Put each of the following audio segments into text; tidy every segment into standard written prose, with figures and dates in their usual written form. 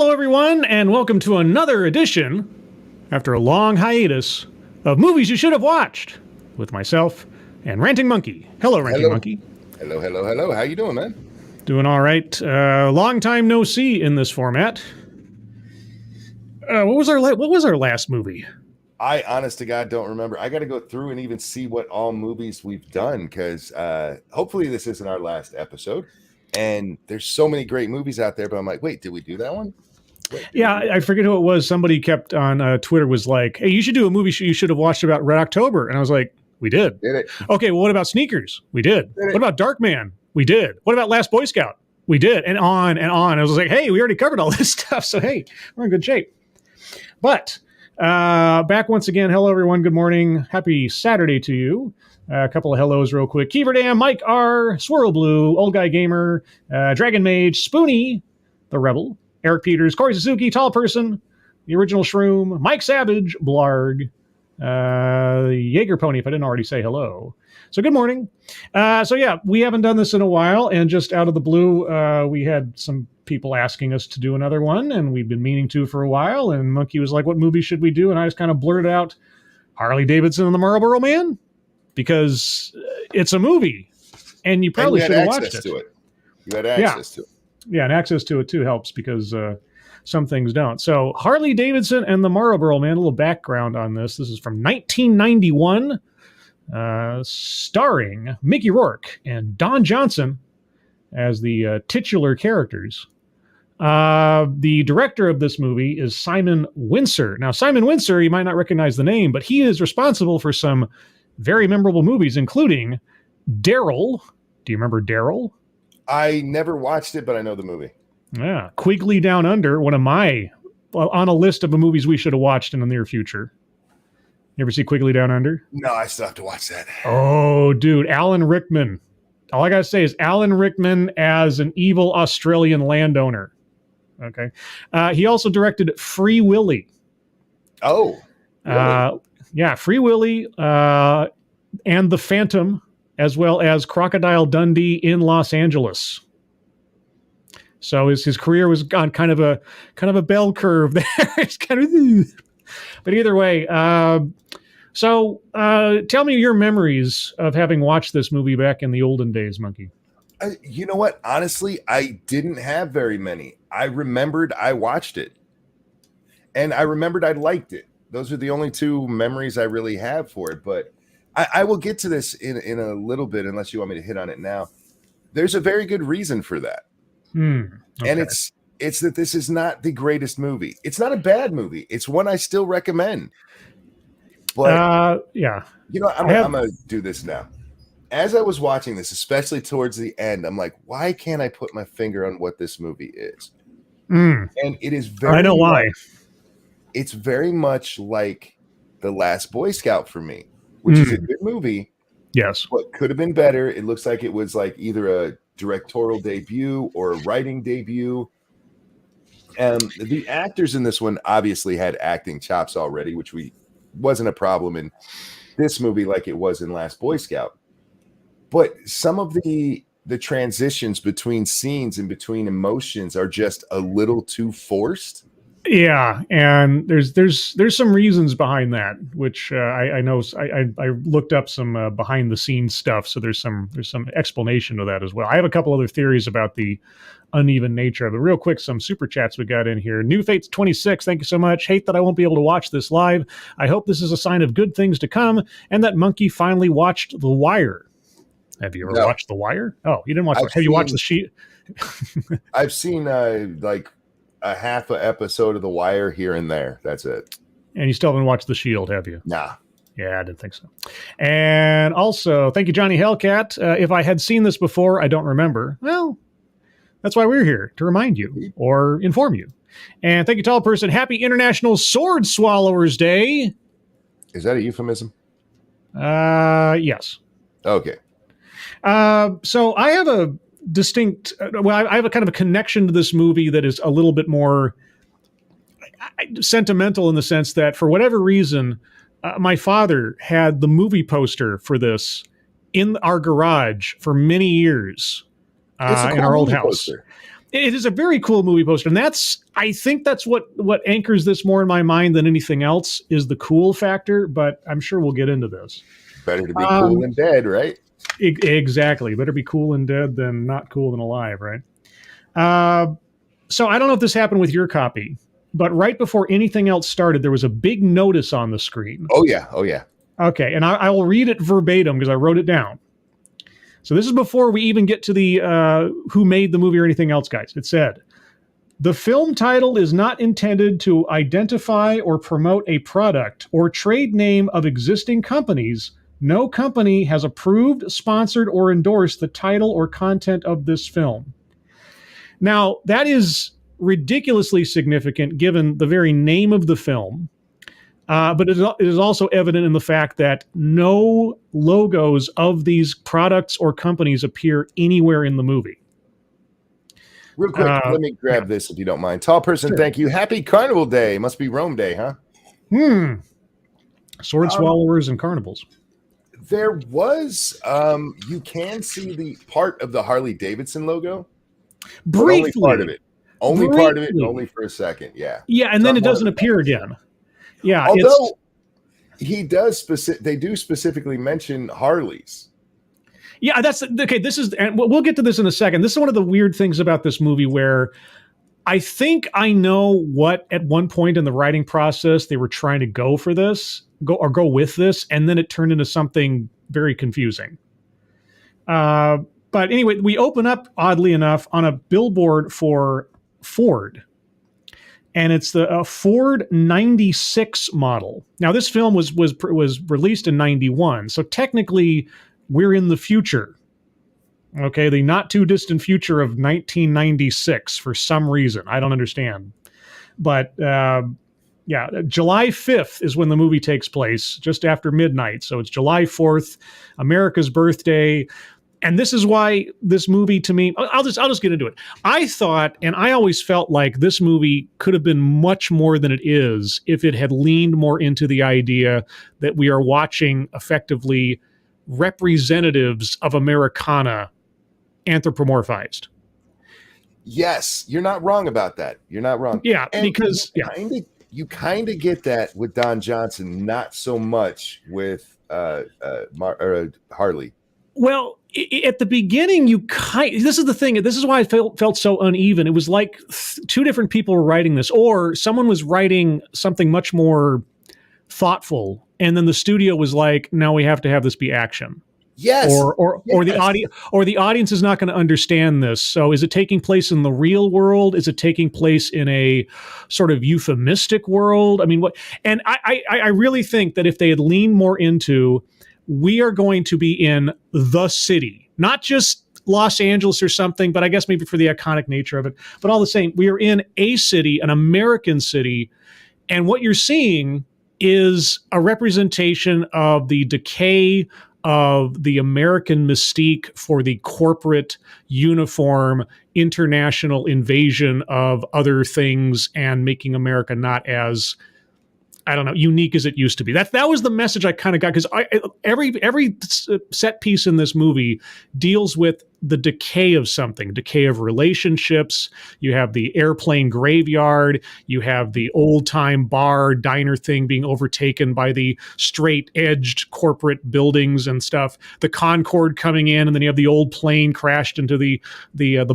Hello, everyone, and welcome to another edition, after a long hiatus, of Movies You Should Have Watched, with myself and Ranting Monkey. Hello, Ranting Monkey. Hello. How you doing, man? Doing all right. Long time no see in this format. What was our last movie? I, honest to God, don't remember. I got to go through and even see what all movies we've done, because hopefully this isn't our last episode. And there's so many great movies out there, but I'm like, wait, did we do that one? I forget who it was. Somebody kept on Twitter was like, hey, you should do a movie you should have watched about Red October. And I was like, we did. Did it? Okay, well, what about Sneakers? We did. What about Darkman? We did. What about Last Boy Scout? We did. And on and on. I was like, hey, we already covered all this stuff. So, hey, we're in good shape. But back once again. Hello, everyone. Good morning. Happy Saturday to you. A couple of hellos real quick. Keeverdam, Mike R, Swirl Blue, Old Guy Gamer, Dragon Mage, Spoonie, The Rebel, Eric Peters, Corey Suzuki, Tall Person, The Original Shroom, Mike Savage, Blarg, Jaeger Pony, if I didn't already say hello. So good morning. We haven't done this in a while, and just out of the blue, we had some people asking us to do another one, and we've been meaning to for a while, and Monkey was like, what movie should we do? And I just kind of blurted out Harley Davidson and the Marlboro Man, because it's a movie, and you probably should have watched it. You had access to it. Yeah, and access to it too helps, because some things don't. So Harley Davidson and the Marlboro Man, a little background on this. This is from 1991, starring Mickey Rourke and Don Johnson as the titular characters. The director of this movie is Simon Windsor. Now, Simon Windsor, you might not recognize the name, but he is responsible for some very memorable movies, including Daryl. Do you remember Daryl? I never watched it, but I know the movie. Yeah. Quigley Down Under, on a list of the movies we should have watched in the near future. You ever see Quigley Down Under? No, I still have to watch that. Oh, dude. Alan Rickman. All I got to say is Alan Rickman as an evil Australian landowner. Okay. He also directed Free Willy. Oh, really? Yeah, Free Willy and The Phantom, as well as Crocodile Dundee in Los Angeles. So his career was on kind of a bell curve there. It's kind of, but either way. So tell me your memories of having watched this movie back in the olden days, Monkey. You know what? Honestly, I didn't have very many. I remembered I watched it, and I remembered I liked it. Those are the only two memories I really have for it. But I will get to this in a little bit, unless you want me to hit on it now. There's a very good reason for that. Okay. And it's that this is not the greatest movie. It's not a bad movie. It's one I still recommend. But yeah. You know, I'm going to do this now. As I was watching this, especially towards the end, I'm like, why can't I put my finger on what this movie is? And it is very... I know why. It's very much like The Last Boy Scout for me, which is a good movie. Yes. But could have been better. It looks like it was like either a directorial debut or a writing debut. The actors in this one obviously had acting chops already, which wasn't a problem in this movie like it was in Last Boy Scout. But some of the transitions between scenes and between emotions are just a little too forced. Yeah, and there's some reasons behind that, which I know. I looked up some behind the scenes stuff, so there's some explanation to that as well. I have a couple other theories about the uneven nature of it. Real quick, some super chats we got in here. New Fates 26, thank you so much. Hate that I won't be able to watch this live. I hope this is a sign of good things to come, and that Monkey finally watched The Wire. Have you ever watched The Wire? Oh, you didn't watch it. Have you watched The Sheet? I've seen like a half an episode of The Wire here and there. That's it. And you still haven't watched The Shield, have you? Nah. Yeah, I didn't think so. And also, thank you, Johnny Hellcat. If I had seen this before, I don't remember. Well, that's why we're here, to remind you or inform you. And thank you, Tall Person. Happy International Sword Swallowers Day. Is that a euphemism? Yes. Okay. So I have a distinct, I have a kind of a connection to this movie that is a little bit more sentimental in the sense that for whatever reason, my father had the movie poster for this in our garage for many years in our old house. Poster. It is a very cool movie poster, and I think that's what anchors this more in my mind than anything else is the cool factor. But I'm sure we'll get into this. Better to be cool and dead, right? Exactly. Better be cool and dead than not cool and alive, right? So I don't know if this happened with your copy, but right before anything else started, there was a big notice on the screen. Oh yeah. Okay, and I will read it verbatim because I wrote it down. So this is before we even get to the who made the movie or anything else, guys. It said, the film title is not intended to identify or promote a product or trade name of existing companies. No company has approved, sponsored, or endorsed the title or content of this film. Now, that is ridiculously significant given the very name of the film. But it is also evident in the fact that no logos of these products or companies appear anywhere in the movie. Real quick, let me grab this if you don't mind. Tall person, thank you. Happy Carnival Day. Must be Rome Day, huh? Sword swallowers and carnivals. There was, you can see the part of the Harley Davidson logo. Briefly. Only part of it. Only part of it, only for a second. Yeah. Yeah, and then it doesn't appear again. Yeah, although he does they do specifically mention Harleys. Yeah, that's okay. This is, and we'll get to this in a second. This is one of the weird things about this movie where I think I know what at one point in the writing process they were trying to go with this, and then it turned into something very confusing. But anyway, we open up oddly enough on a billboard for Ford. And it's the Ford 96 model. Now, this film was released in 91, so technically we're in the future. Okay, the not too distant future of 1996 for some reason. I don't understand. But yeah, July 5th is when the movie takes place, just after midnight. So it's July 4th, America's birthday. And this is why this movie, to me, I'll just get into it. I thought, and I always felt like this movie could have been much more than it is if it had leaned more into the idea that we are watching effectively representatives of Americana anthropomorphized. Yes, you're not wrong about that. You're not wrong. Yeah, and because you kind of get that with Don Johnson, not so much with Harley. Well, at the beginning, this is the thing. This is why I felt so uneven. It was like two different people were writing this, or someone was writing something much more thoughtful, and then the studio was like, "No, we have to have this be action." Yes. Or the audience is not going to understand this. So, is it taking place in the real world? Is it taking place in a sort of euphemistic world? I mean, what? And I really think that if they had leaned more into, we are going to be in the city, not just Los Angeles or something, but I guess maybe for the iconic nature of it. But all the same, we are in a city, an American city. And what you're seeing is a representation of the decay of the American mystique for the corporate uniform international invasion of other things and making America not as, I don't know, unique as it used to be. That was the message I kind of got, because every set piece in this movie deals with the decay of something, decay of relationships. You have the airplane graveyard. You have the old time bar diner thing being overtaken by the straight edged corporate buildings and stuff. The Concorde coming in, and then you have the old plane crashed into the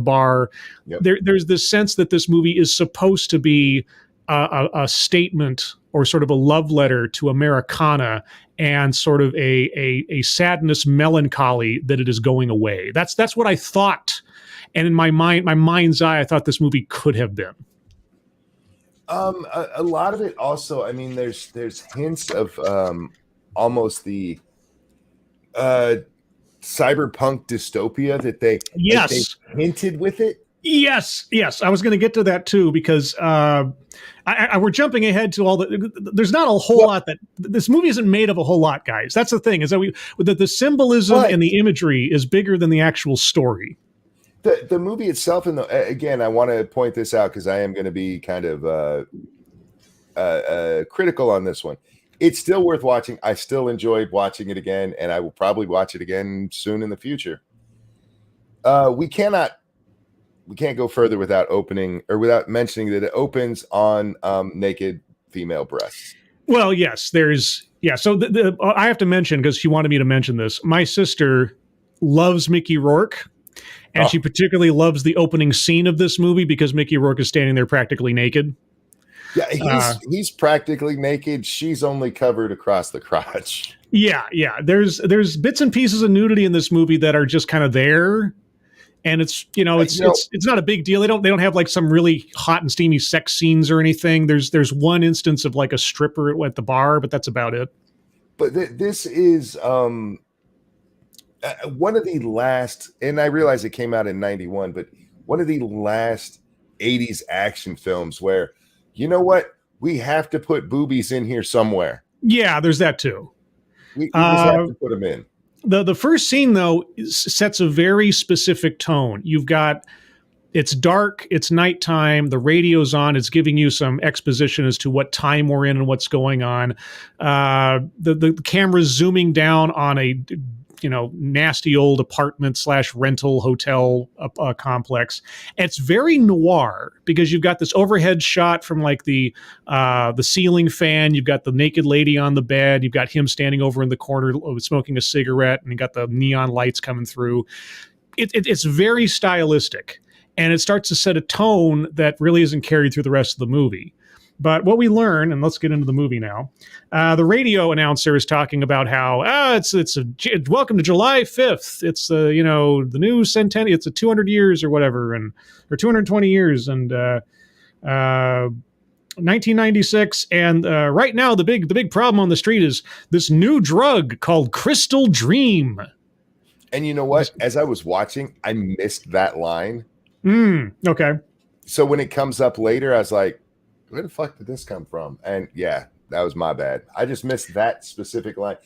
bar. Yep. There's this sense that this movie is supposed to be a statement or sort of a love letter to Americana, and sort of a sadness, melancholy that it is going away. That's what I thought. And in my mind's eye, I thought this movie could have been. A lot of it also, I mean, there's hints of almost the cyberpunk dystopia that they hinted with it. Yes. I was going to get to that too, because we're jumping ahead to all there's not a whole lot that this movie isn't made of a whole lot, guys. That's the thing, is that the symbolism and the imagery is bigger than the actual story. The movie itself, and again, I want to point this out because I am going to be kind of critical on this one. It's still worth watching. I still enjoyed watching it again, and I will probably watch it again soon in the future. We cannot we can't go further without mentioning that it opens on naked female breasts. Well, yes, so I have to mention, because she wanted me to mention this. My sister loves Mickey Rourke, and she particularly loves the opening scene of this movie because Mickey Rourke is standing there practically naked. Yeah, he's practically naked. She's only covered across the crotch. Yeah. There's bits and pieces of nudity in this movie that are just kind of there, and it's not a big deal. They don't have like some really hot and steamy sex scenes or anything. There's one instance of like a stripper at the bar, but that's about it. But this is one of the last, and I realize it came out in 91, but one of the last 80s action films where, you know what? We have to put boobies in here somewhere. Yeah, there's that too. We just have to put them in. The first scene, though, sets a very specific tone. It's dark, it's nighttime, the radio's on, it's giving you some exposition as to what time we're in and what's going on. The camera's zooming down on a nasty old apartment / rental hotel complex. It's very noir because you've got this overhead shot from like the ceiling fan. You've got the naked lady on the bed. You've got him standing over in the corner smoking a cigarette, and you got the neon lights coming through. It's very stylistic, and it starts to set a tone that really isn't carried through the rest of the movie. But what we learn, and let's get into the movie now, the radio announcer is talking about how it's welcome to July 5th. It's the new centennial. It's a 200 years or whatever, or 220 years, and 1996. And right now, the big problem on the street is this new drug called Crystal Dream. And you know what? As I was watching, I missed that line. Okay. So when it comes up later, I was like, where the fuck did this come from? And yeah, that was my bad. I just missed that specific line.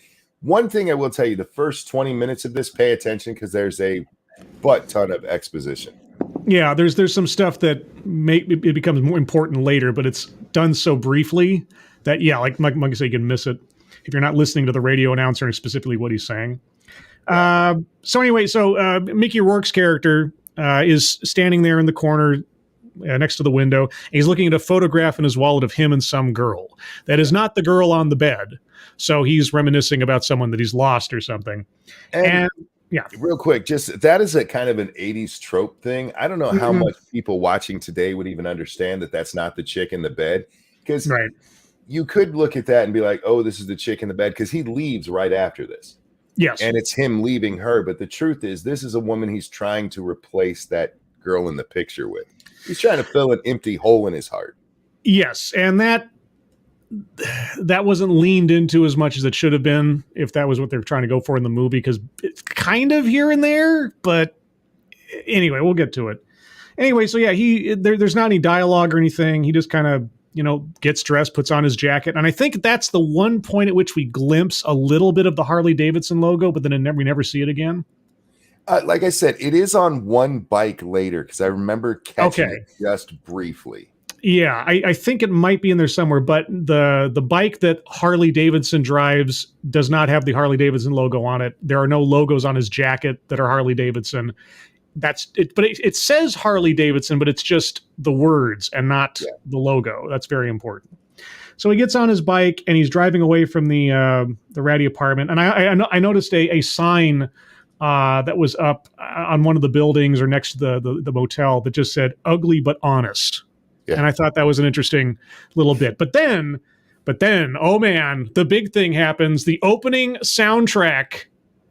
One thing I will tell you, the first 20 minutes of this, pay attention because there's a butt ton of exposition. Yeah, there's some stuff that it becomes more important later, but it's done so briefly that, yeah, like Mike said, you can miss it if you're not listening to the radio announcer and specifically what he's saying. So anyway, Mickey Rourke's character is standing there in the corner next to the window. And he's looking at a photograph in his wallet of him and some girl. That is not the girl on the bed. So he's reminiscing about someone that he's lost or something. And yeah, real quick, just that is a kind of an 80s trope thing. I don't know how much people watching today would even understand that that's not the chick in the bed. Because you could look at that and be like, oh, this is the chick in the bed, because he leaves right after this. Yes. And it's him leaving her. But the truth is, this is a woman he's trying to replace that girl in the picture with. He's trying to fill an empty hole in his heart. Yes, and that wasn't leaned into as much as it should have been, if that was what they're trying to go for in the movie, because it's kind of here and there, but anyway, we'll get to it. Anyway, so yeah, there's not any dialogue or anything. He just kind of, gets dressed, puts on his jacket, and I think that's the one point at which we glimpse a little bit of the Harley Davidson logo, but then we never see it again. Like I said, it is on one bike later because I remember catching it just briefly. Yeah, I think it might be in there somewhere, but the bike that Harley Davidson drives does not have the Harley Davidson logo on it. There are no logos on his jacket that are Harley Davidson. That's it, but it says Harley Davidson, but it's just the words and not the logo. That's very important. So he gets on his bike and he's driving away from the ratty apartment. And I noticed a sign that was up on one of the buildings or next to the motel that just said "ugly but honest," and I thought that was an interesting little bit. But then, oh man, the big thing happens: the opening soundtrack.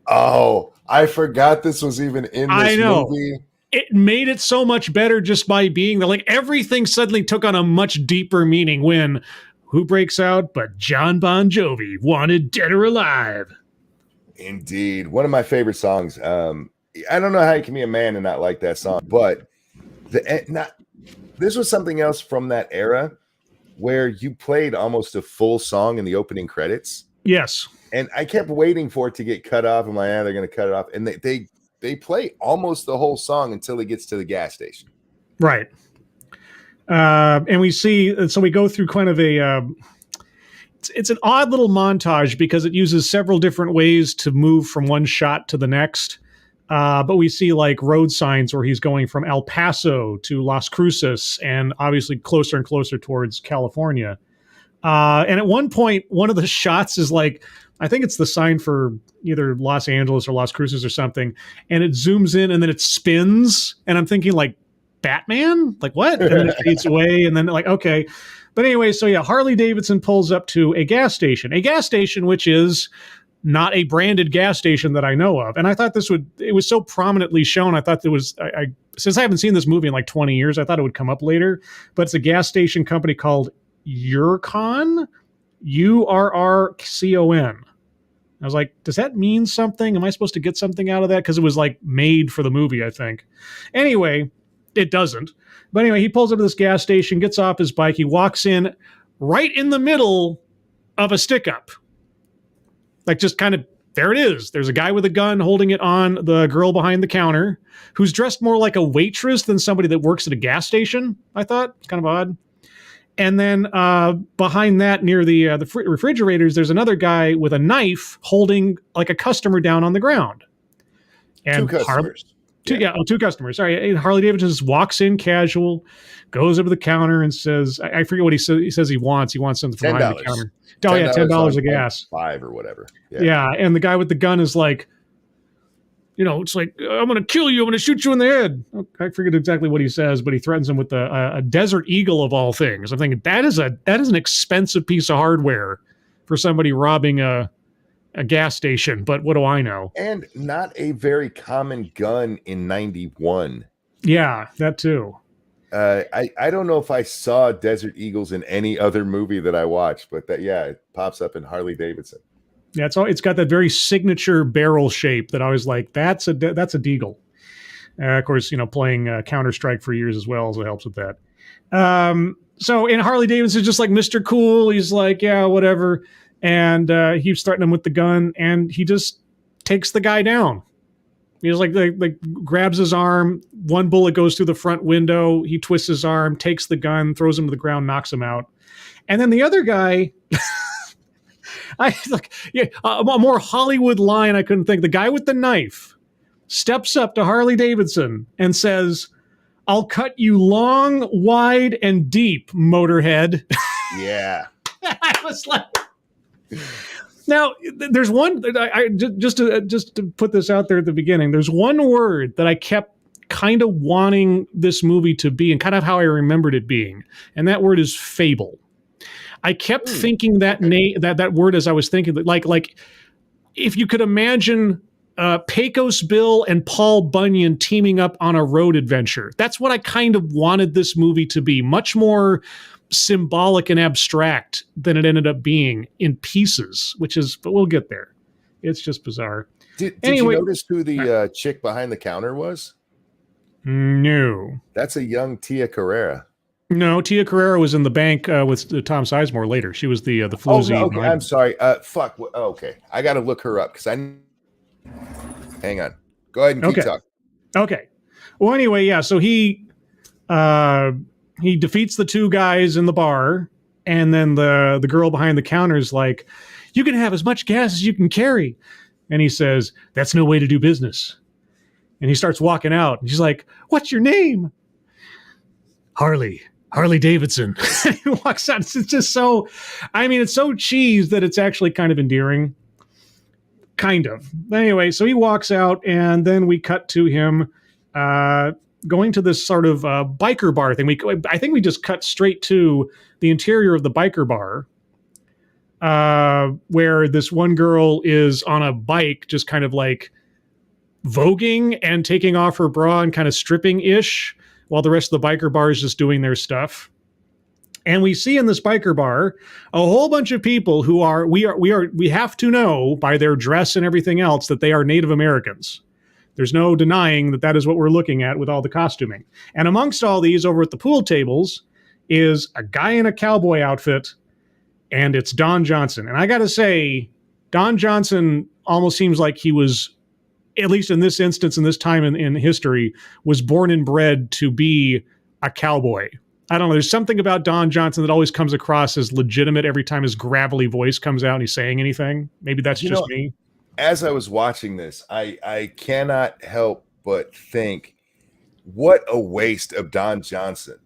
Oh, I forgot this was even in this movie. It made it so much better just by being there. Like everything suddenly took on a much deeper meaning when who breaks out but John Bon Jovi, Wanted Dead or Alive. Indeed. One of my favorite songs. I don't know how you can be a man and not like that song, but this was something else from that era where you played almost a full song in the opening credits. Yes. And I kept waiting for it to get cut off. I'm like, they're going to cut it off. And they play almost the whole song until it gets to the gas station. Right. And we see, so we go through kind of it's an odd little montage because it uses several different ways to move from one shot to the next. But we see like road signs where he's going from El Paso to Las Cruces and obviously closer and closer towards California. And at one point, one of the shots is like, I think it's the sign for either Los Angeles or Las Cruces or something. And it zooms in and then it spins. And I'm thinking like, Batman? Like what? And then it fades away. And then like, okay. But anyway, so yeah, Harley Davidson pulls up to a gas station which is not a branded gas station that I know of. And I thought it was so prominently shown. I thought since I haven't seen this movie in like 20 years, I thought it would come up later, but it's a gas station company called Urcon, Urrcon. I was like, does that mean something? Am I supposed to get something out of that? Because it was like made for the movie, I think. Anyway, it doesn't. But anyway, he pulls up to this gas station, gets off his bike. He walks in right in the middle of a stick-up. Like just kind of, there it is. There's a guy with a gun holding it on the girl behind the counter who's dressed more like a waitress than somebody that works at a gas station, I thought. It's kind of odd. And then behind that, near the refrigerators, there's another guy with a knife holding like a customer down on the ground. And two customers. Two customers. Sorry. And Harley Davidson just walks in casual, goes over to the counter and says, I forget what he says. He says he wants something from behind the counter. Oh, yeah, $10 of gas. 5 or whatever. Yeah. And the guy with the gun is like, it's like, I'm going to kill you. I'm going to shoot you in the head. I forget exactly what he says, but he threatens him with a Desert Eagle of all things. I'm thinking that is an expensive piece of hardware for somebody robbing a gas station. But what do I know? And not a very common gun in 91. Yeah, that too. I don't know if I saw Desert Eagles in any other movie that I watched, but it pops up in Harley Davidson. Yeah, it's got that very signature barrel shape that I was like, that's a Deagle. Of course, playing Counter-Strike for years as well also helps with that. So in Harley Davidson's just like Mr. Cool. He's like, yeah, whatever. And he's threatening him with the gun, and he just takes the guy down. He just like grabs his arm. One bullet goes through the front window. He twists his arm, takes the gun, throws him to the ground, knocks him out. And then the other guy... a more Hollywood line I couldn't think. The guy with the knife steps up to Harley Davidson and says, "I'll cut you long, wide, and deep, Motorhead." Yeah. I was like, now there's one. Just to put this out there at the beginning. There's one word that I kept kind of wanting this movie to be, and kind of how I remembered it being, and that word is fable. I kept thinking that that word as I was thinking, like if you could imagine Pecos Bill and Paul Bunyan teaming up on a road adventure. That's what I kind of wanted this movie to be. Much more symbolic and abstract than it ended up being in pieces, but we'll get there. It's just bizarre. Did you notice who the chick behind the counter was? No. That's a young Tia Carrera. No, Tia Carrera was in the bank with Tom Sizemore later. She was the floozy. Oh, okay. I'm sorry. Fuck. Okay. I got to look her up because hang on. Go ahead and keep talking. Okay. Well, anyway, yeah. So he defeats the two guys in the bar, and then the girl behind the counter is like, "You can have as much gas as you can carry," and he says, "That's no way to do business." And he starts walking out, and she's like, "What's your name?" Harley Davidson. He walks out. It's just so, it's so cheese that it's actually kind of endearing. Kind of. Anyway, so he walks out, and then we cut to him going to this sort of biker bar thing. I think we just cut straight to the interior of the biker bar, where this one girl is on a bike, just kind of like voguing and taking off her bra and kind of stripping-ish, while the rest of the biker bar is just doing their stuff. And we see in this biker bar a whole bunch of people who we have to know by their dress and everything else that they are Native Americans. There's no denying that is what we're looking at with all the costuming. And amongst all these, over at the pool tables, is a guy in a cowboy outfit, and it's Don Johnson. And I got to say, Don Johnson almost seems like he was, at least in this instance, in this time in history, was born and bred to be a cowboy. I don't know. There's something about Don Johnson that always comes across as legitimate every time his gravelly voice comes out and he's saying anything. Maybe that's just me. as I was watching this, I cannot help but think, what a waste of Don Johnson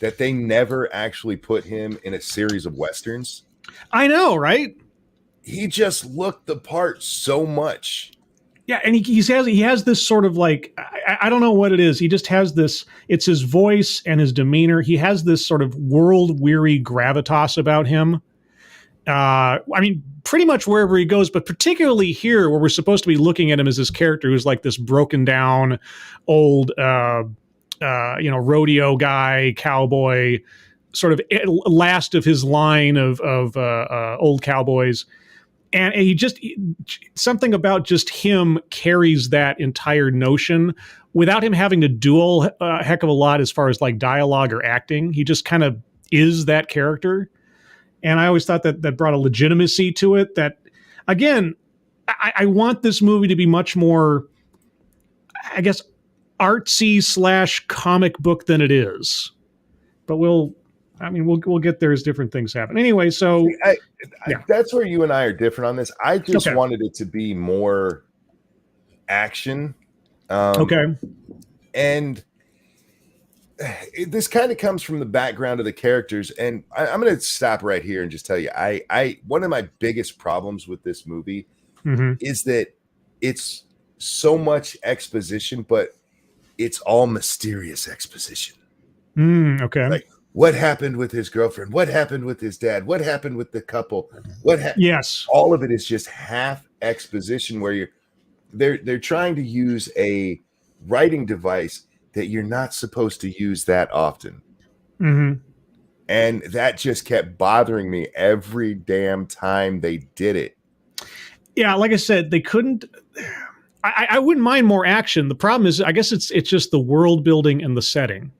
that they never actually put him in a series of Westerns. I know, right? He just looked the part so much. Yeah, and he has this sort of like, I don't know what it is. He just has this, it's his voice and his demeanor. He has this sort of world-weary gravitas about him. I mean, pretty much wherever he goes, but particularly here where we're supposed to be looking at him as this character who's like this broken down old, rodeo guy, cowboy, sort of last of his line of old cowboys. And something about just him carries that entire notion without him having to do a heck of a lot as far as like dialogue or acting. He just kind of is that character. And I always thought that brought a legitimacy to it that, again, I want this movie to be much more, I guess, artsy / comic book than it is. But we'll get there as different things happen. Anyway, so that's where you and I are different on this. I just wanted it to be more action. And this kind of comes from the background of the characters. And I'm going to stop right here and just tell you, one of my biggest problems with this movie is that it's so much exposition, but it's all mysterious exposition. Like, what happened with his girlfriend? What happened with his dad? What happened with the couple? Yes. All of it is just half exposition where they're trying to use a writing device that you're not supposed to use that often. And that just kept bothering me every damn time they did it. Yeah, like I said, they couldn't. I wouldn't mind more action. The problem is, I guess it's just the world building and the setting.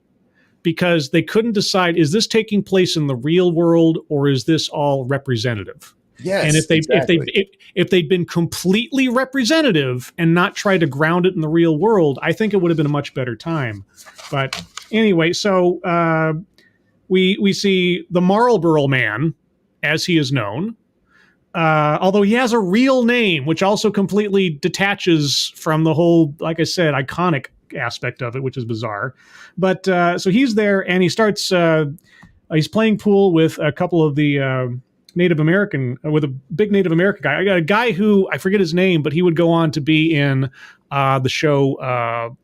Because they couldn't decide, is this taking place in the real world or is this all representative? Yes. And if they'd been completely representative and not tried to ground it in the real world, I think it would have been a much better time. But anyway, so we see the Marlboro Man, as he is known, although he has a real name, which also completely detaches from the whole, like I said, iconic aspect of it, which is bizarre. But so he's there and he starts he's playing pool with a couple of the with a big Native American guy. I got a guy who I forget his name, but he would go on to be in the show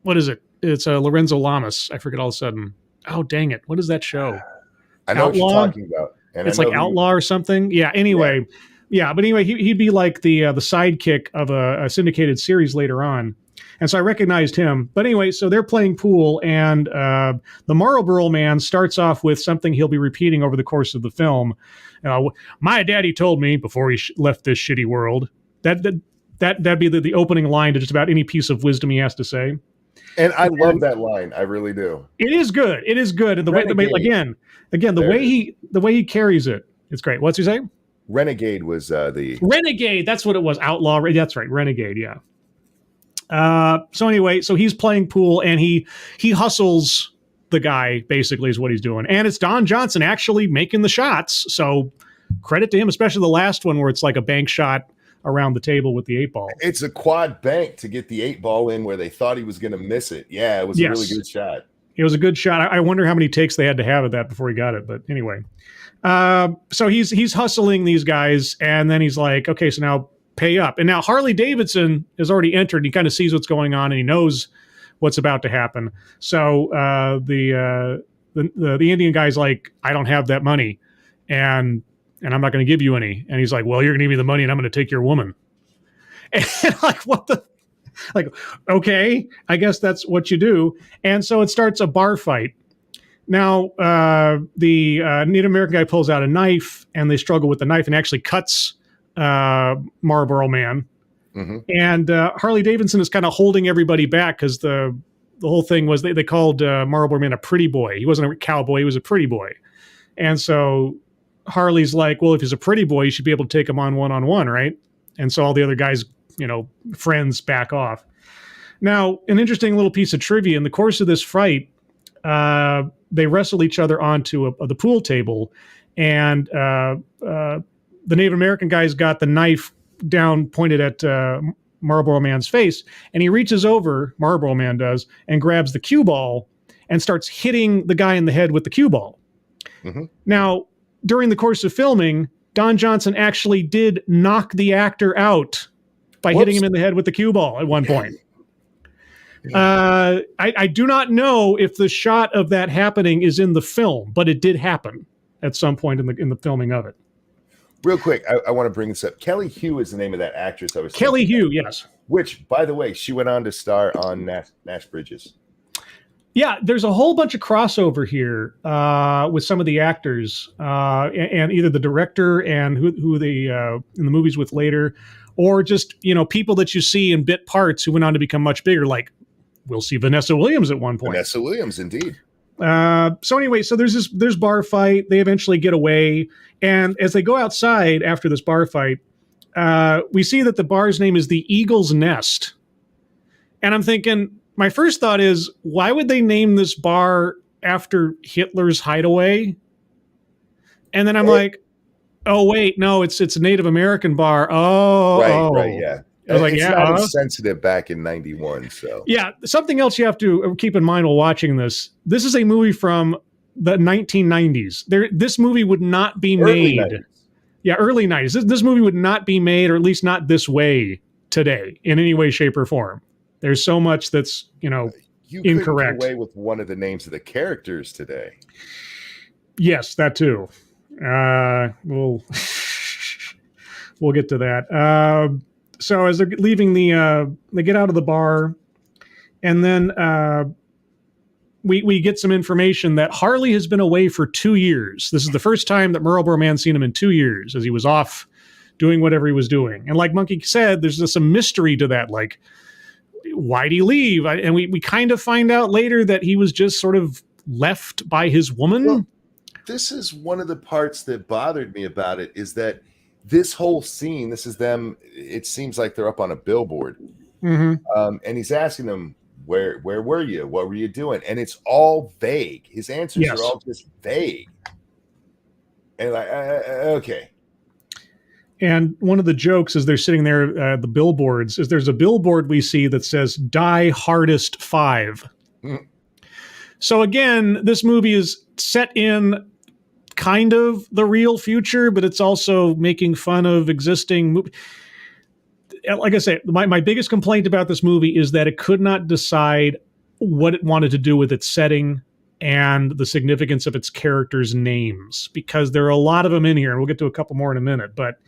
what is it? It's Lorenzo Lamas. I forget all of a sudden. Oh, dang it. What is that show? I know Outlaw? what you're talking about. And it's like Outlaw or something. Yeah, anyway. Yeah, but anyway, he'd be like the sidekick of a syndicated series later on. And so I recognized him. But anyway, so they're playing pool, and the Marlboro Man starts off with something he'll be repeating over the course of the film. My daddy told me before he left this shitty world. That'd be the opening line to just about any piece of wisdom he has to say. And I love that line. I really do. It is good. It is good. And the way he carries it, it's great. What's he say? Renegade was the Renegade. That's what it was. Outlaw. That's right. Renegade. Yeah. So anyway, so he's playing pool and he hustles the guy, basically, is what he's doing. And it's Don Johnson actually making the shots. So credit to him, especially the last one where it's like a bank shot around the table with the 8-ball. It's a quad bank to get the 8-ball in where they thought he was going to miss it. Yeah, it was a really good shot. It was a good shot. I wonder how many takes they had to have of that before he got it. But anyway, so he's hustling these guys, and then he's like, okay, so now pay up. And now Harley Davidson has already entered. He kind of sees what's going on, and he knows what's about to happen. So the Indian guy's like, I don't have that money, and I'm not going to give you any. And he's like, well, you're going to give me the money, and I'm going to take your woman. And like, what the? Like, okay, I guess that's what you do. And so it starts a bar fight. Now, the Native American guy pulls out a knife, and they struggle with the knife and actually cuts Marlboro Man. Mm-hmm. And Harley Davidson is kind of holding everybody back because the whole thing was they called Marlboro Man a pretty boy. He wasn't a cowboy. He was a pretty boy. And so Harley's like, well, if he's a pretty boy, you should be able to take him on one-on-one, right? And so all the other guys, friends back off. Now, an interesting little piece of trivia, in the course of this fight, they wrestle each other onto the pool table, and the Native American guy's got the knife down pointed at Marlboro Man's face, and he reaches over, Marlboro Man does, and grabs the cue ball and starts hitting the guy in the head with the cue ball. Mm-hmm. Now, during the course of filming, Don Johnson actually did knock the actor out by hitting him in the head with the cue ball at one point. I do not know if the shot of that happening is in the film, but it did happen at some point in the filming of it. Real quick, I want to bring this up. Kelly Hu is the name of that actress. I was Kelly Hu, yes. Which, by the way, she went on to star on Nash Bridges. Yeah, there's a whole bunch of crossover here with some of the actors and either the director and who they in the movies with later, or just people that you see in bit parts who went on to become much bigger. Like we'll see Vanessa Williams at one point. Vanessa Williams, indeed. So anyway, so there's bar fight. They eventually get away, and as they go outside after this bar fight, we see that the bar's name is the Eagle's Nest, and I'm thinking. My first thought is, why would they name this bar after Hitler's hideaway? And then I'm like, oh wait, no, it's a Native American bar. Right, yeah. I was like, it's not as sensitive back in '91. So yeah, something else you have to keep in mind while watching this. This is a movie from the 1990s. This movie would not be made. 90s. Yeah, early 90s. This movie would not be made, or at least not this way today, in any way, shape, or form. There's so much that's, you incorrect. Get away with one of the names of the characters today. Yes, that too. We'll get to that. So as they're leaving they get out of the bar, and then we get some information that Harley has been away for 2 years. This is the first time that Marlboro Man's seen him in 2 years, as he was off doing whatever he was doing. And like Monkey said, there's just some mystery to that, like, why'd he leave? And we kind of find out later that he was just sort of left by his woman. Well, this is one of the parts that bothered me about it, is that this whole scene, this is them, it seems like they're up on a billboard. Mm-hmm. And he's asking them, where were you? What were you doing? And it's all vague. His answers are all just vague. And like, okay. And one of the jokes as they're sitting there, the billboards, is there's a billboard we see that says Die Hardest 5. Mm. So again, this movie is set in kind of the real future, but it's also making fun of existing movies. Like I say, my biggest complaint about this movie is that it could not decide what it wanted to do with its setting and the significance of its characters' names, because there are a lot of them in here, and we'll get to a couple more in a minute. But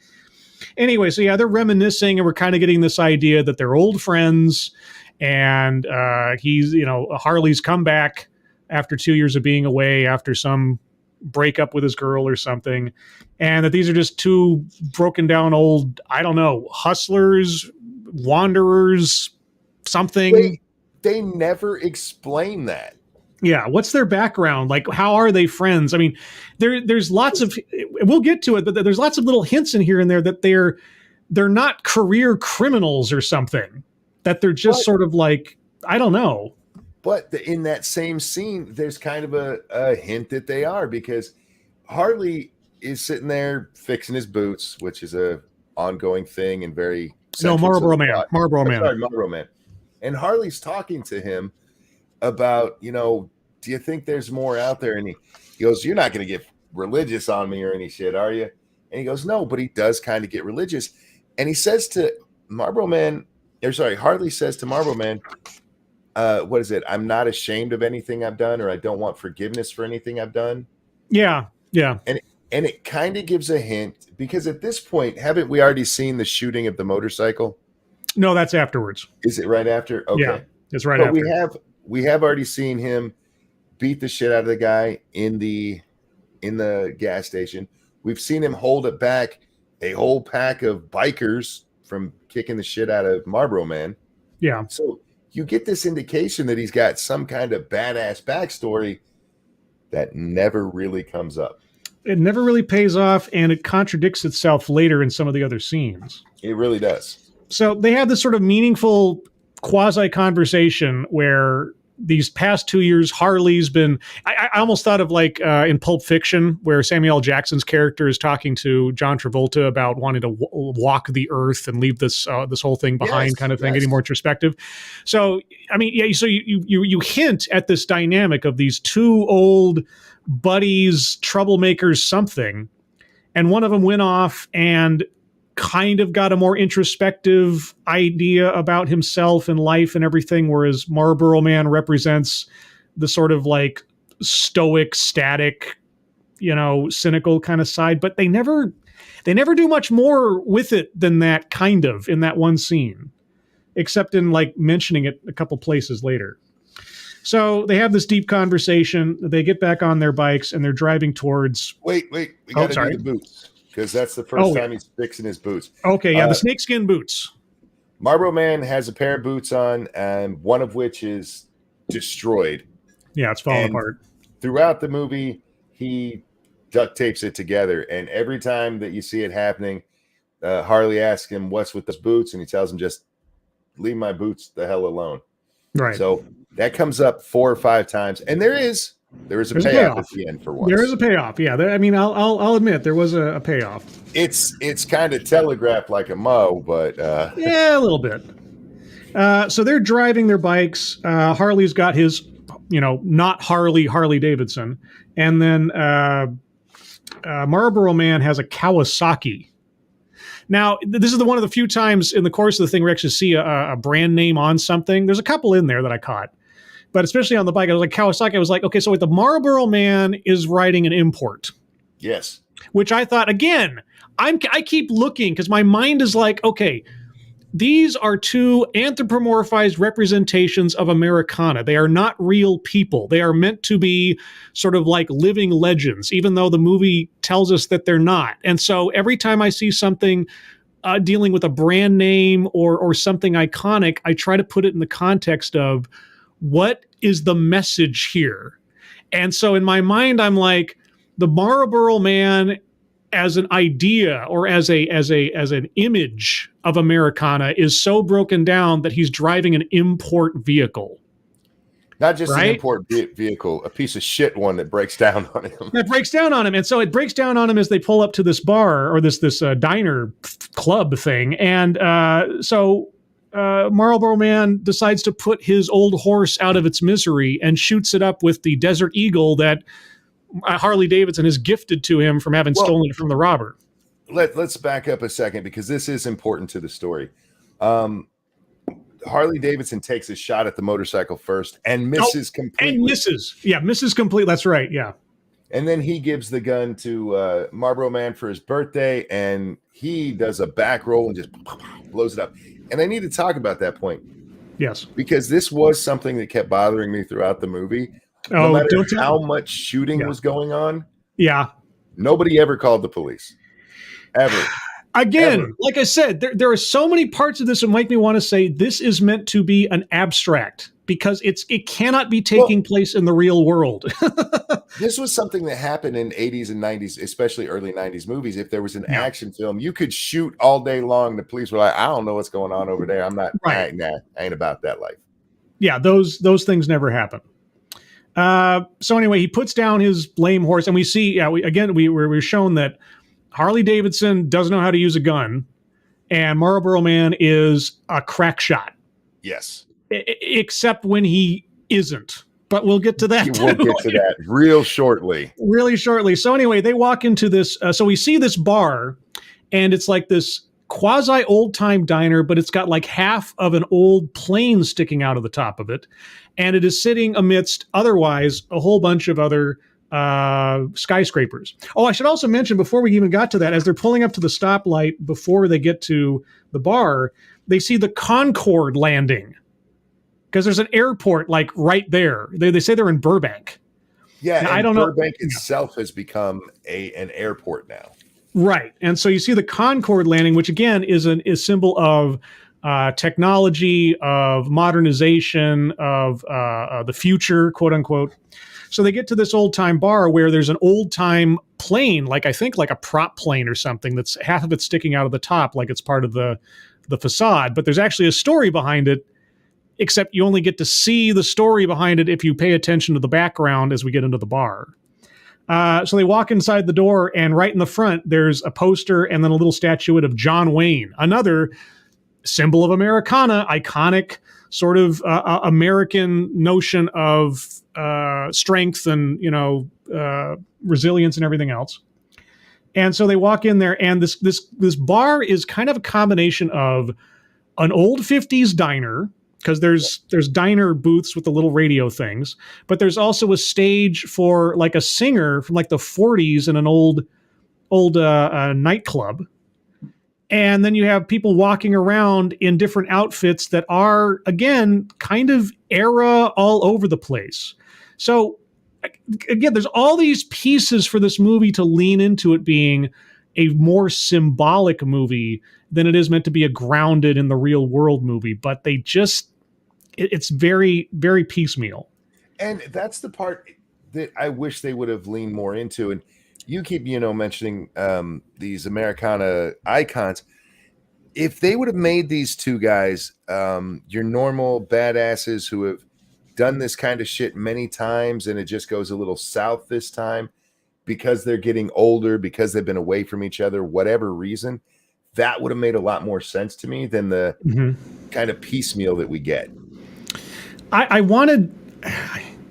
anyway, so yeah, they're reminiscing, and we're kind of getting this idea that they're old friends, and he's, Harley's come back after 2 years of being away after some breakup with his girl or something, and that these are just two broken down old, I don't know, hustlers, wanderers, something. They never explain that. Yeah, what's their background? Like, how are they friends? I mean, there's lots of, we'll get to it, but there's lots of little hints in here and there that they're not career criminals or something, that they're just sort of like, I don't know. But in that same scene, there's kind of a hint that they are, because Harley is sitting there fixing his boots, which is a ongoing thing and very Marlboro Man. And Harley's talking to him about, do you think there's more out there? And he goes, you're not going to get religious on me or any shit, are you? And he goes, no, but he does kind of get religious. And he says to Harley says to Marlboro Man, what is it? I'm not ashamed of anything I've done, or I don't want forgiveness for anything I've done. Yeah. Yeah. And it kind of gives a hint, because at this point, haven't we already seen the shooting of the motorcycle? No, that's afterwards. Is it right after? Okay. Yeah, it's right after. We have already seen him beat the shit out of the guy in the gas station. We've seen him hold it back a whole pack of bikers from kicking the shit out of Marlboro Man. Yeah. So you get this indication that he's got some kind of badass backstory that never really comes up. It never really pays off, and it contradicts itself later in some of the other scenes. It really does. So they have this sort of meaningful quasi-conversation where these past 2 years, Harley's been. I almost thought of like in Pulp Fiction, where Samuel L. Jackson's character is talking to John Travolta about wanting to walk the earth and leave this this whole thing behind, kind of thing, getting more introspective. So, I mean, yeah. So you hint at this dynamic of these two old buddies, troublemakers, something, and one of them went off and kind of got a more introspective idea about himself and life and everything, whereas Marlboro Man represents the sort of like stoic, static, cynical kind of side. But they never do much more with it than that, kind of, in that one scene, except in like mentioning it a couple places later. So they have this deep conversation. They get back on their bikes and they're driving towards. Wait, we got to do the boots. Because that's the first time he's fixing his boots. Okay, yeah, the snakeskin boots. Marlboro Man has a pair of boots on, and one of which is destroyed. Yeah, it's falling apart. Throughout the movie, he duct tapes it together, and every time that you see it happening, Harley asks him, "What's with the boots?" And he tells him, "Just leave my boots the hell alone." Right. So that comes up 4 or 5 times, and there is a payoff at the end for once. There is a payoff, yeah. I mean, I'll admit there was a payoff. It's kind of telegraphed like a mo, but yeah, a little bit. So they're driving their bikes. Harley's got his, not Harley Davidson, and then Marlboro Man has a Kawasaki. Now, this is one of the few times in the course of the thing we actually see a brand name on something. There's a couple in there that I caught. But especially on the bike, I was like, Kawasaki, I was like, okay, so the Marlboro Man is riding an import. Yes. Which I thought, again, I keep looking because my mind is like, okay, these are two anthropomorphized representations of Americana. They are not real people. They are meant to be sort of like living legends, even though the movie tells us that they're not. And so every time I see something dealing with a brand name or something iconic, I try to put it in the context of, what is the message here? And so in my mind, I'm like, the Marlboro Man as an idea or as an image of Americana is so broken down that he's driving an import vehicle. Not just an import vehicle, a piece of shit one that breaks down on him. That breaks down on him. And so it breaks down on him as they pull up to this bar or this diner club thing. And so Marlboro Man decides to put his old horse out of its misery and shoots it up with the Desert Eagle that Harley Davidson has gifted to him from having stolen it from the robber. Let's back up a second because this is important to the story. Harley Davidson takes a shot at the motorcycle first and misses completely. And misses. Yeah, misses completely. That's right. Yeah. And then he gives the gun to Marlboro Man for his birthday, and he does a back roll and just blows it up. And I need to talk about that point. Yes. Because this was something that kept bothering me throughout the movie. No matter how much shooting was going on. Yeah. Nobody ever called the police. Ever. Again, Ever. like I said, there are so many parts of this that make me want to say this is meant to be an abstract because it cannot be taking place in the real world. This was something that happened in 80s and 90s, especially early 90s movies. If there was an action film, you could shoot all day long. The police were like, I don't know what's going on over there. I'm not, I ain't about that life. Yeah, those things never happen. So anyway, he puts down his lame horse, and we see, we're shown that Harley Davidson doesn't know how to use a gun, and Marlboro Man is a crack shot. Yes. Except when he isn't. But we'll get to that. We'll get to that real shortly. Really shortly. So anyway, they walk into this. So we see this bar, and it's like this quasi old-time diner, but it's got like half of an old plane sticking out of the top of it. And it is sitting amidst otherwise a whole bunch of other skyscrapers. Oh, I should also mention before we even got to that, as they're pulling up to the stoplight before they get to the bar, they see the Concorde landing because there's an airport like right there. They say they're in Burbank. Yeah, now, I don't know. Burbank itself has become an airport now. Right, and so you see the Concorde landing, which again is a symbol of technology, of modernization, of the future, quote unquote. So they get to this old time bar where there's an old time plane, like I think like a prop plane or something that's half of it sticking out of the top, like it's part of the facade. But there's actually a story behind it. except you only get to see the story behind it if you pay attention to the background as we get into the bar. So they walk inside the door, and right in the front, there's a poster and then a little statuette of John Wayne, another symbol of Americana, iconic sort of American notion of strength and, resilience and everything else. And so they walk in there, and this bar is kind of a combination of an old 50s diner, because there's diner booths with the little radio things, but there's also a stage for like a singer from like the 40s in an old nightclub. And then you have people walking around in different outfits that are, again, kind of era all over the place. So again, there's all these pieces for this movie to lean into it being a more symbolic movie than it is meant to be a grounded in the real world movie. But it's very, very piecemeal. And that's the part that I wish they would have leaned more into. And you keep, mentioning these Americana icons. If they would have made these two guys your normal badasses who have done this kind of shit many times, and it just goes a little south this time because they're getting older, because they've been away from each other, whatever reason, that would have made a lot more sense to me than the kind of piecemeal that we get. I wanted,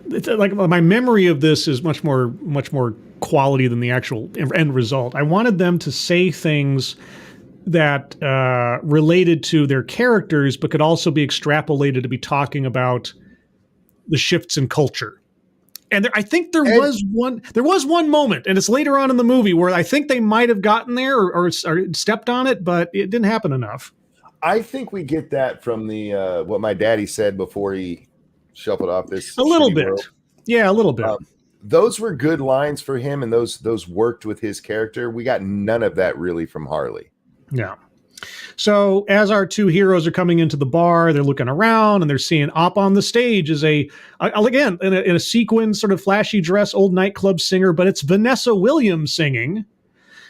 like, my memory of this is much more quality than the actual end result. I wanted them to say things that related to their characters, but could also be extrapolated to be talking about the shifts in culture. And I think there was one moment, and it's later on in the movie, where I think they might have gotten there or stepped on it, but it didn't happen enough. I think we get that from the what my daddy said before he shuffled off this. A little bit. World. Yeah, a little bit. Those were good lines for him, and those worked with his character. We got none of that really from Harley. Yeah. So as our two heroes are coming into the bar, they're looking around and they're seeing up on the stage is again, in a sequin, sort of flashy dress, old nightclub singer, but it's Vanessa Williams singing,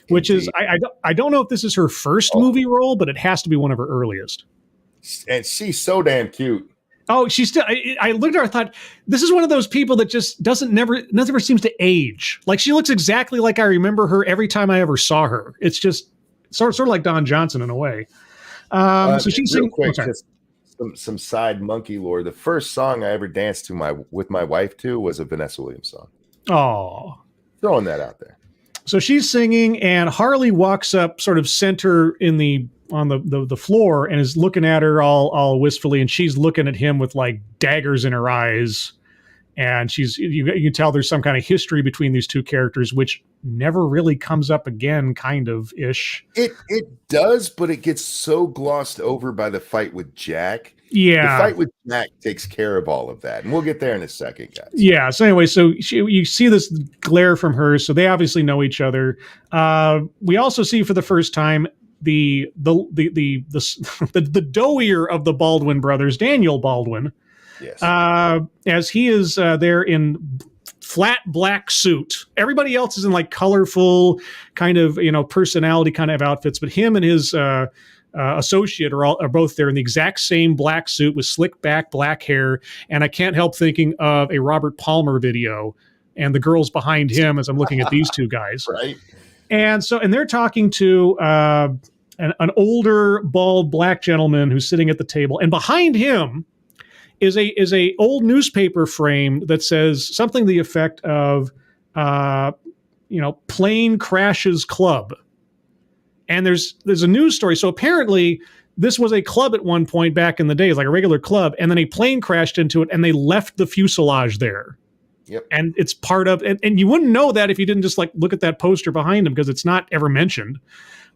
which is, I don't know if this is her first movie role, but it has to be one of her earliest. And she's so damn cute. Oh, she's still, I looked at her, I thought, this is one of those people that just never seems to age. Like, she looks exactly like I remember her every time I ever saw her. It's just sort of like Don Johnson in a way. So she's singing. Quick, just some side monkey lore. The first song I ever danced to with my wife to was a Vanessa Williams song. Oh, throwing that out there. So she's singing, and Harley walks up, sort of center on the floor, and is looking at her all wistfully, and she's looking at him with like daggers in her eyes. And you can tell there's some kind of history between these two characters, which never really comes up again, kind of ish. It does, but it gets so glossed over by the fight with Jack. Yeah, the fight with Jack takes care of all of that, and we'll get there in a second, guys. Yeah. So anyway, you see this glare from her, so they obviously know each other. We also see for the first time the doughier of the Baldwin brothers, Daniel Baldwin. Yes. As he is there in flat black suit. Everybody else is in like colorful kind of, personality kind of outfits, but him and his associate are both there in the exact same black suit with slick back black hair. And I can't help thinking of a Robert Palmer video and the girls behind him as I'm looking at these two guys. Right. And they're talking to an older, bald black gentleman who's sitting at the table, and behind him is a old newspaper frame that says something to the effect of, plane crashes club. And there's a news story. So apparently this was a club at one point back in the day, like a regular club, and then a plane crashed into it, and they left the fuselage there. Yep. And it's part of, and you wouldn't know that if you didn't just like look at that poster behind him, because it's not ever mentioned.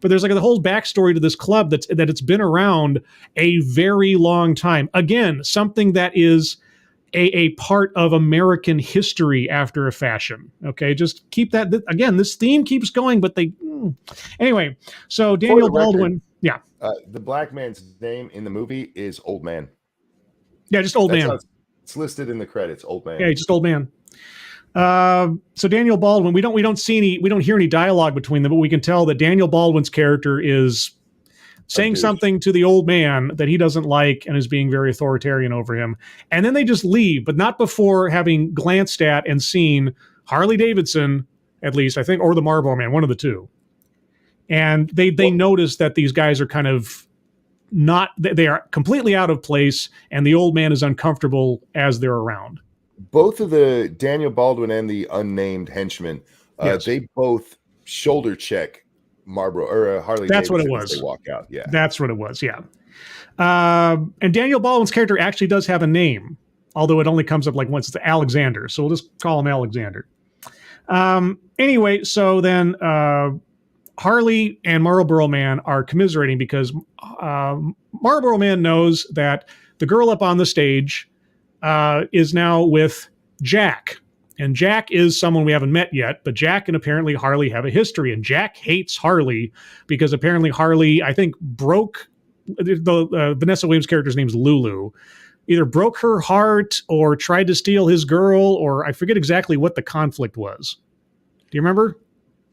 But there's like the whole backstory to this club that it's been around a very long time. Again, something that is a part of American history after a fashion. Okay, just keep that. Again, this theme keeps going, but anyway. So Daniel Baldwin, yeah. The black man's name in the movie is Old Man. Yeah, just Old Man. It's listed in the credits, Old Man. Yeah, just Old Man. So Daniel Baldwin, we don't hear any dialogue between them, but we can tell that Daniel Baldwin's character is saying something to the old man that he doesn't like and is being very authoritarian over him. And then they just leave, but not before having glanced at and seen Harley Davidson, at least, I think, or the Marlboro Man, one of the two. And they notice that these guys are kind of they are completely out of place, and the old man is uncomfortable as they're around. Both of the Daniel Baldwin and the unnamed henchman, Yes. They both shoulder check Marlboro or Harley. That's Davidson what it was. As they walk out. Yeah, that's what it was. Yeah. And Daniel Baldwin's character actually does have a name, although it only comes up like once. It's Alexander, so we'll just call him Alexander. Anyway, so then Harley and Marlboro Man are commiserating because Marlboro Man knows that the girl up on the stage is now with Jack. And Jack is someone we haven't met yet, but Jack and apparently Harley have a history. And Jack hates Harley because apparently Harley, I think, broke the Vanessa Williams' character's name is Lulu. Either broke her heart or tried to steal his girl, or I forget exactly what the conflict was. Do you remember?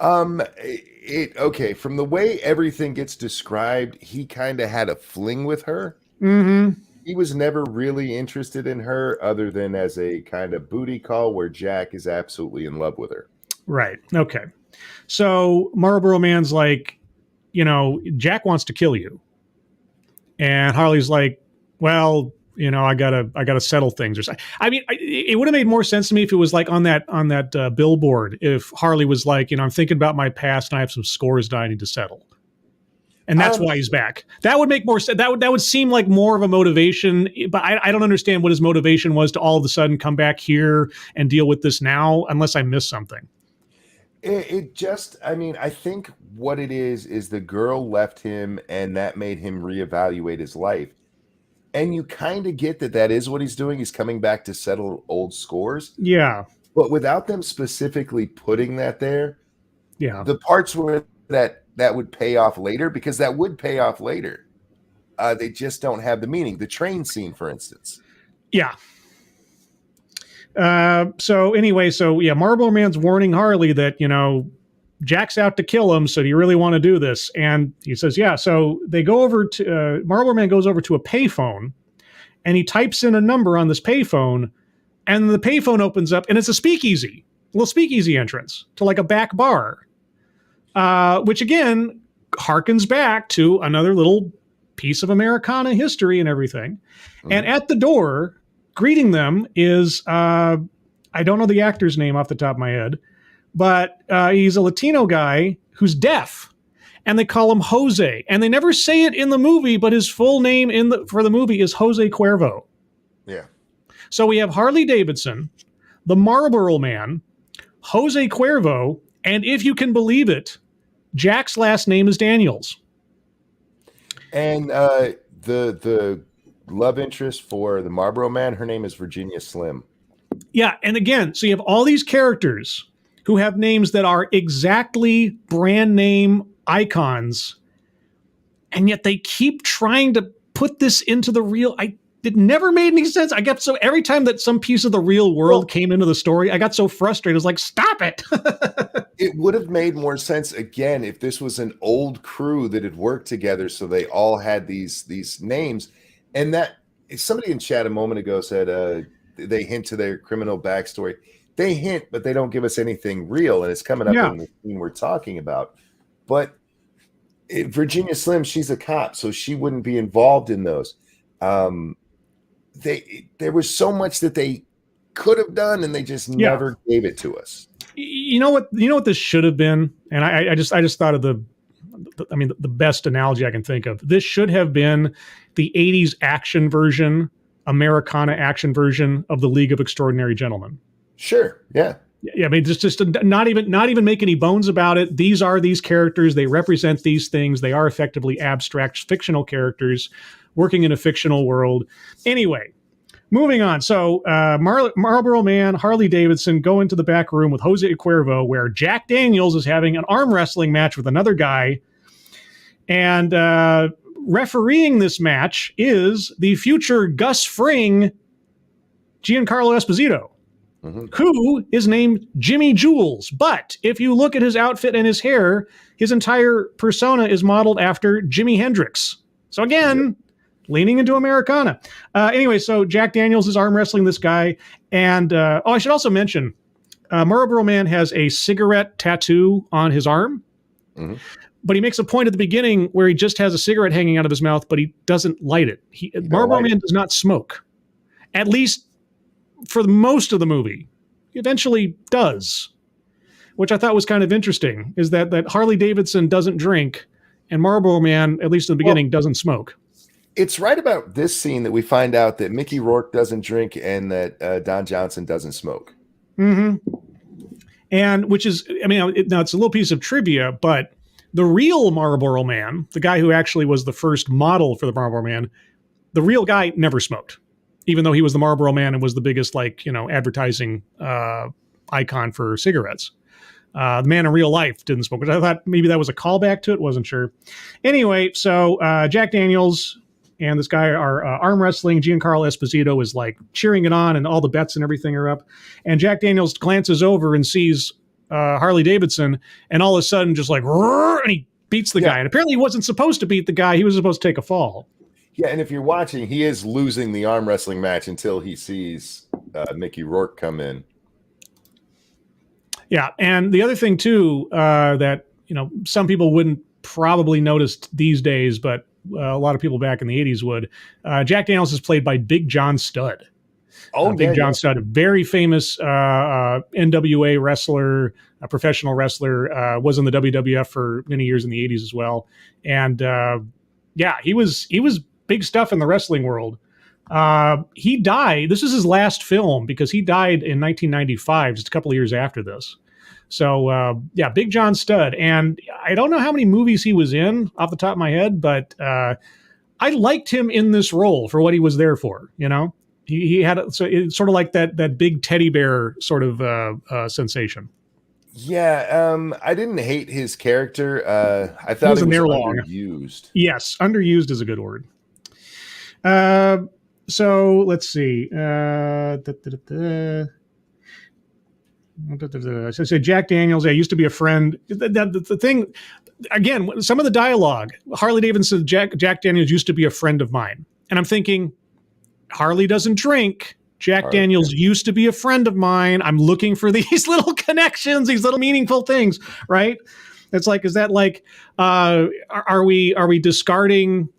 Okay. From the way everything gets described, he kind of had a fling with her. Mm-hmm. He was never really interested in her other than as a kind of booty call where Jack is absolutely in love with her. Right. Okay. So Marlboro Man's like, Jack wants to kill you. And Harley's like, well, I gotta settle things or something. I mean, it would have made more sense to me if it was like on that billboard. If Harley was like, I'm thinking about my past and I have some scores that I need to settle, and that's why he's back. That would make more sense. That would seem like more of a motivation. But I don't understand what his motivation was to all of a sudden come back here and deal with this now, unless I missed something. I think what it is the girl left him, and that made him reevaluate his life. And you kind of get that is what he's doing. He's coming back to settle old scores. Yeah. But without them specifically putting that there, yeah, the parts where that would pay off later, because that would pay off later. They just don't have the meaning. The train scene, for instance. Yeah. So Marlboro Man's warning Harley that, Jack's out to kill him. So do you really want to do this? And he says, yeah. So they go over to, Marlboro Man goes over to a payphone and he types in a number on this payphone, and the payphone opens up and it's a little speakeasy entrance to like a back bar, which again harkens back to another little piece of Americana history and everything. Mm-hmm. And at the door greeting them is, I don't know the actor's name off the top of my head, but he's a Latino guy who's deaf, and they call him Jose. And they never say it in the movie, but his full name for the movie is Jose Cuervo. Yeah. So we have Harley Davidson, the Marlboro Man, Jose Cuervo, and if you can believe it, Jack's last name is Daniels. And the love interest for the Marlboro Man, her name is Virginia Slim. Yeah, and again, so you have all these characters who have names that are exactly brand name icons, and yet they keep trying to put this into the real. It never made any sense. I got so every time that some piece of the real world came into the story, I got so frustrated. I was like, stop it. It would have made more sense again if this was an old crew that had worked together, so they all had these names. And that somebody in chat a moment ago said they hint to their criminal backstory. They hint, but they don't give us anything real, and it's coming up in the scene we're talking about. But Virginia Slim, she's a cop, so she wouldn't be involved in those. There was so much that they could have done, and they just never gave it to us. You know what this should have been, and I just thought of the best analogy I can think of. This should have been the 80s action version, Americana action version of the League of Extraordinary Gentlemen. Sure. Yeah. Yeah. I mean, just not even make any bones about it. These are these characters. They represent these things. They are effectively abstract fictional characters working in a fictional world. Anyway, moving on. So Marlboro Man, Harley Davidson go into the back room with Jose Cuervo, where Jack Daniels is having an arm wrestling match with another guy. And refereeing this match is the future Gus Fring, Giancarlo Esposito. who is named Jimmy Jules. But if you look at his outfit and his hair, his entire persona is modeled after Jimi Hendrix. So again, leaning into Americana. Anyway, so Jack Daniels is arm wrestling this guy. And I should also mention, Marlboro Man has a cigarette tattoo on his arm. But he makes a point at the beginning where he just has a cigarette hanging out of his mouth, but he doesn't light it. Marlboro Man does not smoke, at least for most of the movie. He eventually does, which I thought was kind of interesting, is that Harley Davidson doesn't drink, and Marlboro Man, at least in the beginning, doesn't smoke. It's right about this scene that we find out that Mickey Rourke doesn't drink and that Don Johnson doesn't smoke. And which is, I mean, now it's a little piece of trivia, but the real Marlboro Man, the guy who actually was the first model for the Marlboro Man, the real guy never smoked, even though he was the Marlboro Man and was the biggest, advertising icon for cigarettes. The man in real life didn't smoke, which I thought maybe that was a callback to it. Wasn't sure. Anyway, so Jack Daniels and this guy are arm wrestling. Giancarlo Esposito is like cheering it on, and all the bets and everything are up. And Jack Daniels glances over and sees Harley Davidson, and all of a sudden just like, and he beats the guy. And apparently he wasn't supposed to beat the guy. He was supposed to take a fall. Yeah, and if you're watching, he is losing the arm wrestling match until he sees Mickey Rourke come in. Yeah, and the other thing too that some people wouldn't probably notice these days, but a lot of people back in the 80s would. Jack Daniels is played by Big John Studd. Big John Studd, a very famous NWA wrestler, a professional wrestler, was in the WWF for many years in the 80s as well. And he was big stuff in the wrestling world. He died. This is his last film because he died in 1995, just a couple of years after this. So, Big John Studd. And I don't know how many movies he was in off the top of my head, but I liked him in this role for what he was there for, He had it's sort of like that big teddy bear sort of sensation. Yeah, I didn't hate his character. I thought he was underused. Yes, underused is a good word. So let's see. So Jack Daniels, used to be a friend. The thing, again, some of the dialogue, Harley Davidson, Jack Daniels used to be a friend of mine. And I'm thinking, Harley doesn't drink. Jack Daniels used to be a friend of mine. I'm looking for these little connections, these little meaningful things, right? It's like, is that like, are we discarding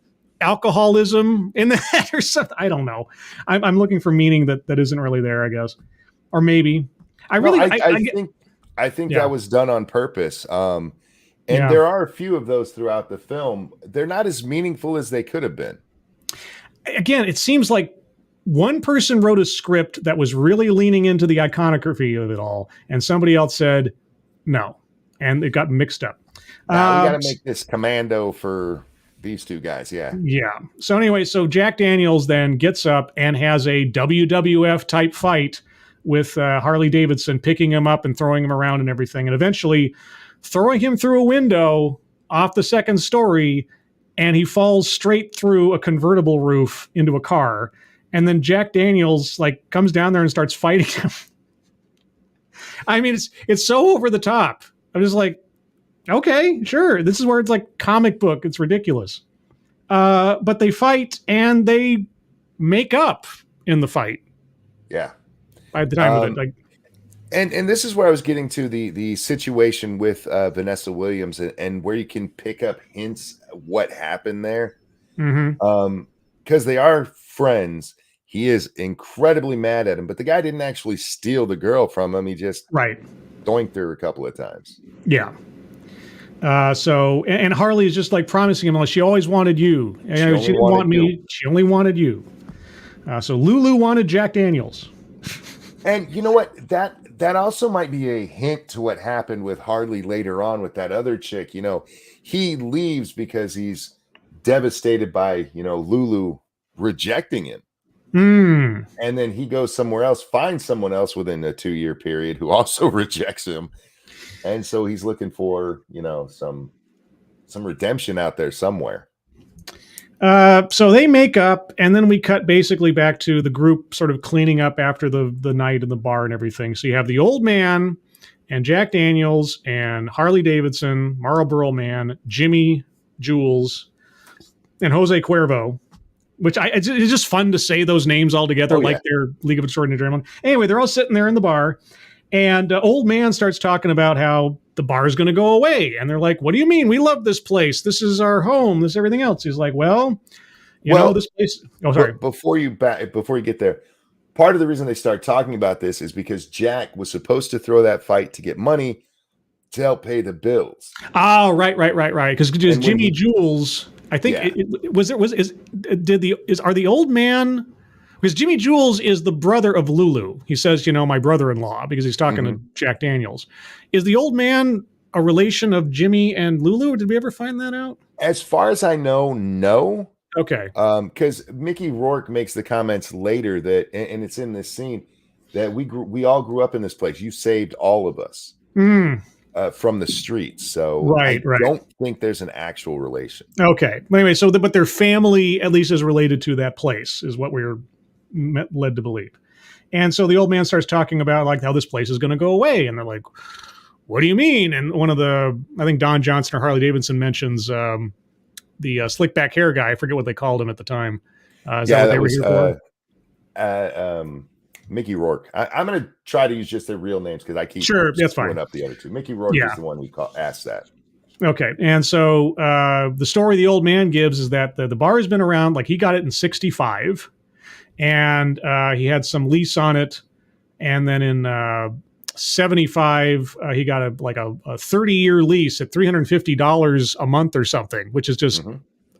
alcoholism in that or something? I don't know. I'm looking for meaning that isn't really there, I guess, or maybe. I think that was done on purpose. There are a few of those throughout the film. They're not as meaningful as they could have been. Again, it seems like one person wrote a script that was really leaning into the iconography of it all, and somebody else said no, and it got mixed up. We got to make this commando for these two guys. Yeah. So anyway, Jack Daniels then gets up and has a WWF type fight with Harley Davidson, picking him up and throwing him around and everything, and eventually throwing him through a window off the second story, and he falls straight through a convertible roof into a car. And then Jack Daniels comes down there and starts fighting him. I mean, it's so over the top. I'm just like, okay, sure. This is where it's like comic book. It's ridiculous. But they fight and they make up in the fight. Yeah. By the time of it. And this is where I was getting to the situation with Vanessa Williams and where you can pick up hints what happened there. Because they are friends. He is incredibly mad at him, but the guy didn't actually steal the girl from him. He just doinked her a couple of times. Yeah. And Harley is just promising him, she always wanted you. She didn't want me. She only wanted you. So Lulu wanted Jack Daniels. And you know what? That also might be a hint to what happened with Harley later on with that other chick. He leaves because he's devastated by, Lulu rejecting him. And then he goes somewhere else, finds someone else within a 2-year period who also rejects him. And so he's looking for, some redemption out there somewhere. So they make up, and then we cut basically back to the group sort of cleaning up after the night in the bar and everything. So you have the old man and Jack Daniels and Harley Davidson, Marlboro Man, Jimmy Jules, and Jose Cuervo, which it's just fun to say those names all together like they're League of Extraordinary Gentlemen. Anyway, they're all sitting there in the bar, and old man starts talking about how the bar is going to go away. And they're like, what do you mean? We love this place. This is our home. This is everything else. He's like, well, you know, this place. Oh, sorry. Before you get there, part of the reason they start talking about this is because Jack was supposed to throw that fight to get money to help pay the bills. Oh, right. Because Jimmy Jules, I think are the old man, because Jimmy Jules is the brother of Lulu. He says, you know, my brother-in-law, because he's talking to Jack Daniels. Is the old man a relation of Jimmy and Lulu? Did we ever find that out? As far as I know, no. Okay. Because Mickey Rourke makes the comments later that, and it's in this scene, that we all grew up in this place. You saved all of us from the streets. So I don't think there's an actual relation. Okay. But anyway, but their family at least is related to that place, is what we're led to believe. And so the old man starts talking about like how this place is going to go away, and they're like, what do you mean? And one of I think Don Johnson or Harley Davidson mentions the slick back hair guy. I forget what they called him at the time. That was Mickey Rourke. I'm going to try to use just their real names because I keep that's fine. Up the other two. Mickey Rourke is the one we asked that. Okay. And so the story the old man gives is that the bar has been around, like he got it in 1965, and he had some lease on it. And then in 1975, he got a 30-year lease at $350 a month or something, which is just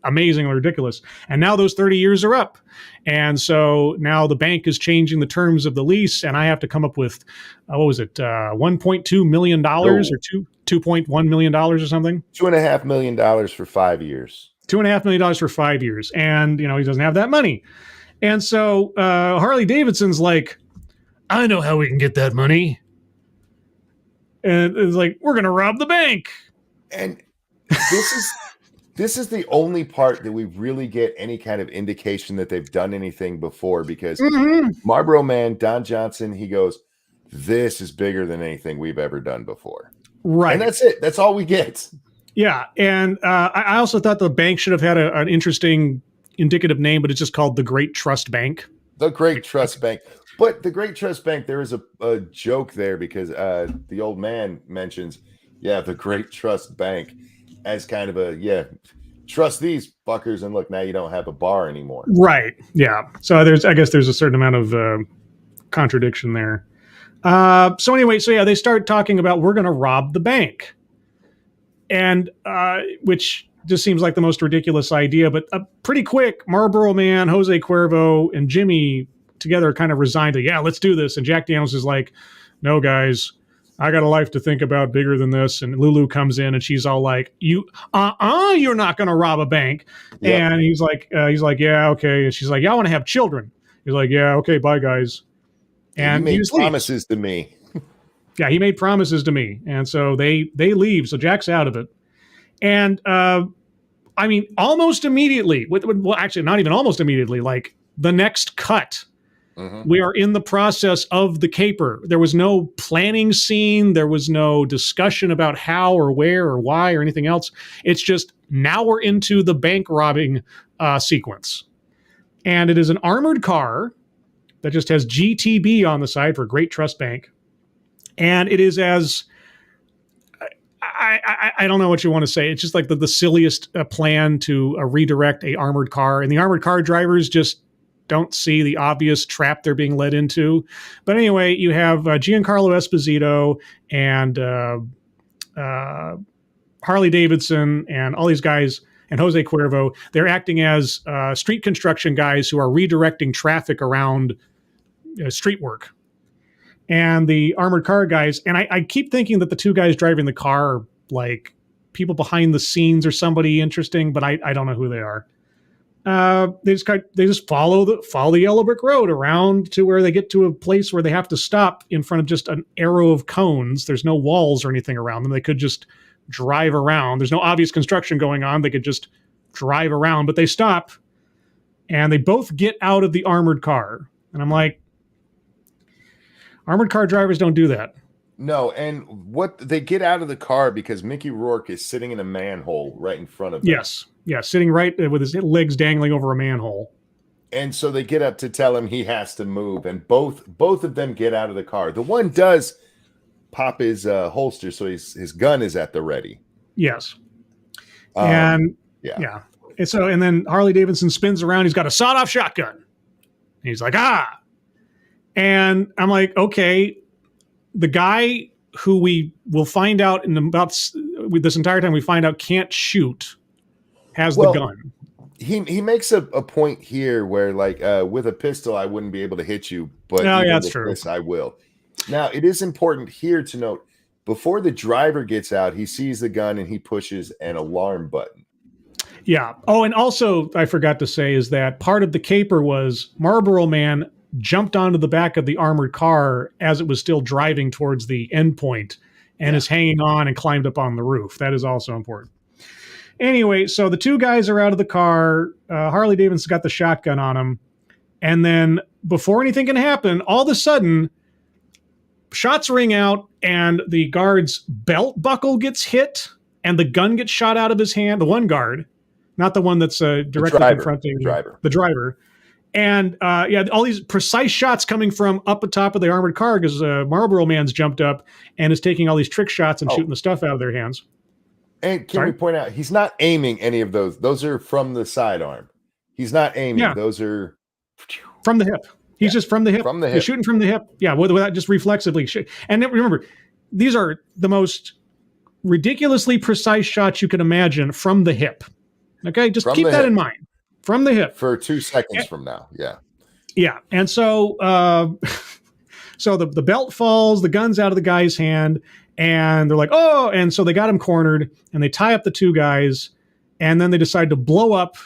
amazingly ridiculous. And now those 30 years are up. And so now the bank is changing the terms of the lease, and I have to come up with, $1.2 million or $2.1 million or something? $2.5 million for 5 years. $2.5 million for 5 years. And, you know, he doesn't have that money. And so Harley Davidson's like, I know how we can get that money. And it's like, we're going to rob the bank. And this is the only part that we really get any kind of indication that they've done anything before, because Marlboro Man, Don Johnson, he goes, this is bigger than anything we've ever done before. Right. And that's it. That's all we get. Yeah. And I also thought the bank should have had an interesting indicative name, but it's just called the Great Trust Bank. The Great Trust Bank. But the Great Trust Bank, there is a joke there because the old man mentions, the Great Trust Bank as kind of trust these fuckers, and look, now you don't have a bar anymore. Right. Yeah. So I guess there's a certain amount of contradiction there. So anyway, they start talking about, we're going to rob the bank. And which just seems like the most ridiculous idea, but pretty quick, Marlboro Man, Jose Cuervo, and Jimmy together kind of resigned to, let's do this. And Jack Daniels is like, no, guys, I got a life to think about bigger than this. And Lulu comes in and she's all like, you're not going to rob a bank. Yep. And he's like, yeah, okay. And she's like, I want to have children. He's like, yeah, okay, bye, guys. And he made promises to me. Yeah, he made promises to me. And so they leave. So Jack's out of it. And almost immediately, actually not even almost immediately, like the next cut, we are in the process of the caper. There was no planning scene. There was no discussion about how or where or why or anything else. It's just now we're into the bank robbing sequence. And it is an armored car that just has GTB on the side for Great Trust Bank. And it is as... I don't know what you want to say. It's just like the silliest plan to redirect a armored car. And the armored car drivers just don't see the obvious trap they're being led into. But anyway, you have Giancarlo Esposito and Harley Davidson and all these guys and Jose Cuervo. They're acting as street construction guys who are redirecting traffic around street work. And the armored car guys, and I keep thinking that the two guys driving the car are like people behind the scenes or somebody interesting, but I don't know who they are. They just follow the yellow brick road around to where they get to a place where they have to stop in front of just an arrow of cones. There's no walls or anything around them. They could just drive around. There's no obvious construction going on. They could just drive around, but they stop and they both get out of the armored car. And I'm like, armored car drivers don't do that. No, and what they get out of the car because Mickey Rourke is sitting in a manhole right in front of them. Yes, sitting right with his legs dangling over a manhole. And so they get up to tell him he has to move, and both of them get out of the car. The one does pop his holster, so his gun is at the ready. Yes, and and then Harley Davidson spins around. He's got a sawed-off shotgun. And he's like, ah, and I'm like, okay. The guy who we will find out in about this entire time we find out can't shoot has the gun. He makes a point here where like with a pistol I wouldn't be able to hit you, but that's true. This I will. Now it is important here to note before the driver gets out, he sees the gun and he pushes an alarm button. Yeah. Oh, and also I forgot to say is that part of the caper was Marlboro Man jumped onto the back of the armored car as it was still driving towards the end point and is hanging on and climbed up on the roof. That is also important. Anyway, so the two guys are out of the car. Harley Davidson's got the shotgun on him. And then before anything can happen, all of a sudden, shots ring out and the guard's belt buckle gets hit and the gun gets shot out of his hand. The one guard, not the one that's directly confronting the driver. And all these precise shots coming from up atop of the armored car because Marlboro Man's jumped up and is taking all these trick shots and shooting the stuff out of their hands. And can we point out, he's not aiming any of those. Those are from the sidearm. He's not aiming. Yeah. Those are from the hip. He's just from the hip. From the hip. He's shooting from the hip. Yeah, without just reflexively. And remember, these are the most ridiculously precise shots you can imagine from the hip. Okay, just keep that in mind. From the hip. For 2 seconds from now, yeah. Yeah, and so so the belt falls, the gun's out of the guy's hand, and they're like, oh, and so they got him cornered, and they tie up the two guys, and then they decide to blow up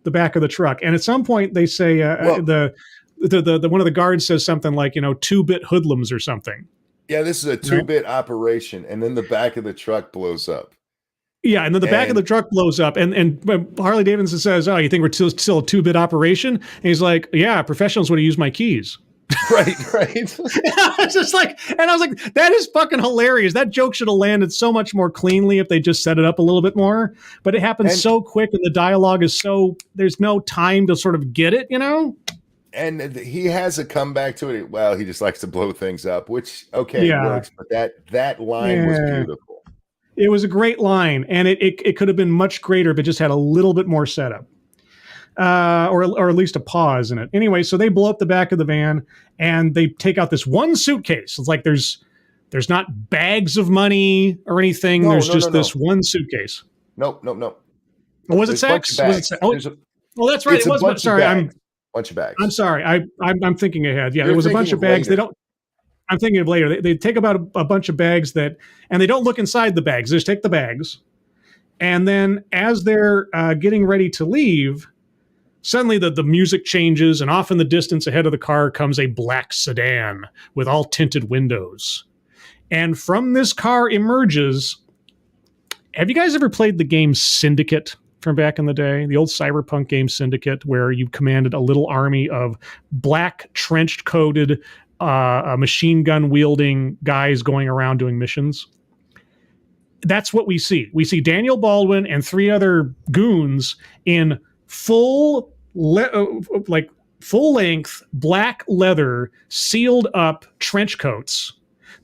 the back of the truck. And at some point they say, the one of the guards says something like, 2-bit hoodlums or something. Yeah, this is a 2-bit operation, and then the back of the truck blows up. Yeah, and then the back of the truck blows up, and Harley Davidson says, "Oh, you think we're still a 2-bit operation?" And he's like, "Yeah, professionals would have used my keys." Right. It's just like, and I was like, "That is fucking hilarious." That joke should have landed so much more cleanly if they just set it up a little bit more. But it happens so quick, and the dialogue is so there's no time to sort of get it, And he has a comeback to it. Well, he just likes to blow things up, which works. But that line was beautiful. It was a great line, and it could have been much greater if it just had a little bit more setup, or at least a pause in it. Anyway, so they blow up the back of the van, and they take out this one suitcase. It's like there's not bags of money or anything. There's just this one suitcase. Nope. Well, was it sex? That's right. It was. Sorry, bunch of bags. I'm sorry. I'm thinking ahead. Yeah, there was a bunch of bags. Later. I'm thinking of later. They take about a bunch of bags and they don't look inside the bags. They just take the bags. And then as they're getting ready to leave, suddenly the music changes, and off in the distance ahead of the car comes a black sedan with all tinted windows. And from this car emerges, have you guys ever played the game Syndicate from back in the day? The old cyberpunk game Syndicate, where you commanded a little army of black trench-coated machine gun wielding guys going around doing missions. That's what we see. We see Daniel Baldwin and 3 other goons in full length black leather sealed up trench coats.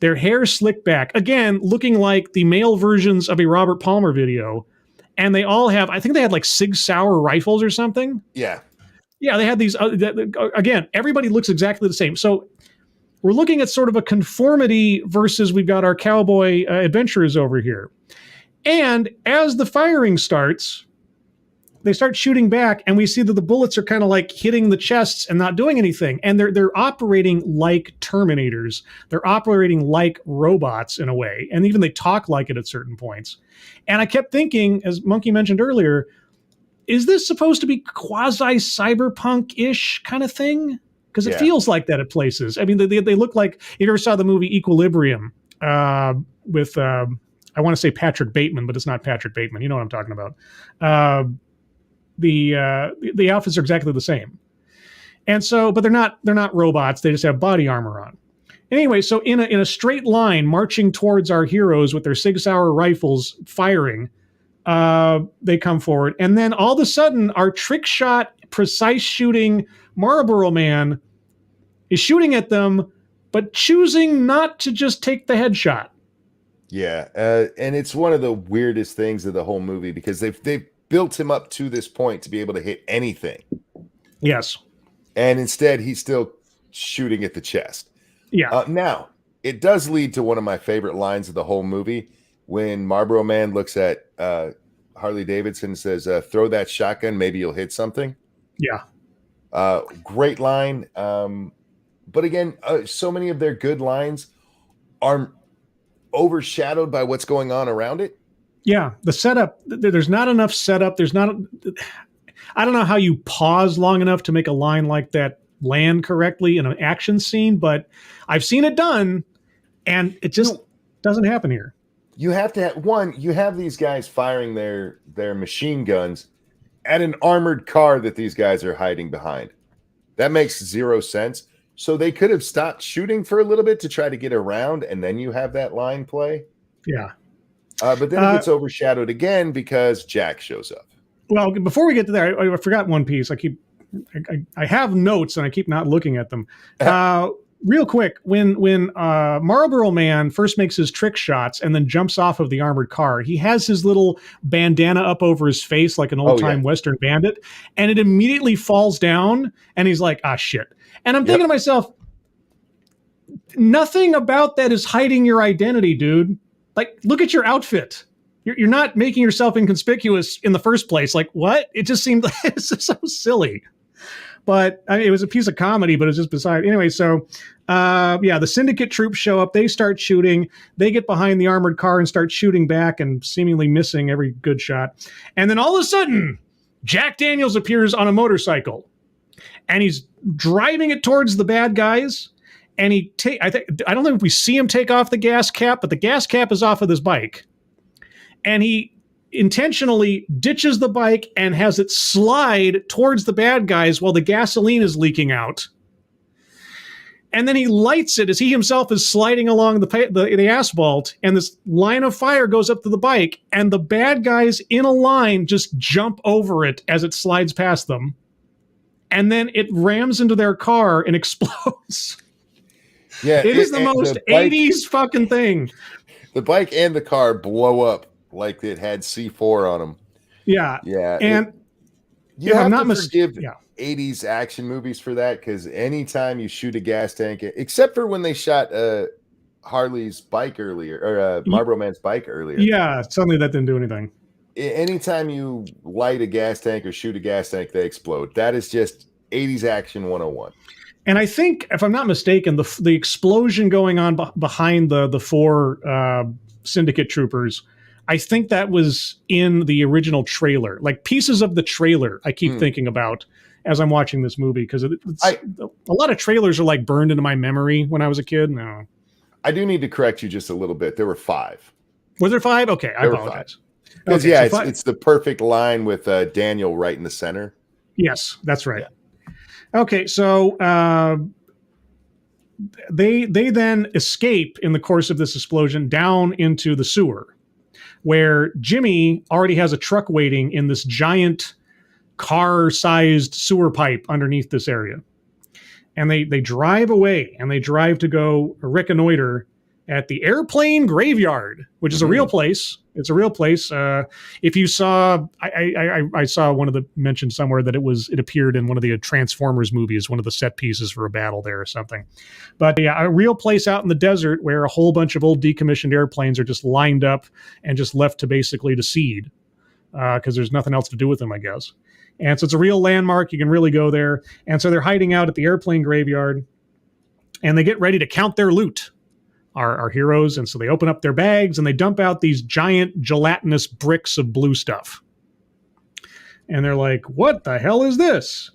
Their hair slicked back, again looking like the male versions of a Robert Palmer video. And they all have, I think they had like Sig Sauer rifles or something. Yeah, they had these. Again, everybody looks exactly the same. So we're looking at sort of a conformity versus we've got our cowboy adventurers over here. And as the firing starts, they start shooting back, and we see that the bullets are kind of like hitting the chests and not doing anything. And they're operating like Terminators. They're operating like robots in a way. And even they talk like it at certain points. And I kept thinking, as Monkey mentioned earlier, is this supposed to be quasi-cyberpunk-ish kind of thing? Because it feels like that at places. I mean, they look like, if you ever saw the movie Equilibrium with, I want to say Patrick Bateman, but it's not Patrick Bateman. You know what I'm talking about. the outfits are exactly the same. And so, but they're not robots. They just have body armor on. Anyway, so in a straight line, marching towards our heroes with their Sig Sauer rifles firing, they come forward, and then all of a sudden, our trick shot, precise shooting Marlboro man is shooting at them, but choosing not to just take the headshot. Yeah, and it's one of the weirdest things of the whole movie because they've built him up to this point to be able to hit anything. Yes, and instead he's still shooting at the chest. Yeah. Now, it does lead to one of my favorite lines of the whole movie when Marlboro Man looks at Harley Davidson and says, throw that shotgun, maybe you'll hit something. Yeah. Great line. But again, so many of their good lines are overshadowed by what's going on around it. Yeah. The setup, there's not enough setup. I don't know how you pause long enough to make a line like that land correctly in an action scene, but I've seen it done, and it just doesn't happen here. You have to have you have these guys firing their machine guns at an armored car that these guys are hiding behind. That makes zero sense. So they could have stopped shooting for a little bit to try to get around, and then you have that line play. Yeah. But then it gets overshadowed again because Jack shows up. Well, before we get to there, I forgot one piece. I have notes and I keep not looking at them. Real quick, when Marlboro Man first makes his trick shots and then jumps off of the armored car, he has his little bandana up over his face like an old-time Western bandit, and it immediately falls down, and he's like, ah, shit. And I'm thinking to myself, nothing about that is hiding your identity, dude. Like, look at your outfit. You're not making yourself inconspicuous in the first place. Like, what? It just seemed it's just so silly. But I mean, it was a piece of comedy, but it's just beside. Anyway, so the syndicate troops show up. They start shooting. They get behind the armored car and start shooting back and seemingly missing every good shot. And then all of a sudden, Jack Daniels appears on a motorcycle, and he's driving it towards the bad guys. And I don't know if we see him take off the gas cap, but the gas cap is off of this bike. And he intentionally ditches the bike and has it slide towards the bad guys while the gasoline is leaking out. And then he lights it as he himself is sliding along the asphalt, and this line of fire goes up to the bike, and the bad guys in a line just jump over it as it slides past them. And then it rams into their car and explodes. Yeah, it is the most 80s fucking thing. The bike and the car blow up like it had C4 on them. Yeah. Yeah. And you have to forgive 80s action movies for that, because anytime you shoot a gas tank, except for when they shot Harley's bike earlier, or Marlboro Man's bike earlier. Yeah, suddenly that didn't do anything. Anytime you light a gas tank or shoot a gas tank, they explode. That is just 80s action 101. And I think, if I'm not mistaken, the explosion going on behind the four syndicate troopers, I think that was in the original trailer. Like pieces of the trailer I keep thinking about as I'm watching this movie, because a lot of trailers are like burned into my memory when I was a kid. No, I do need to correct you just a little bit. There were 5. Was there 5? Okay, I apologize. Because it's the perfect line with Daniel right in the center. Yes, that's right. Yeah. Okay, so they then escape in the course of this explosion down into the sewer, where Jimmy already has a truck waiting in this giant car-sized sewer pipe underneath this area. And they drive away, and they drive to go reconnoiter at the airplane graveyard, which is a real place. It's a real place. If you saw, I saw one of the mentioned somewhere that it appeared in one of the Transformers movies, one of the set pieces for a battle there or something. But yeah, a real place out in the desert where a whole bunch of old decommissioned airplanes are just lined up and just left to basically to seed, because there's nothing else to do with them, I guess. And so it's a real landmark. You can really go there. And so they're hiding out at the airplane graveyard, and they get ready to count their loot. Our heroes, and so they open up their bags and they dump out these giant gelatinous bricks of blue stuff. And they're like, what the hell is this?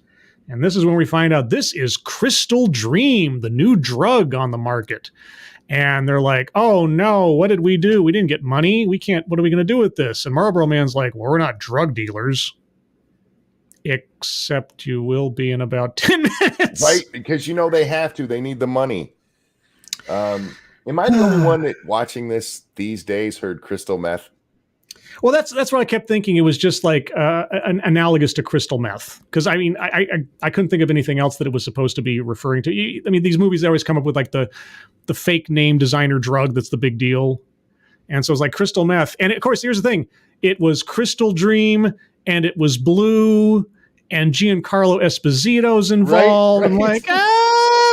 And this is when we find out this is Crystal Dream, the new drug on the market. And they're like, oh no, what did we do? We didn't get money. What are we going to do with this? And Marlboro Man's like, well, we're not drug dealers. except you will be in about 10 minutes. Right, because they have to. They need the money. Am I the only one that watching this these days heard crystal meth? Well, that's what I kept thinking. It was just like an analogous to crystal meth. Because I mean, I couldn't think of anything else that it was supposed to be referring to. I mean, these movies always come up with like the fake name designer drug that's the big deal. And so it's like crystal meth. And of course, here's the thing. It was Crystal Dream and it was Blue and Giancarlo Esposito's involved. Right. I'm like,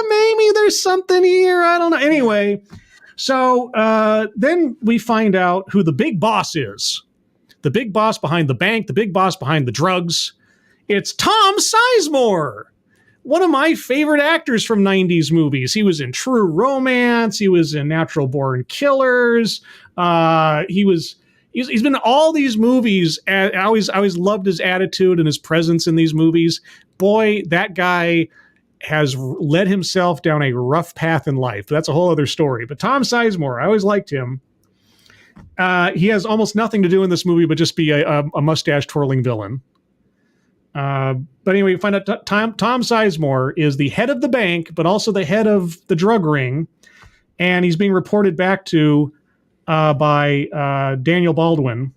maybe there's something here. I don't know. Anyway, so then we find out who the big boss is. The big boss behind the bank, the big boss behind the drugs. It's Tom Sizemore, one of my favorite actors from 90s movies. He was in True Romance. He was in Natural Born Killers. He's been in all these movies. And I always loved his attitude and his presence in these movies. Boy, that guy has led himself down a rough path in life. That's a whole other story. But Tom Sizemore, I always liked him. He has almost nothing to do in this movie but just be a mustache twirling villain. But anyway, we find out Tom Sizemore is the head of the bank, but also the head of the drug ring. And he's being reported back to by Daniel Baldwin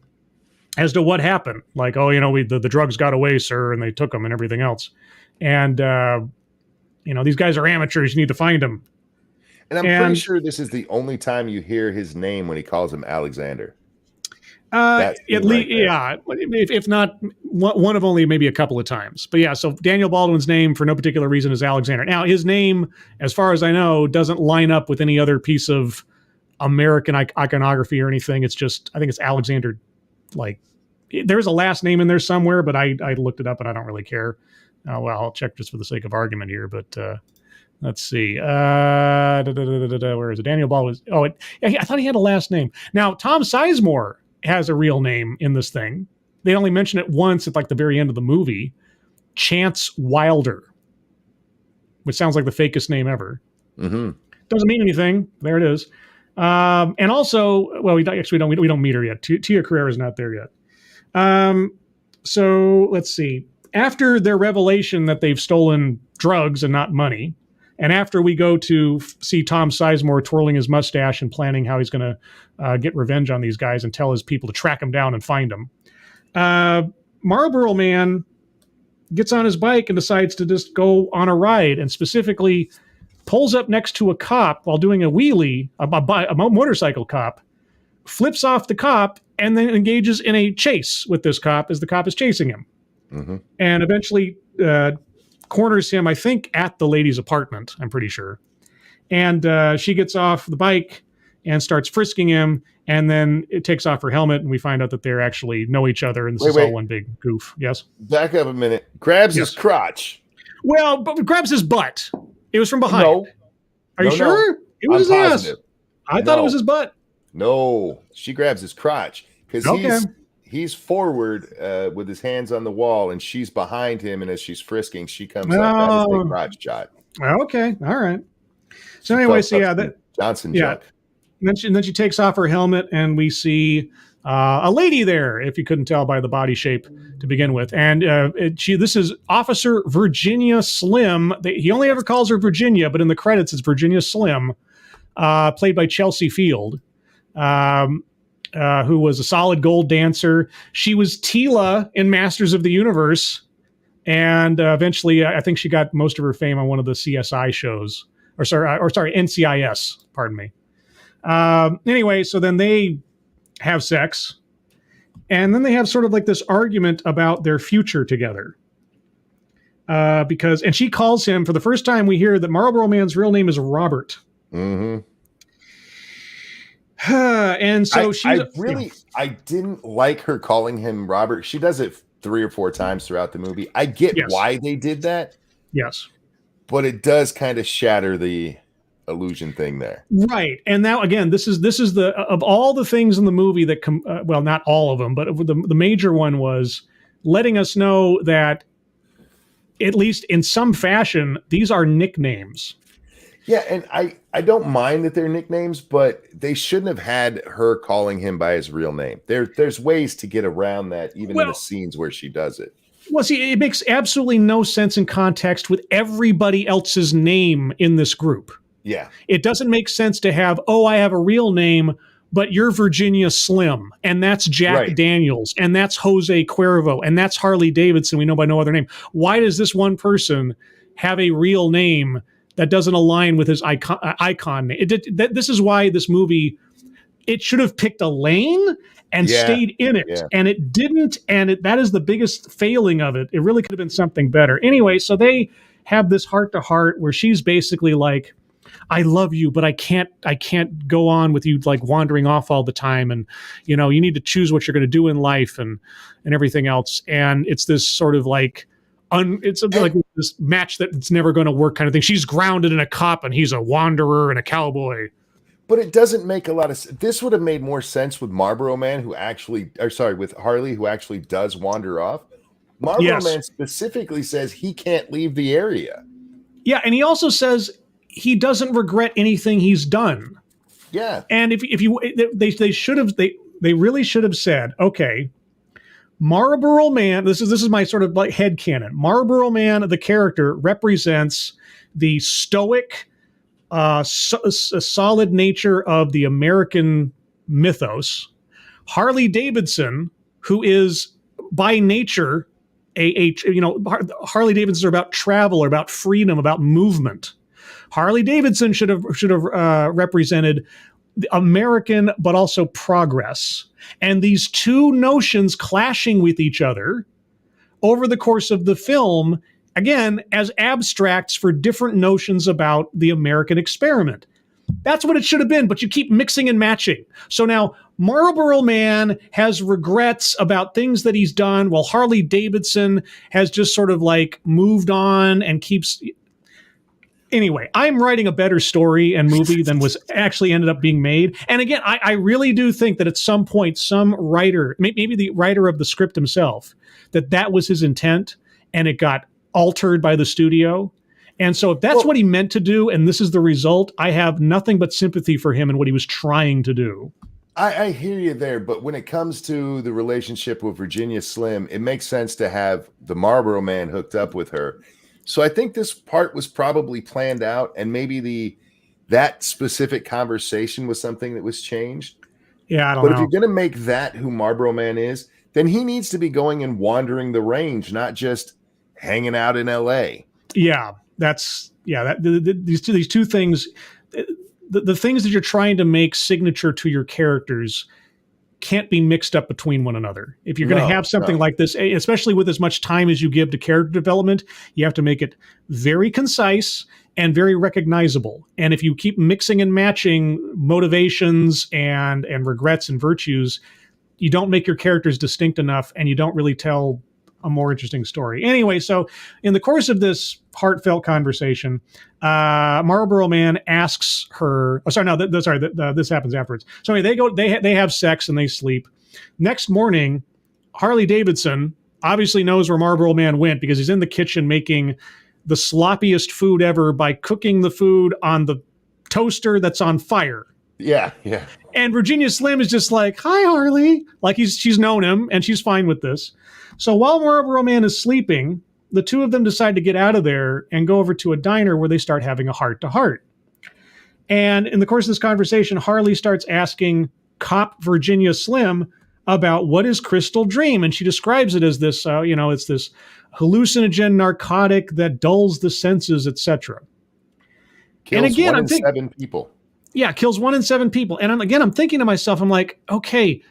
as to what happened. Like, the drugs got away, sir, and they took them and everything else. And, these guys are amateurs. You need to find them. And I'm pretty sure this is the only time you hear his name when he calls him Alexander. At least, yeah. If not, one of only maybe a couple of times. But yeah, so Daniel Baldwin's name for no particular reason is Alexander. Now, his name, as far as I know, doesn't line up with any other piece of American iconography or anything. It's just, I think it's Alexander. Like, there's a last name in there somewhere, but I looked it up and I don't really care. Well, I'll check just for the sake of argument here, but let's see. Where is it? Daniel Baldwin. I thought he had a last name. Now, Tom Sizemore has a real name in this thing. They only mention it once at like the very end of the movie. Chance Wilder, which sounds like the fakest name ever. Mm-hmm. Doesn't mean anything. There it is. And also, well, we don't meet her yet. Tia Carrera's not there yet. So let's see. After their revelation that they've stolen drugs and not money, and after we go to see Tom Sizemore twirling his mustache and planning how he's going to get revenge on these guys and tell his people to track him down and find him, Marlboro Man gets on his bike and decides to just go on a ride, and specifically pulls up next to a cop while doing a wheelie, a motorcycle cop, flips off the cop, and then engages in a chase with this cop as the cop is chasing him. Mm-hmm. And eventually corners him, I think, at the lady's apartment, I'm pretty sure. And she gets off the bike and starts frisking him, and then it takes off her helmet, and we find out that they actually know each other, and this is all one big goof. Yes? Back up a minute. Grabs his crotch. Well, but grabs his butt. It was from behind. No. Are you sure? No. It was I'm his positive. ass. I thought it was his butt. No. She grabs his crotch because he's forward with his hands on the wall, and she's behind him, and as she's frisking, she comes up. That is the crotch shot. Okay. All right. So anyway, that Johnson jump. And then she takes off her helmet, and we see a lady there, if you couldn't tell by the body shape to begin with. And this is Officer Virginia Slim. He only ever calls her Virginia, but in the credits, it's Virginia Slim, played by Chelsea Field, who was a solid gold dancer. She was Tila in Masters of the Universe. And eventually, I think she got most of her fame on one of the CSI shows. NCIS, pardon me. Anyway, so then they have sex, and then they have sort of like this argument about their future together. And she calls him, for the first time we hear that Marlboro Man's real name is Robert. Mm-hmm. And so I didn't like her calling him Robert. She does it 3 or 4 times throughout the movie. I get why they did that. Yes. But it does kind of shatter the illusion thing there. Right. And now, again, this is the, of all the things in the movie that, well, not all of them, but the major one was letting us know that, at least in some fashion, these are nicknames. Yeah, and I don't mind that they're nicknames, but they shouldn't have had her calling him by his real name. There's ways to get around that, even in the scenes where she does it. Well, see, it makes absolutely no sense in context with everybody else's name in this group. Yeah. It doesn't make sense to have, oh, I have a real name, but you're Virginia Slim, and that's Jack Daniels, and that's Jose Cuervo, and that's Harley Davidson. We know by no other name. Why does this one person have a real name that doesn't align with his icon name? This is why this movie, it should have picked a lane and stayed in it, and it didn't, and that is the biggest failing of it. It really could have been something better. Anyway, so they have this heart-to-heart where she's basically like, I love you, but I can't go on with you like wandering off all the time. And, you know, you need to choose what you're going to do in life and everything else. And it's this sort of like, it's like this match that it's never going to work kind of thing. She's grounded in a cop and he's a wanderer and a cowboy. But it doesn't make a lot of sense. This would have made more sense with Marlboro Man, with Harley, who actually does wander off. Marlboro Man specifically says he can't leave the area. Yeah. And he also says he doesn't regret anything he's done. Yeah. And they really should have said, okay, Marlboro Man, this is my sort of like headcanon. Marlboro Man, the character, represents the stoic, solid nature of the American mythos. Harley Davidson, who is by nature Harley Davidson are about travel, or about freedom, about movement. Harley Davidson should have represented the American, but also progress. And these two notions clashing with each other over the course of the film, again, as abstracts for different notions about the American experiment. That's what it should have been, but you keep mixing and matching. So now Marlboro Man has regrets about things that he's done, while Harley Davidson has just sort of like moved on and keeps... Anyway, I'm writing a better story and movie than was actually ended up being made. And again, I really do think that at some point, some writer, maybe the writer of the script himself, that was his intent and it got altered by the studio. And so if that's what he meant to do, and this is the result, I have nothing but sympathy for him and what he was trying to do. I hear you there, but when it comes to the relationship with Virginia Slim, it makes sense to have the Marlboro Man hooked up with her. So I think this part was probably planned out, and maybe that specific conversation was something that was changed. Yeah, I don't know. But if you're going to make that who Marlboro Man is, then he needs to be going and wandering the range, not just hanging out in L.A. Yeah, these two things, the things that you're trying to make signature to your characters can't be mixed up between one another. If you're going to have something like this, especially with as much time as you give to character development, you have to make it very concise and very recognizable. And if you keep mixing and matching motivations and regrets and virtues, you don't make your characters distinct enough, and you don't really tell a more interesting story. Anyway, so in the course of this heartfelt conversation, Marlboro Man asks her. Oh, sorry, no, this happens afterwards. So anyway, they have sex and they sleep. Next morning, Harley Davidson obviously knows where Marlboro Man went because he's in the kitchen making the sloppiest food ever by cooking the food on the toaster that's on fire. Yeah, yeah. And Virginia Slim is just like, "Hi, Harley," like she's known him and she's fine with this. So while Marlboro Man is sleeping, the two of them decide to get out of there and go over to a diner where they start having a heart-to-heart. And in the course of this conversation, Harley starts asking cop Virginia Slim about what is crystal dream. And she describes it as this, it's this hallucinogen narcotic that dulls the senses, etc. Kills and again, 1 in 7 people. Yeah, kills 1 in 7 people. And I'm thinking to myself, I'm like, okay,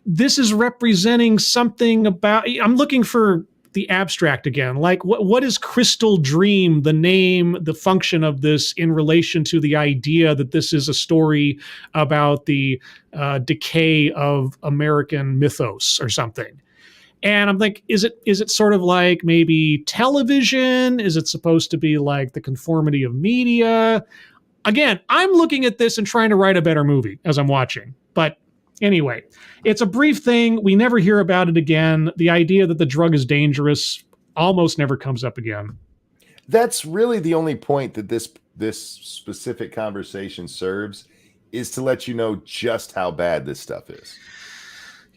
this is representing something about, I'm looking for the abstract again. Like what is crystal dream, the name, the function of this in relation to the idea that this is a story about the decay of American mythos or something. And I'm like, is it sort of like maybe television? Is it supposed to be like the conformity of media? Again, I'm looking at this and trying to write a better movie as I'm watching. But anyway, it's a brief thing. We never hear about it again. The idea that the drug is dangerous almost never comes up again. That's really the only point that this specific conversation serves, is to let you know just how bad this stuff is.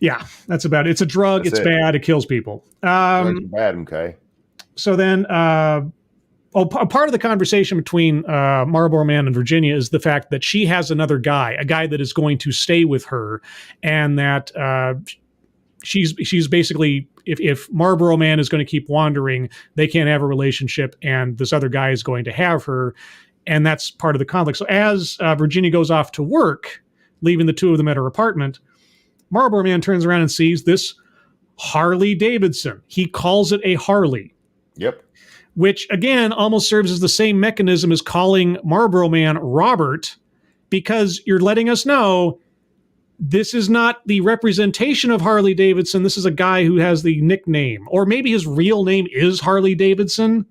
Yeah, that's about it. It's a drug. That's it's it. bad. It kills people. Drugs are bad, okay. So then, part of the conversation between Marlboro Man and Virginia is the fact that she has another guy, a guy that is going to stay with her, and that she's basically, if Marlboro Man is going to keep wandering, they can't have a relationship, and this other guy is going to have her, and that's part of the conflict. So as Virginia goes off to work, leaving the two of them at her apartment, Marlboro Man turns around and sees this Harley Davidson. He calls it a Harley. Yep. Which, again, almost serves as the same mechanism as calling Marlboro Man Robert, because you're letting us know this is not the representation of Harley Davidson. This is a guy who has the nickname. Or maybe his real name is Harley Davidson,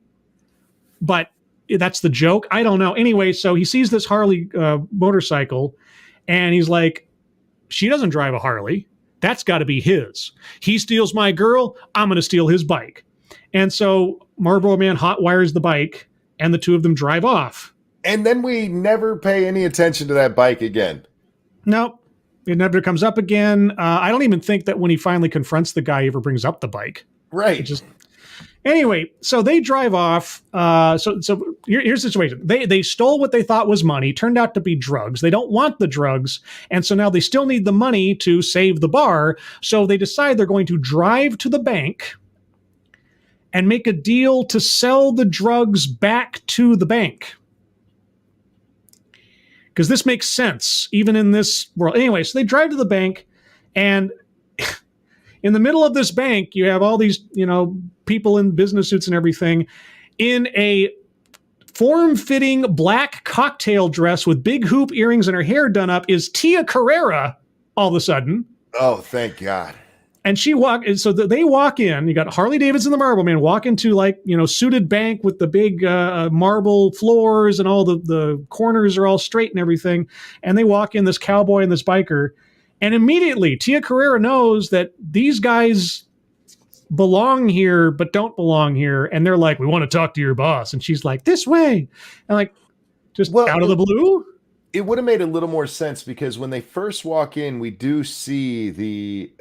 but that's the joke. I don't know. Anyway, so he sees this Harley motorcycle, and he's like, she doesn't drive a Harley. That's got to be his. He steals my girl. I'm going to steal his bike. And so Marlboro Man hotwires the bike, and the two of them drive off. And then we never pay any attention to that bike again. Nope. It never comes up again. I don't even think that when he finally confronts the guy, he ever brings up the bike. Right. Anyway, so they drive off. So here's the situation. They stole what they thought was money, turned out to be drugs. They don't want the drugs, and so now they still need the money to save the bar. So they decide they're going to drive to the bank and make a deal to sell the drugs back to the bank. Because this makes sense, even in this world. Anyway, so they drive to the bank, and in the middle of this bank, you have all these, people in business suits and everything in a form-fitting black cocktail dress with big hoop earrings and her hair done up is Tia Carrera all of a sudden. Oh, thank God. And they walk in, you got Harley Davidson, the Marlboro Man, walk into suited bank with the big marble floors, and all the corners are all straight and everything. And they walk in, this cowboy and this biker. And immediately Tia Carrera knows that these guys belong here, but don't belong here. And they're like, we want to talk to your boss. And she's like, this way. And out of the blue. It would have made a little more sense, because when they first walk in, we do see the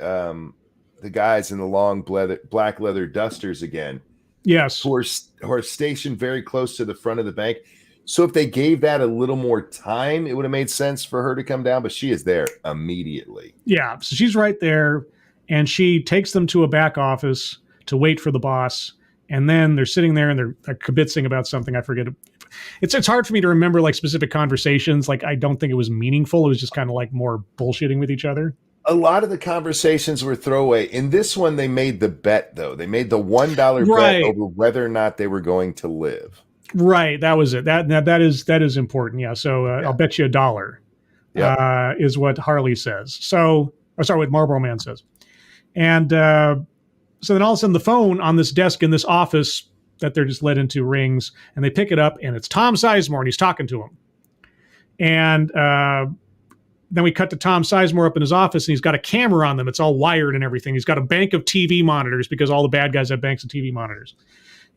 guys in the long black leather dusters again. Yes. Who are stationed very close to the front of the bank. So if they gave that a little more time, it would have made sense for her to come down, but she is there immediately. Yeah. So she's right there, and she takes them to a back office to wait for the boss. And then they're sitting there and they're kibitzing about something. I forget. It's hard for me to remember specific conversations. I don't think it was meaningful. It was just kind of more bullshitting with each other. A lot of the conversations were throwaway. In this one, they made the bet, though. They made the $1 bet over whether or not they were going to live. Right. That was it. That is important. Yeah. So I'll bet you $1 is what Harley says. So, what Marlboro Man says. And so then all of a sudden the phone on this desk in this office that they're just led into rings, and they pick it up, and it's Tom Sizemore, and he's talking to him. And then we cut to Tom Sizemore up in his office, and he's got a camera on them. It's all wired and everything. He's got a bank of TV monitors, because all the bad guys have banks of TV monitors.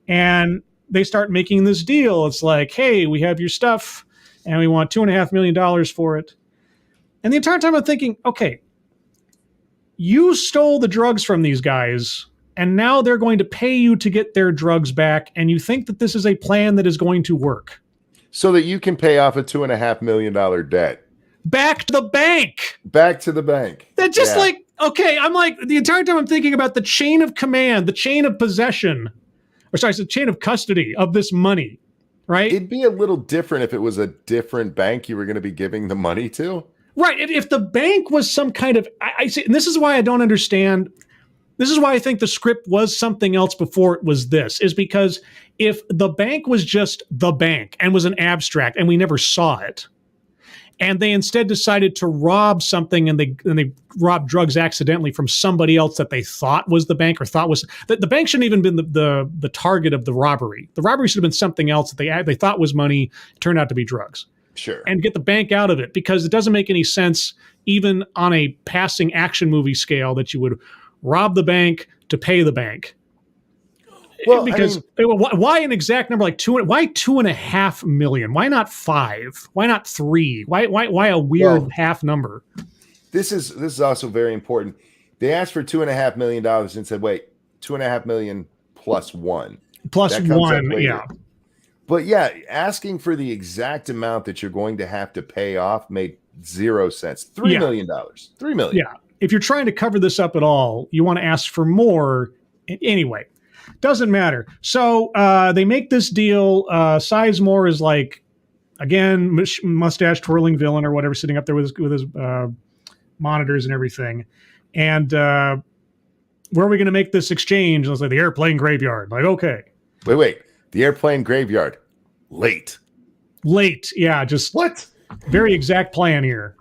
And they start making this deal. It's like, hey, we have your stuff, and we want $2.5 million for it. And the entire time I'm thinking, okay, you stole the drugs from these guys, and now they're going to pay you to get their drugs back, and you think that this is a plan that is going to work. So that you can pay off a $2.5 million debt. Back to the bank. Back to the bank. They're just okay, I'm the entire time I'm thinking about the chain of command, the chain of possession, the chain of custody of this money, right? It'd be a little different if it was a different bank you were going to be giving the money to. Right. If the bank was some kind of, I see, and this is why I don't understand. This is why I think the script was something else before it was this, is because if the bank was just the bank and was an abstract and we never saw it, and they instead decided to rob something, and they robbed drugs accidentally from somebody else that they thought was the bank, or thought was the bank shouldn't even been the target of the robbery. The robbery should have been something else that they thought was money, turned out to be drugs. Sure. And get the bank out of it, because it doesn't make any sense, even on a passing action movie scale, that you would rob the bank to pay the bank. Well, because why an exact number like why $2.5 million? Why not 5? Why not 3? Why a weird half number? This is also very important. They asked for $2.5 million and said, wait, $2.5 million plus one. Plus That comes up one, later. yeah. But yeah, asking for the exact amount that you're going to have to pay off made 0 sense. $3 million. $3 million. Yeah. If you're trying to cover this up at all, you want to ask for more. Anyway, doesn't matter. So they make this deal. Sizemore is like, again, mustache twirling villain or whatever, sitting up there with his monitors and everything. And where are we going to make this exchange? I was like, the airplane graveyard. Like, okay. Wait. The airplane graveyard. Late. Yeah, just what? Very exact plan here.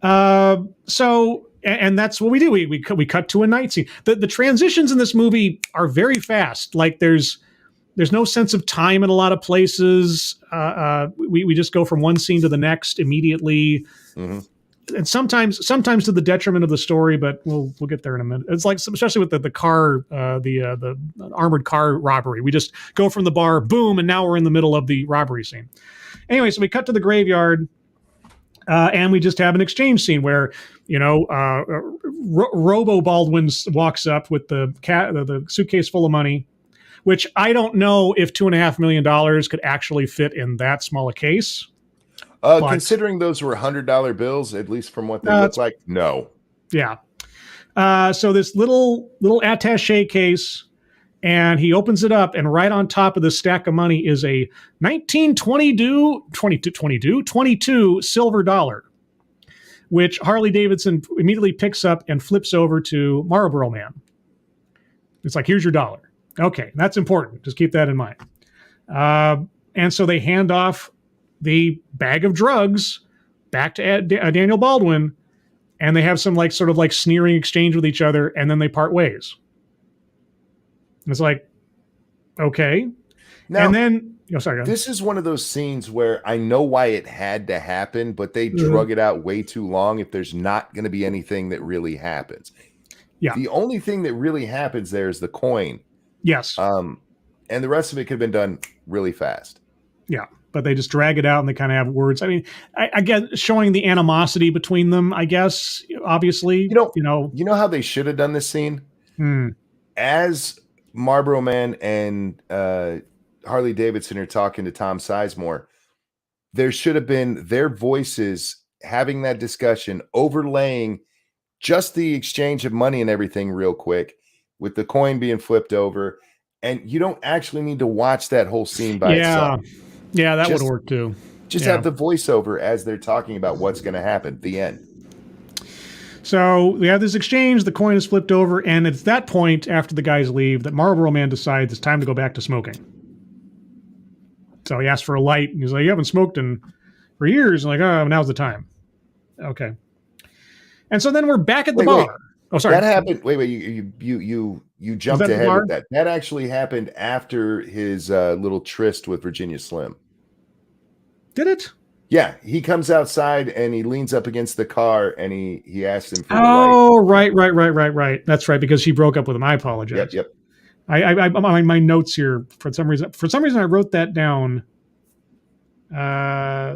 So, and that's what we do. We cut to a night scene. The transitions in this movie are very fast. Like there's no sense of time in a lot of places. We just go from one scene to the next immediately. Mm-hmm. And sometimes to the detriment of the story, but we'll get there in a minute. It's like, especially with the car, the armored car robbery. We just go from the bar, boom, and now we're in the middle of the robbery scene. Anyway, so we cut to the graveyard, and we just have an exchange scene where, Robo Baldwin walks up with the suitcase full of money, which I don't know if $2.5 million could actually fit in that small a case. Considering those were $100 bills, at least from what they look like, no. Yeah. So this little attaché case, and he opens it up, and right on top of the stack of money is a 1922 silver dollar, which Harley Davidson immediately picks up and flips over to Marlboro Man. It's like, here's your dollar. Okay, that's important. Just keep that in mind. And so they hand off the bag of drugs back to Daniel Baldwin, and they have some sort of sneering exchange with each other, and then they part ways. And it's like, okay. Now, and then, sorry. This is one of those scenes where I know why it had to happen, but they drug it out way too long if there's not going to be anything that really happens. Yeah. The only thing that really happens there is the coin. Yes. And the rest of it could have been done really fast. Yeah. But they just drag it out and they kind of have words. I mean, I get showing the animosity between them, I guess, obviously. You know how they should have done this scene? As Marlboro Man and Harley Davidson are talking to Tom Sizemore, there should have been their voices having that discussion, overlaying just the exchange of money and everything real quick, with the coin being flipped over. And you don't actually need to watch that whole scene by itself. Yeah, that would work too. Just have the voiceover as they're talking about what's going to happen. The end. So we have this exchange. The coin is flipped over, and it's that point after the guys leave that Marlboro Man decides it's time to go back to smoking. So he asks for a light, and he's like, "You haven't smoked for years." And now's the time. Okay. And so then we're back at the bar. Wait. Oh, sorry. That happened. Wait. You jumped ahead with that. That actually happened after his little tryst with Virginia Slim. Did it? Yeah, he comes outside and he leans up against the car and he asks him for the light. Right. That's right, because she broke up with him. I apologize. Yep. I'm on my notes here for some reason. For some reason, I wrote that down. Yeah.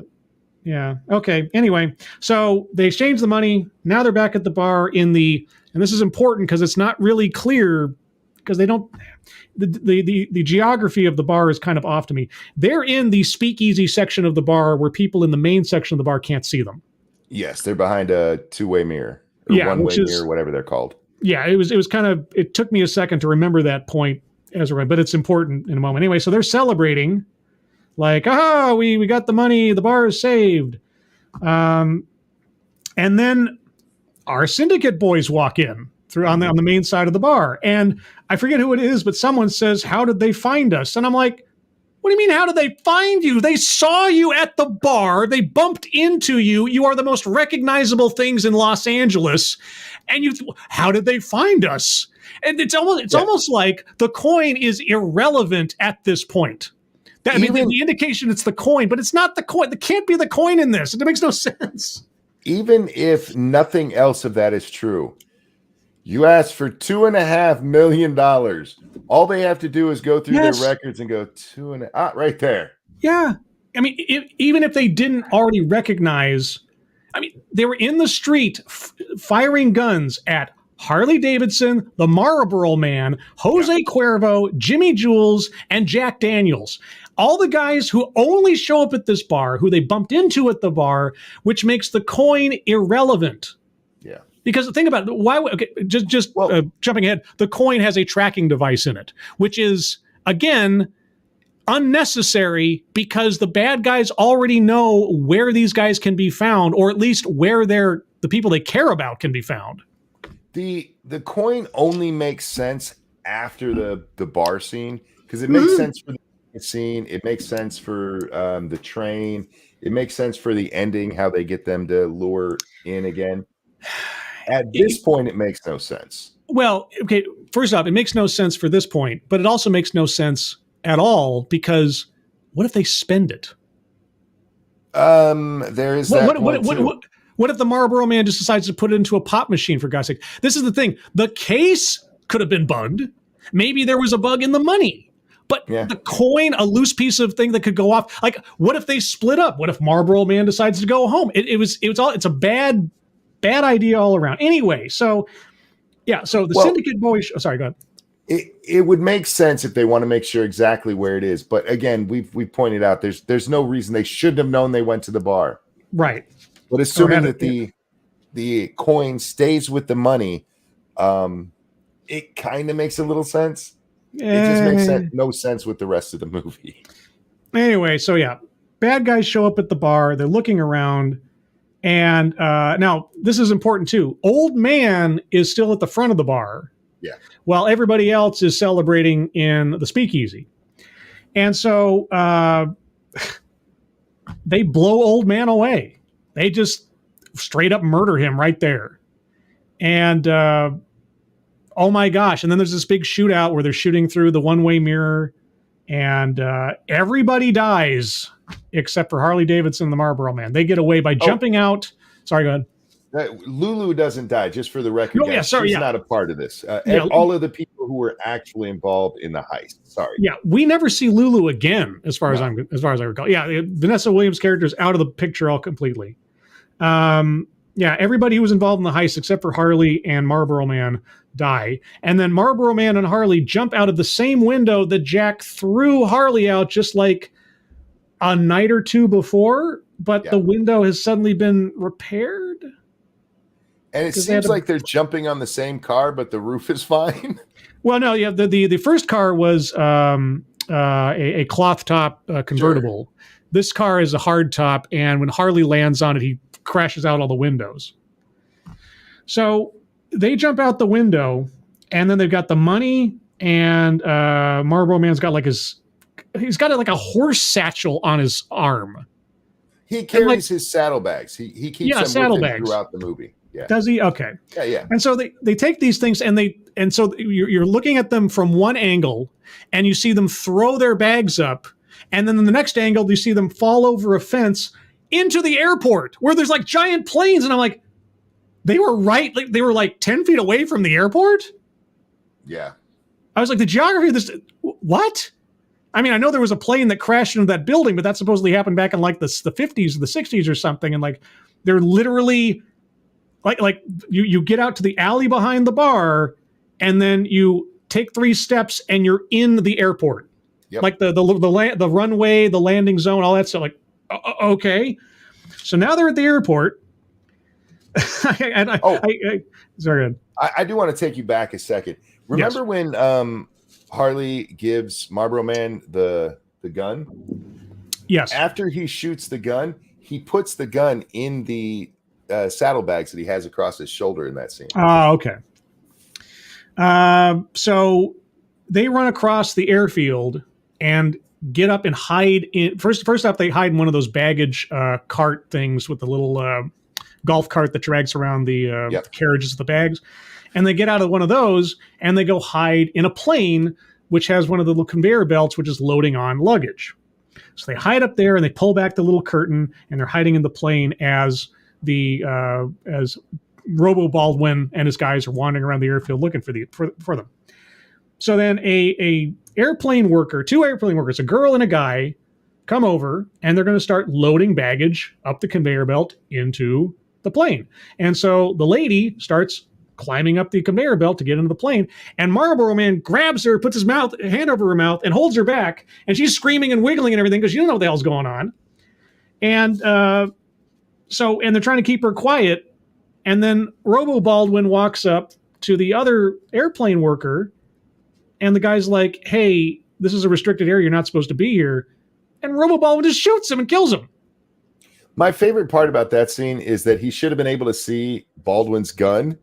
Okay. Anyway, so they exchange the money. Now they're back at the bar and this is important because it's not really clear because they don't. The geography of the bar is kind of off to me. They're in the speakeasy section of the bar where people in the main section of the bar can't see them. Yes, they're behind a two-way mirror or one-way mirror, whatever they're called. Yeah, it was kind of. It took me a second to remember that point, Ezra, but it's important in a moment. Anyway, so they're celebrating, like, we got the money, the bar is saved, and then our syndicate boys walk in on the main side of the bar, and I forget who it is, but someone says, "How did they find us?" And I'm like, "What do you mean? How did they find you? They saw you at the bar. They bumped into you. You are the most recognizable things in Los Angeles, and how did they find us?" And it's almost like the coin is irrelevant at this point. I mean, the indication it's the coin, but it's not the coin. There can't be the coin in this. It makes no sense. Even if nothing else of that is true, you asked for $2.5 million. All they have to do is go through their records and go right there. Yeah. I mean, even if they didn't already recognize, I mean, they were in the street firing guns at Harley Davidson, the Marlboro Man, Jose Cuervo, Jimmy Jules, and Jack Daniels. All the guys who only show up at this bar, who they bumped into at the bar, which makes the coin irrelevant. Yeah. Because think about it, why? Okay, jumping ahead, the coin has a tracking device in it, which is, again, unnecessary because the bad guys already know where these guys can be found, or at least where the people they care about can be found. The coin only makes sense after the bar scene, because it makes sense for the scene. It makes sense for the train. It makes sense for the ending, how they get them to lure in again. At this point, it makes no sense. Well, okay, first off, it makes no sense for this point, but it also makes no sense at all, because what if they spend it? There is that point too. What if the Marlboro Man just decides to put it into a pop machine, for God's sake? This is the thing. The case could have been bugged. Maybe there was a bug in the money. But the coin, a loose piece of thing that could go off. Like, what if they split up? What if Marlboro Man decides to go home? It's a bad idea all around. Anyway, so the Syndicate boys. Oh, sorry, go ahead. It would make sense if they want to make sure exactly where it is. But again, we pointed out there's no reason they shouldn't have known they went to the bar. Right. But assuming that the coin stays with the money, it kind of makes a little sense. It just makes no sense with the rest of the movie. Anyway, so bad guys show up at the bar. They're looking around. And now this is important too. Old Man is still at the front of the bar. Yeah. While everybody else is celebrating in the speakeasy. And so they blow Old Man away. They just straight up murder him right there. And oh my gosh. And then there's this big shootout where they're shooting through the one-way mirror, and everybody dies except for Harley Davidson and the Marlboro Man. They get away by jumping out. Sorry, go ahead. Lulu doesn't die, just for the record. Oh, yeah, sorry, she's not a part of this. All of the people who were actually involved in the heist. Sorry. Yeah, we never see Lulu again, as far as I recall. Yeah, Vanessa Williams' character is out of the picture all completely. Everybody who was involved in the heist except for Harley and Marlboro Man die. And then Marlboro Man and Harley jump out of the same window that Jack threw Harley out just like a night or two before, but the window has suddenly been repaired. And it seems like they're jumping on the same car, but the roof is fine. Well, no, the first car was a cloth top convertible. Sure. This car is a hard top, and when Harley lands on it, he crashes out all the windows. So they jump out the window, and then they've got the money, and Marlboro Man's got he's got like a horse satchel on his arm. He carries his saddlebags. He keeps them with him throughout the movie. Yeah. Does he? Okay. Yeah. And so they take these things, and so you're looking at them from one angle, and you see them throw their bags up, and then in the next angle you see them fall over a fence into the airport where there's like giant planes, and I'm like, they were like 10 feet away from the airport. Yeah. I was like, the geography of this, what? I mean, I know there was a plane that crashed into that building, but that supposedly happened back in like the 50s or the 60s or something, and like they're literally. Like you get out to the alley behind the bar, and then you take 3 steps and you're in the airport. Yep. Like the runway, the landing zone, all that stuff. Like, okay. So now they're at the airport. Sorry. I do want to take you back a second. Remember when Harley gives Marlboro Man the gun? Yes. After he shoots the gun, he puts the gun in the saddlebags that he has across his shoulder in that scene. Oh, okay. So they run across the airfield and get up and hide in. First off, they hide in one of those baggage cart things with the little golf cart that drags around the carriages of the bags. And they get out of one of those and they go hide in a plane, which has one of the little conveyor belts, which is loading on luggage. So they hide up there and they pull back the little curtain, and they're hiding in the plane as Robo Baldwin and his guys are wandering around the airfield looking for them. So then two airplane workers, a girl and a guy, come over, and they're going to start loading baggage up the conveyor belt into the plane. And so the lady starts climbing up the conveyor belt to get into the plane. And Marlboro Man grabs her, puts his hand over her mouth, and holds her back. And she's screaming and wiggling and everything because she doesn't know what the hell's going on. And and they're trying to keep her quiet. And then Robo Baldwin walks up to the other airplane worker, and the guy's like, "Hey, this is a restricted area. You're not supposed to be here." And Robo Baldwin just shoots him and kills him. My favorite part about that scene is that he should have been able to see Baldwin's gun,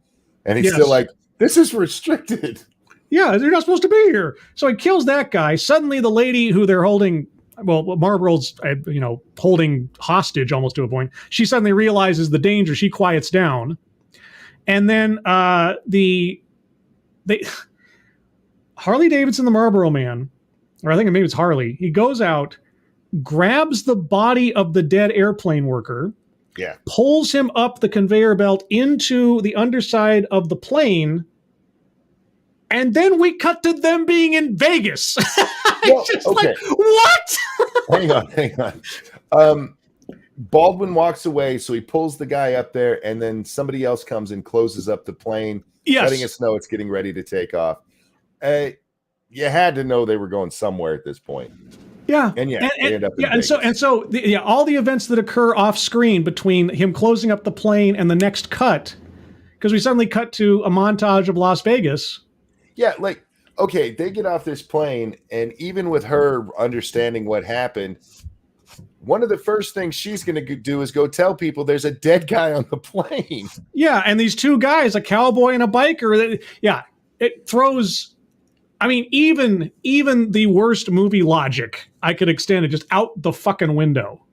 and he's still like, "This is restricted." Yeah, they're not supposed to be here. So he kills that guy. Suddenly, the lady who they're holding, Marlboro's, holding hostage almost to a point. She suddenly realizes the danger. She quiets down, and then Harley Davidson, the Marlboro Man, or I think maybe it's Harley. He goes out, grabs the body of the dead airplane worker, pulls him up the conveyor belt into the underside of the plane, and then we cut to them being in Vegas. Like, what? Hang on. Baldwin walks away, so he pulls the guy up there, and then somebody else comes and closes up the plane, letting us know it's getting ready to take off. You had to know they were going somewhere at this point. Yeah, they end up in Vegas. so all the events that occur off screen between him closing up the plane and the next cut, because we suddenly cut to a montage of Las Vegas. Yeah, like, okay, they get off this plane, and even with her understanding what happened, one of the first things she's going to do is go tell people there's a dead guy on the plane. Yeah, and these two guys, a cowboy and a biker, it throws. I mean, even the worst movie logic, I could extend it just out the fucking window.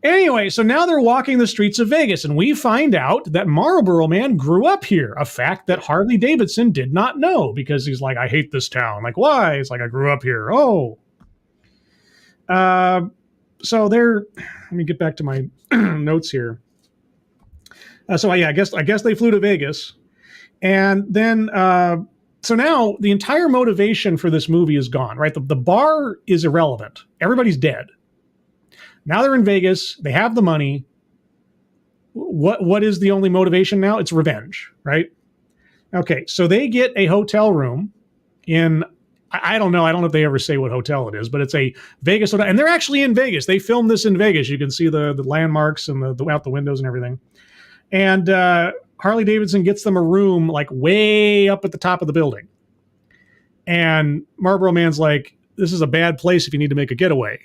Anyway, so now they're walking the streets of Vegas, and we find out that Marlboro Man grew up here, a fact that Harley Davidson did not know, because he's like, "I hate this town." Like, why? It's like, "I grew up here." Oh. So let me get back to my notes here. I guess they flew to Vegas, and then so now the entire motivation for this movie is gone, right? The bar is irrelevant. Everybody's dead. Now they're in Vegas. They have the money. What is the only motivation now? It's revenge, right? Okay, so they get a hotel room in, I don't know if they ever say what hotel it is, but it's a Vegas hotel, and they're actually in Vegas. They filmed this in Vegas. You can see the landmarks and the out the windows and everything. And Harley Davidson gets them a room like way up at the top of the building. And Marlboro Man's like, "This is a bad place if you need to make a getaway."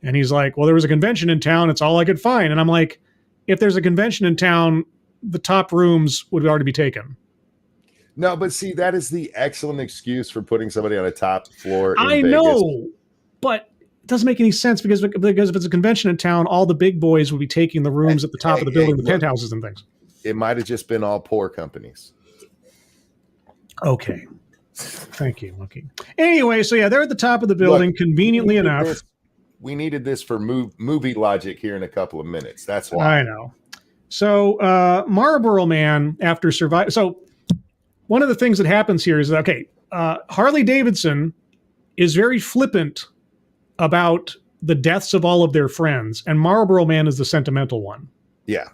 And he's like, "Well, there was a convention in town. It's all I could find." And I'm like, if there's a convention in town, the top rooms would already be taken. No, but see, that is the excellent excuse for putting somebody on a top floor in I Vegas. know, but it doesn't make any sense because if it's a convention in town, all the big boys would be taking the rooms at the top of the building, the penthouses and things. It might have just been all poor companies. Okay. Thank you, Lucky. Anyway, so they're at the top of the building, conveniently enough. We needed this for movie logic here in a couple of minutes. That's why. I know. So Marlboro Man, after surviving... So one of the things that happens here is that, Harley Davidson is very flippant about the deaths of all of their friends, and Marlboro Man is the sentimental one. Yeah.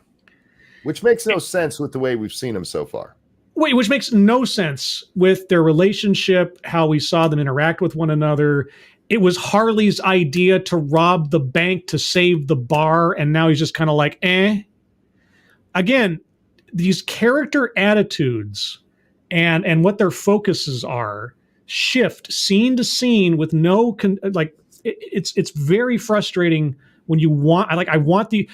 Which makes no sense with the way we've seen them so far. Wait, which makes no sense with their relationship, how we saw them interact with one another. It was Harley's idea to rob the bank to save the bar, and now he's just kind of like, eh. Again, these character attitudes and what their focuses are shift scene to scene with no it's very frustrating when you want I want the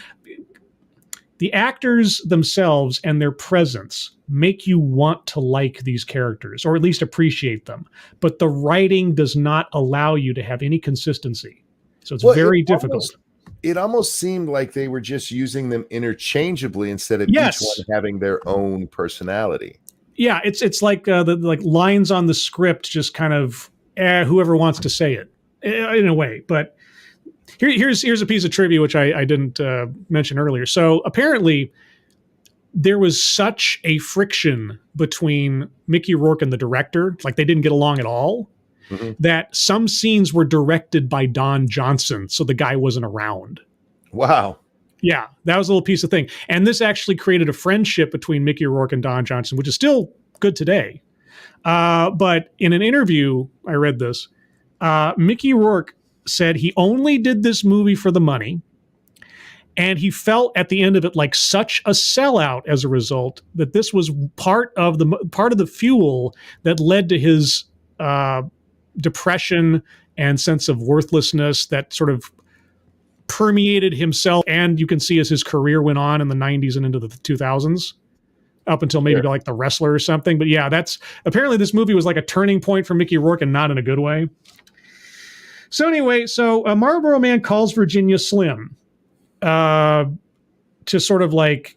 actors themselves and their presence make you want to like these characters or at least appreciate them, but the writing does not allow you to have any consistency, so it's very difficult. It almost seemed like they were just using them interchangeably instead of each one having their own personality. Yeah, it's like the lines on the script, just kind of whoever wants to say it in a way. But here's a piece of trivia which I didn't mention earlier. So apparently there was such a friction between Mickey Rourke and the director, like they didn't get along at all, that some scenes were directed by Don Johnson, so the guy wasn't around. Wow. Yeah, that was a little piece of thing. And this actually created a friendship between Mickey Rourke and Don Johnson, which is still good today. But in an interview, I read this. Mickey Rourke said he only did this movie for the money. And he felt at the end of it like such a sellout as a result that this was part of the fuel that led to his depression and sense of worthlessness that sort of permeated himself. And you can see as his career went on in the 90s and into the 2000s, up until maybe like The Wrestler or something. But yeah, that's apparently this movie was like a turning point for Mickey Rourke, and not in a good way. So anyway, Marlboro Man calls Virginia Slim to sort of like,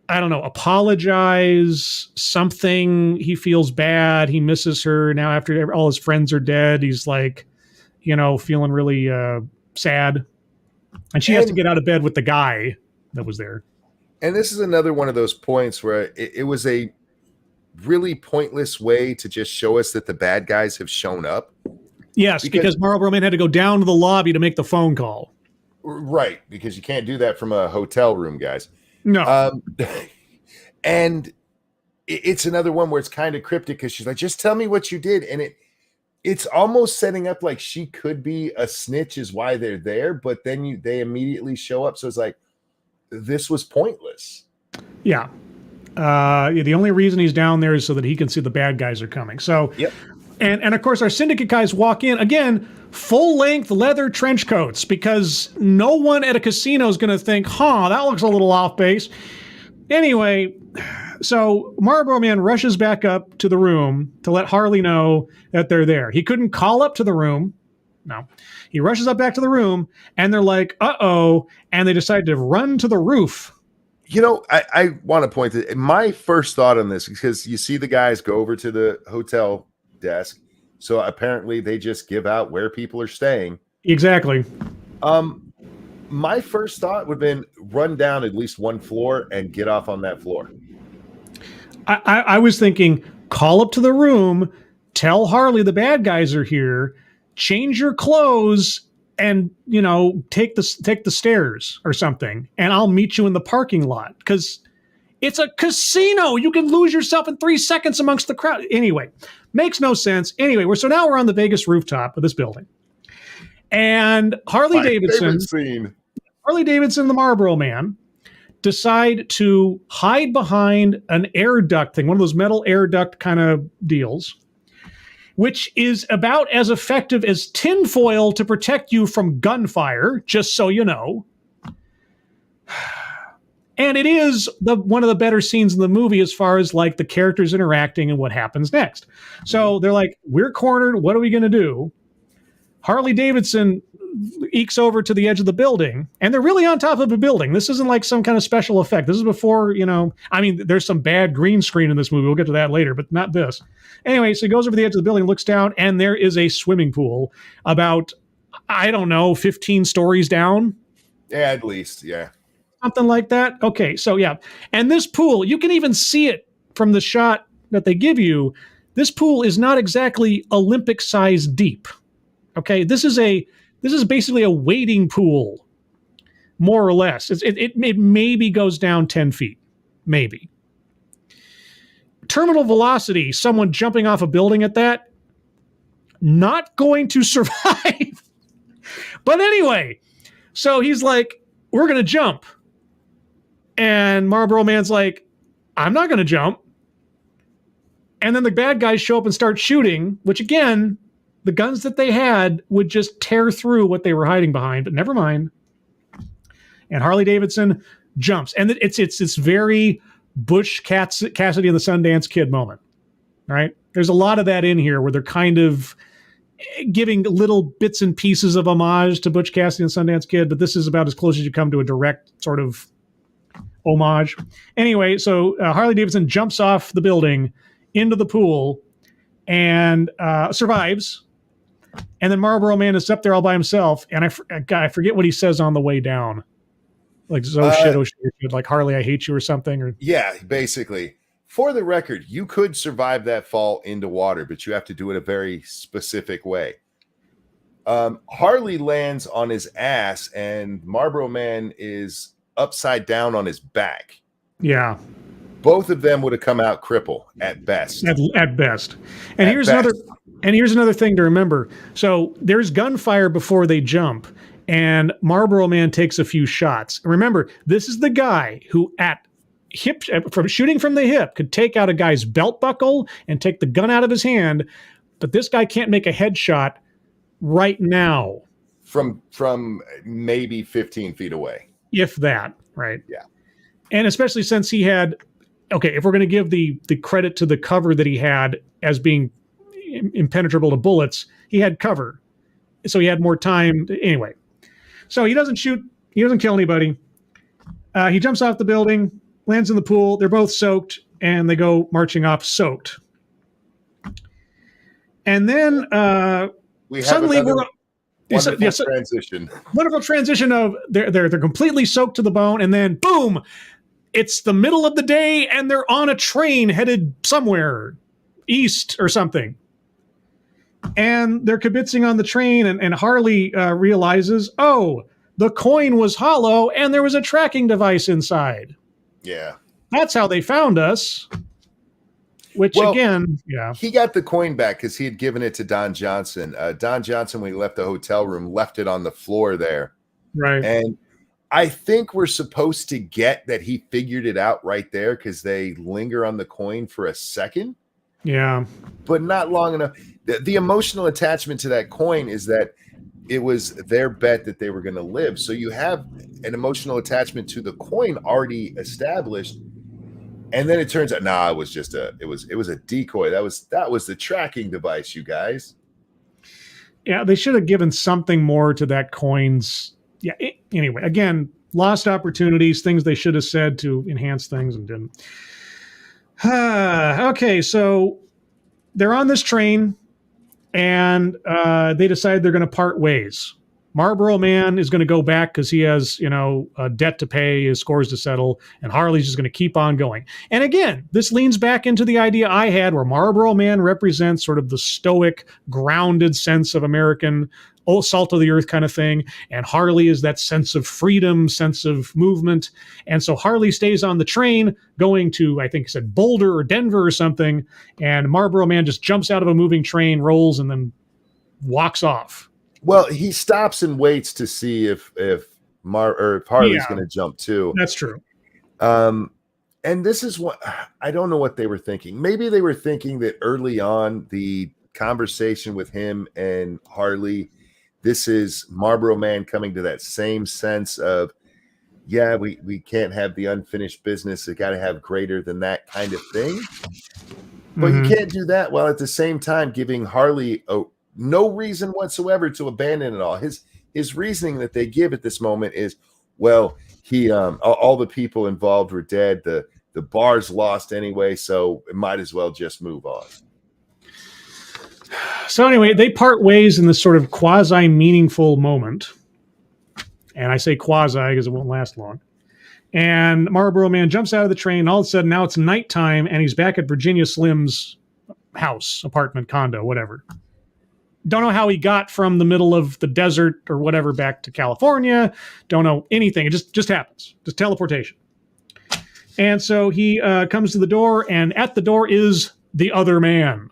I don't know, apologize, something. He feels bad. He misses her. Now after all his friends are dead, he's like, feeling really sad. And she has to get out of bed with the guy that was there. And this is another one of those points where it was a really pointless way to just show us that the bad guys have shown up. Yes, because Marlboro Man had to go down to the lobby to make the phone call. Right, because you can't do that from a hotel room, guys. No. And it's another one where it's kind of cryptic because she's like, just tell me what you did. And it's almost setting up like she could be a snitch is why they're there, but then they immediately show up. So it's like, this was pointless. Yeah. The only reason he's down there is so that he can see the bad guys are coming. So, yep. And of course, our syndicate guys walk in, again, full-length leather trench coats, because no one at a casino is going to think, that looks a little off base. Anyway, so Marlboro Man rushes back up to the room to let Harley know that they're there. He couldn't call up to the room. No. He rushes up back to the room, and they're like, uh-oh, and they decide to run to the roof. I want to point to my first thought on this, because you see the guys go over to the hotel desk. So apparently they just give out where people are staying. Exactly. My first thought would have been run down at least one floor and get off on that floor. I was thinking, call up to the room, tell Harley the bad guys are here, change your clothes, and take the stairs or something, and I'll meet you in the parking lot, because it's a casino. You can lose yourself in 3 seconds amongst the crowd. Anyway, makes no sense. Anyway, now we're on the Vegas rooftop of this building, and Harley Davidson and the Marlboro Man decide to hide behind an air duct thing, one of those metal air duct kind of deals, which is about as effective as tinfoil to protect you from gunfire, just so you know. And it is one of the better scenes in the movie as far as like the characters interacting and what happens next. So they're like, we're cornered. What are we going to do? Harley Davidson ekes over to the edge of the building, and they're really on top of a building. This isn't like some kind of special effect. This is before, there's some bad green screen in this movie. We'll get to that later, but not this. Anyway, so he goes over the edge of the building, looks down, and there is a swimming pool about, 15 stories down. Yeah, at least. Yeah. Something like that. Okay, so yeah. And this pool, you can even see it from the shot that they give you. This pool is not exactly Olympic size deep. Okay, this is basically a wading pool, more or less. It maybe goes down 10 feet, maybe. Terminal velocity, someone jumping off a building at that, not going to survive. But anyway, so he's like, we're going to jump. And Marlboro Man's like, I'm not going to jump. And then the bad guys show up and start shooting, which again, the guns that they had would just tear through what they were hiding behind, but never mind. And Harley Davidson jumps. And it's this very Butch Cassidy and the Sundance Kid moment, right? There's a lot of that in here where they're kind of giving little bits and pieces of homage to Butch Cassidy and Sundance Kid, but this is about as close as you come to a direct sort of homage. Anyway, so Harley Davidson jumps off the building into the pool and survives. And then Marlboro Man is up there all by himself, and I forget what he says on the way down. Like, oh shit, like, Harley, I hate you, or something. Or yeah, basically. For the record, you could survive that fall into water, but you have to do it a very specific way. Harley lands on his ass, and Marlboro Man is upside down on his back. Yeah. Both of them would have come out cripple at best. At best. And here's another thing to remember. So there's gunfire before they jump, and Marlboro Man takes a few shots. Remember, this is the guy who from shooting from the hip could take out a guy's belt buckle and take the gun out of his hand, but this guy can't make a headshot right now. From maybe 15 feet away. If that, right? Yeah. And especially since he had, if we're going to give the credit to the cover that he had as being impenetrable to bullets, he had cover. So he had more time. Anyway, so he doesn't shoot. He doesn't kill anybody. He jumps off the building, lands in the pool. They're both soaked, and they go marching off soaked. And then we have suddenly transition. Wonderful transition of they're completely soaked to the bone, and then boom, it's the middle of the day, and they're on a train headed somewhere east or something. And they're kibitzing on the train, and Harley realizes, the coin was hollow, and there was a tracking device inside. Yeah. That's how they found us. Which, again, yeah. He got the coin back because he had given it to Don Johnson. Don Johnson, when he left the hotel room, left it on the floor there. Right. And I think we're supposed to get that he figured it out right there because they linger on the coin for a second. Yeah. But not long enough. The emotional attachment to that coin is that it was their bet that they were going to live. So you have an emotional attachment to the coin already established. And then it turns out, it was just it was a decoy. That was the tracking device, you guys. Yeah, they should have given something more to that coin's. Yeah. Anyway, again, lost opportunities, things they should have said to enhance things and didn't. Okay, so they're on this train, and they decide they're going to part ways. Marlboro Man is going to go back because he has, a debt to pay, his scores to settle, and Harley's just going to keep on going. And again, this leans back into the idea I had where Marlboro Man represents sort of the stoic, grounded sense of American, salt of the earth kind of thing, and Harley is that sense of freedom, sense of movement. And so Harley stays on the train going to, I think he said Boulder or Denver or something, and Marlboro Man just jumps out of a moving train, rolls, and then walks off. Well, he stops and waits to see if Harley's going to jump too. That's true. And this is what I don't know what they were thinking. Maybe they were thinking that early on the conversation with him and Harley, this is Marlboro Man coming to that same sense of, we can't have the unfinished business. It got to have greater than that kind of thing. But you can't do that while at the same time giving Harley no reason whatsoever to abandon it all. His reasoning that they give at this moment is, he all the people involved were dead. The bar's lost anyway, so it might as well just move on. So anyway, they part ways in this sort of quasi-meaningful moment. And I say quasi because it won't last long. And Marlboro Man jumps out of the train, and all of a sudden now it's nighttime, and he's back at Virginia Slim's house, apartment, condo, whatever. Don't know how he got from the middle of the desert or whatever back to California. Don't know anything. It just happens. Just teleportation. And so he comes to the door, and at the door is the other man.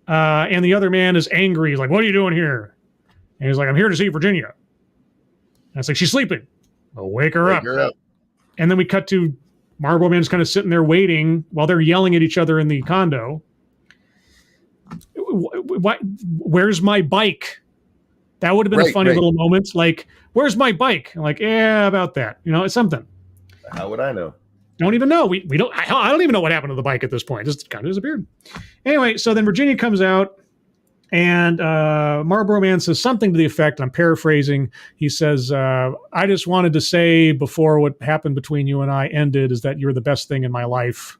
And the other man is angry. He's like, "What are you doing here?" And he's like, "I'm here to see Virginia." And it's like, "She's sleeping. Well, wake her up." And then we cut to Marlboro Man's kind of sitting there waiting while they're yelling at each other in the condo. Where's my bike? That would have been a funny little moment. Like, where's my bike? I'm like, about that. It's something. How would I know? Don't even know. We don't. I don't even know what happened to the bike at this point. Just kind of disappeared. Anyway, so then Virginia comes out, and Marlboro Man says something to the effect. I'm paraphrasing. He says, "I just wanted to say before what happened between you and I ended is that you're the best thing in my life."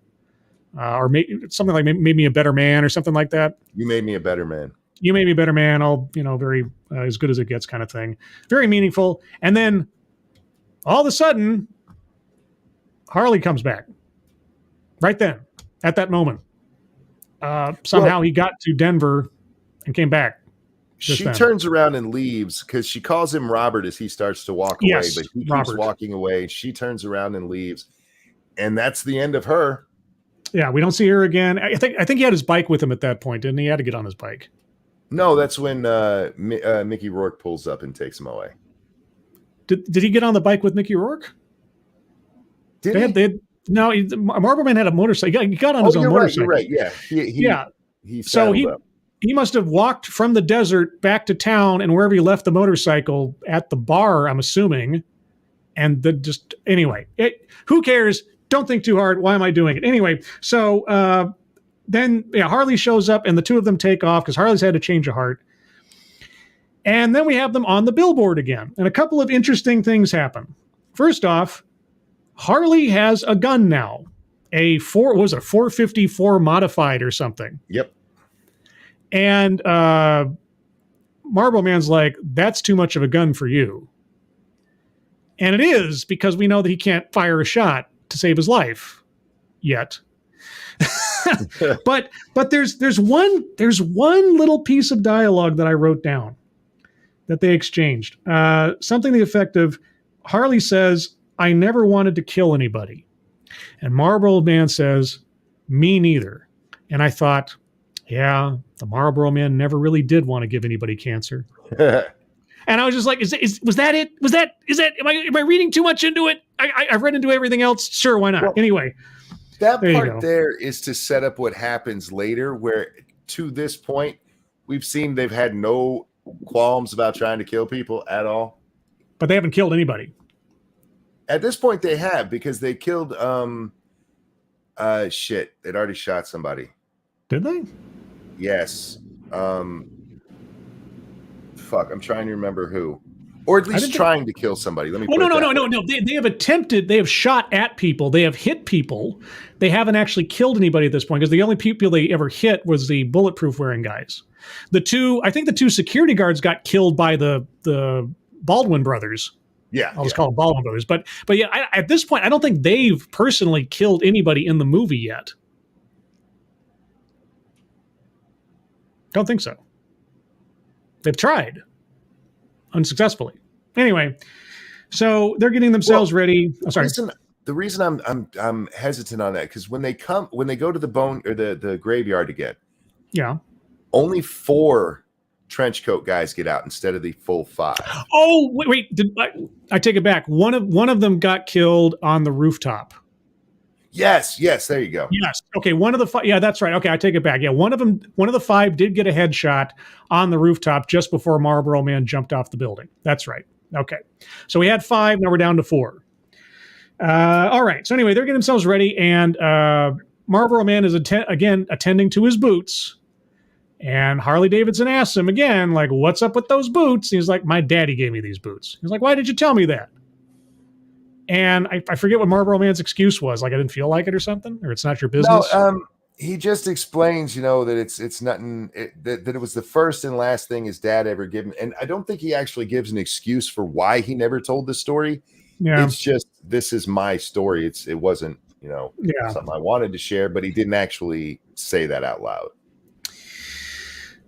Or something like made me a better man or something like that. You made me a better man. You made me a better man. I'll, very as good as it gets kind of thing. Very meaningful. And then all of a sudden, Harley comes back. Right then, at that moment. Somehow he got to Denver and came back. She turns around and leaves because she calls him Robert as he starts to walk away, but he keeps walking away. She turns around and leaves, and that's the end of her. Yeah, we don't see her again. I think he had his bike with him at that point, didn't he? He had to get on his bike. No, that's when Mickey Rourke pulls up and takes him away. Did he get on the bike with Mickey Rourke? No, Marlboro Man had a motorcycle. He got on his own motorcycle. Right, you're right. Yeah. He must have walked from the desert back to town and wherever he left the motorcycle at the bar, I'm assuming. And anyway, who cares? Don't think too hard. Why am I doing it? Anyway, so then Harley shows up and the two of them take off because Harley's had a change of heart. And then we have them on the billboard again. And a couple of interesting things happen. First off, Harley has a gun now. A 454 modified or something. Yep. And Marlboro Man's like, that's too much of a gun for you. And it is, because we know that he can't fire a shot to save his life yet. but there's one little piece of dialogue that I wrote down that they exchanged. Something to the effect of, Harley says, I never wanted to kill anybody. And Marlboro Man says, me neither. And I thought, yeah, the Marlboro Man never really did want to give anybody cancer. And I was just like, was that it? Am I reading too much into it? I've read into everything else. Sure, why not? Well, anyway. That part there is to set up what happens later, where to this point, we've seen they've had no qualms about trying to kill people at all. But they haven't killed anybody. At this point, they have, because they killed they'd already shot somebody. Did they? Yes. I'm trying to remember who. Or at least trying to kill somebody. Let me No. They have shot at people. They have hit people. They haven't actually killed anybody at this point, because the only people they ever hit was the bulletproof wearing guys. The two security guards got killed by the Baldwin brothers. Yeah. I'll just call them Baldwin brothers. But yeah, at this point, I don't think they've personally killed anybody in the movie yet. Don't think so. They've tried unsuccessfully. Anyway, so they're getting themselves ready. Oh, sorry. The reason I'm hesitant on that, because when they go to the bone or the graveyard again, yeah, only 4 trench coat guys get out instead of the full 5. Oh wait, I take it back. One of them got killed on the rooftop. Yes, there you go. Yes. Okay, one of the 5. Yeah, that's right. Okay, I take it back. Yeah, one of the 5 did get a headshot on the rooftop just before Marlboro Man jumped off the building. That's right. Okay. So we had 5, now we're down to 4. All right. So anyway, they're getting themselves ready, and Marlboro Man is again attending to his boots. And Harley Davidson asks him again, like, what's up with those boots? And he's like, my daddy gave me these boots. He's like, why did you tell me that? And I forget what Marlboro Man's excuse was. Like, I didn't feel like it or something, or it's not your business. No, he just explains, that it's nothing, that it was the first and last thing his dad ever given. And I don't think he actually gives an excuse for why he never told the story. Yeah. It's just, this is my story. It wasn't, something I wanted to share, but he didn't actually say that out loud.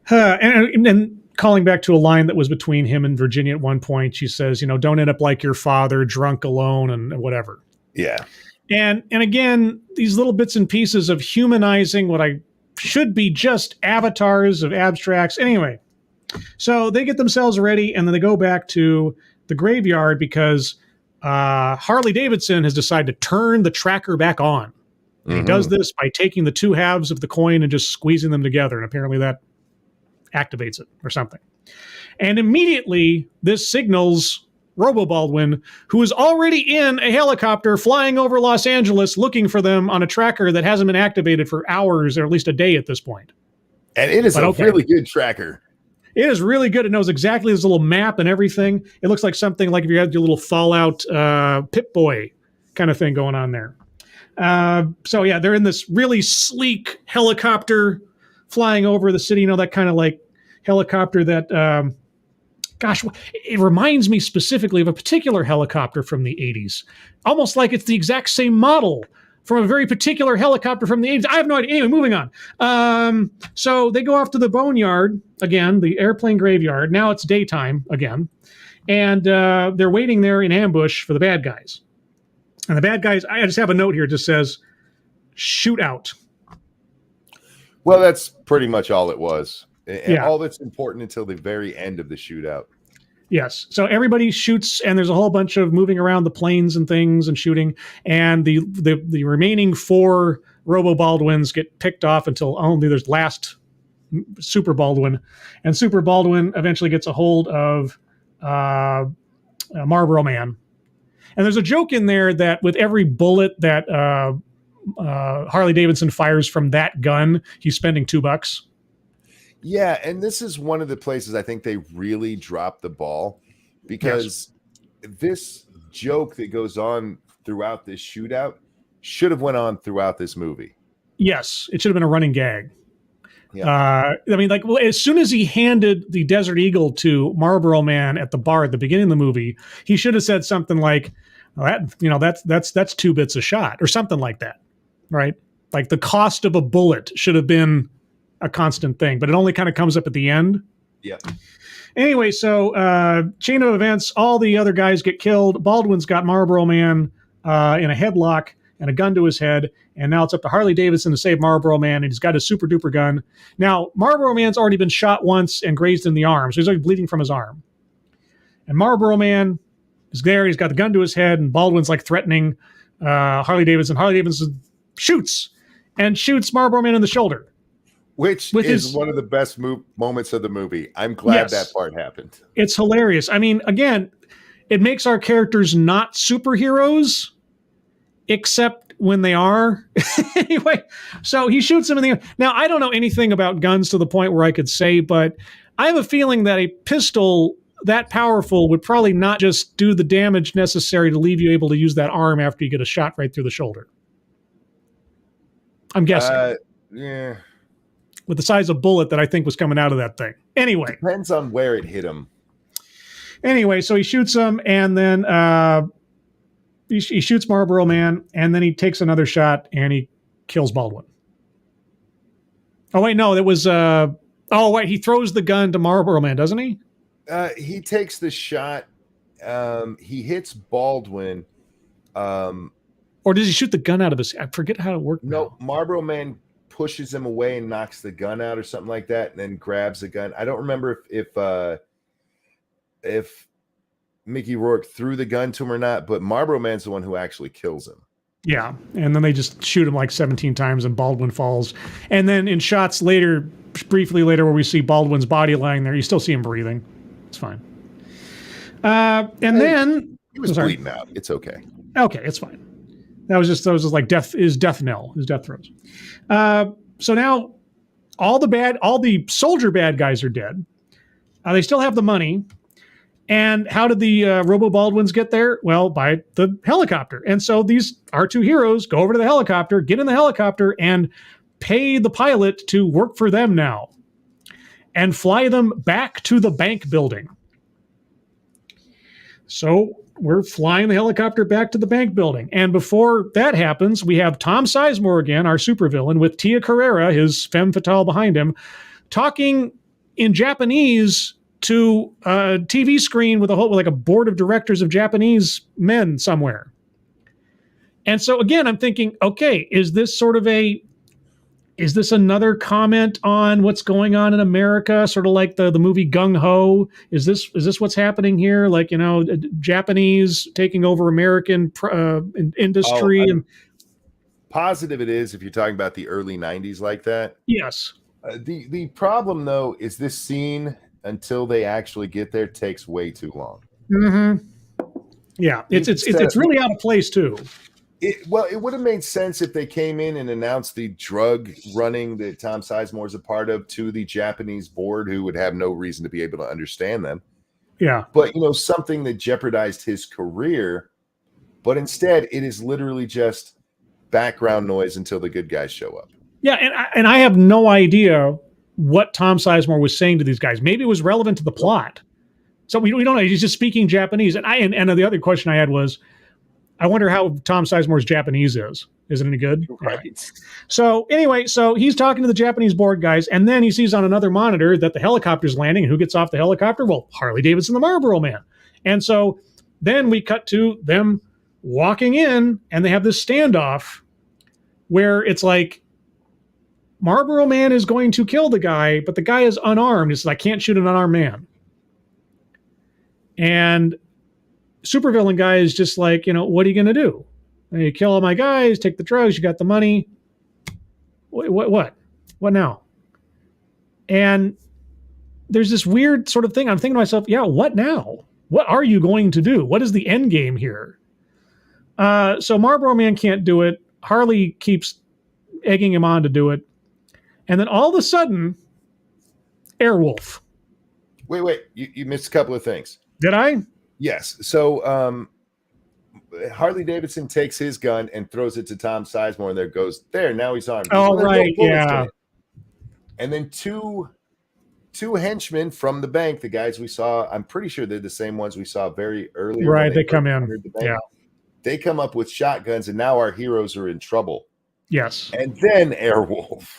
And calling back to a line that was between him and Virginia at one point, she says, don't end up like your father, drunk, alone, and whatever. Yeah. And again, these little bits and pieces of humanizing what I should be just avatars of abstracts. Anyway, so they get themselves ready, and then they go back to the graveyard because Harley Davidson has decided to turn the tracker back on. Mm-hmm. He does this by taking the 2 halves of the coin and just squeezing them together, and apparently that activates it or something. And immediately this signals Robo Baldwin, who is already in a helicopter flying over Los Angeles looking for them on a tracker that hasn't been activated for hours or at least a day at this point. And it is really good tracker. It is really good. It knows exactly this little map and everything. It looks like something like if you had your little Fallout Pip-Boy kind of thing going on there. So yeah, they're in this really sleek helicopter flying over the city, that kind of like helicopter that, it reminds me specifically of a particular helicopter from the 80s. Almost like it's the exact same model from a very particular helicopter from the 80s. I have no idea. Anyway, moving on. So they go off to the boneyard again, the airplane graveyard. Now it's daytime again. And they're waiting there in ambush for the bad guys. And the bad guys, I just have a note here, just says, shoot out. Well, that's pretty much all it was. And Yeah. all that's important until the very end of the shootout. Yes. So everybody shoots, and there's a whole bunch of moving around the planes and things and shooting. And the remaining 4 Robo Baldwins get picked off until only there's last Super Baldwin. And Super Baldwin eventually gets a hold of Marlboro Man. And there's a joke in there that with every bullet that Harley Davidson fires from that gun, he's spending $2. Yeah, and this is one of the places I think they really dropped the ball, because this joke that goes on throughout this shootout should have went on throughout this movie. Yes, it should have been a running gag. Yeah. I mean, like, well, as soon as he handed the Desert Eagle to Marlboro Man at the bar at the beginning of the movie, he should have said something like, well, that's 2 bits a shot, or something like that, right? Like the cost of a bullet should have been a constant thing, but it only kind of comes up at the end. Yeah. Anyway, so chain of events, all the other guys get killed. Baldwin's got Marlboro Man in a headlock and a gun to his head, and now it's up to Harley Davidson to save Marlboro Man, and he's got his super duper gun. Now, Marlboro Man's already been shot once and grazed in the arm, so he's like bleeding from his arm. And Marlboro Man is there, he's got the gun to his head, and Baldwin's like threatening Harley Davidson. Harley Davidson shoots Marlboro Man in the shoulder. Which is one of the best moments of the movie. I'm glad that part happened. It's hilarious. I mean, again, it makes our characters not superheroes, except when they are. Anyway, so he shoots him in the... Now, I don't know anything about guns to the point where I could say, but I have a feeling that a pistol that powerful would probably not just do the damage necessary to leave you able to use that arm after you get a shot right through the shoulder. I'm guessing. Yeah. With the size of bullet that I think was coming out of that thing. Anyway. Depends on where it hit him. Anyway, so he shoots him, and then he shoots Marlboro Man, and then he takes another shot, and he kills Baldwin. Oh, wait, no, it was... he throws the gun to Marlboro Man, doesn't he? He takes the shot. He hits Baldwin. Or does he shoot the gun out of his... I forget how it worked. No, Marlboro Man pushes him away and knocks the gun out or something like that, and then grabs the gun. I don't remember if Mickey Rourke threw the gun to him or not, but Marlboro Man's the one who actually kills him. Yeah, and then they just shoot him like 17 times, and Baldwin falls. And then in shots later, briefly later, where we see Baldwin's body lying there, you still see him breathing. It's fine. Then he was bleeding out. It's okay. Okay, it's fine. That was just like death knell, his death throes. So now all the soldier bad guys are dead. They still have the money. And how did the Robo Baldwins get there? Well, by the helicopter. And so these our 2 heroes go over to the helicopter, get in the helicopter, and pay the pilot to work for them now and fly them back to the bank building. So we're flying the helicopter back to the bank building. And before that happens, we have Tom Sizemore again, our supervillain, with Tia Carrera, his femme fatale behind him, talking in Japanese to a TV screen with a board of directors of Japanese men somewhere. And so again, I'm thinking, okay, is this another comment on what's going on in America? Sort of like the movie Gung Ho. Is this what's happening here? Like, Japanese taking over American industry? I'm positive it is if you're talking about the early 90s like that. Yes. The problem, though, is this scene, until they actually get there, takes way too long. Mm-hmm. Yeah, it's really out of place, too. It would have made sense if they came in and announced the drug running that Tom Sizemore is a part of to the Japanese board, who would have no reason to be able to understand them. Yeah. But, something that jeopardized his career. But instead, it is literally just background noise until the good guys show up. Yeah, and I have no idea what Tom Sizemore was saying to these guys. Maybe it was relevant to the plot. So we don't know. He's just speaking Japanese. And the other question I had was, I wonder how Tom Sizemore's Japanese is. Is it any good? Right. So anyway, so he's talking to the Japanese board guys, and then he sees on another monitor that the helicopter's landing. And who gets off the helicopter? Well, Harley Davidson, the Marlboro Man. And so then we cut to them walking in, and they have this standoff where it's like Marlboro Man is going to kill the guy, but the guy is unarmed. It's like, I can't shoot an unarmed man. And supervillain guy is just like, what are you going to do? You kill all my guys, take the drugs, you got the money. What now? And there's this weird sort of thing. I'm thinking to myself, yeah, what now? What are you going to do? What is the end game here? So Marlboro Man can't do it. Harley keeps egging him on to do it. And then all of a sudden, Airwolf. Wait. You missed a couple of things. Did I? Yes. So Harley Davidson takes his gun and throws it to Tom Sizemore, and there. Now he's armed. Oh, right. Yeah. And then two henchmen from the bank, the guys we saw, I'm pretty sure they're the same ones we saw very early. Right. They come in. Yeah. They come up with shotguns, and now our heroes are in trouble. Yes. And then Airwolf.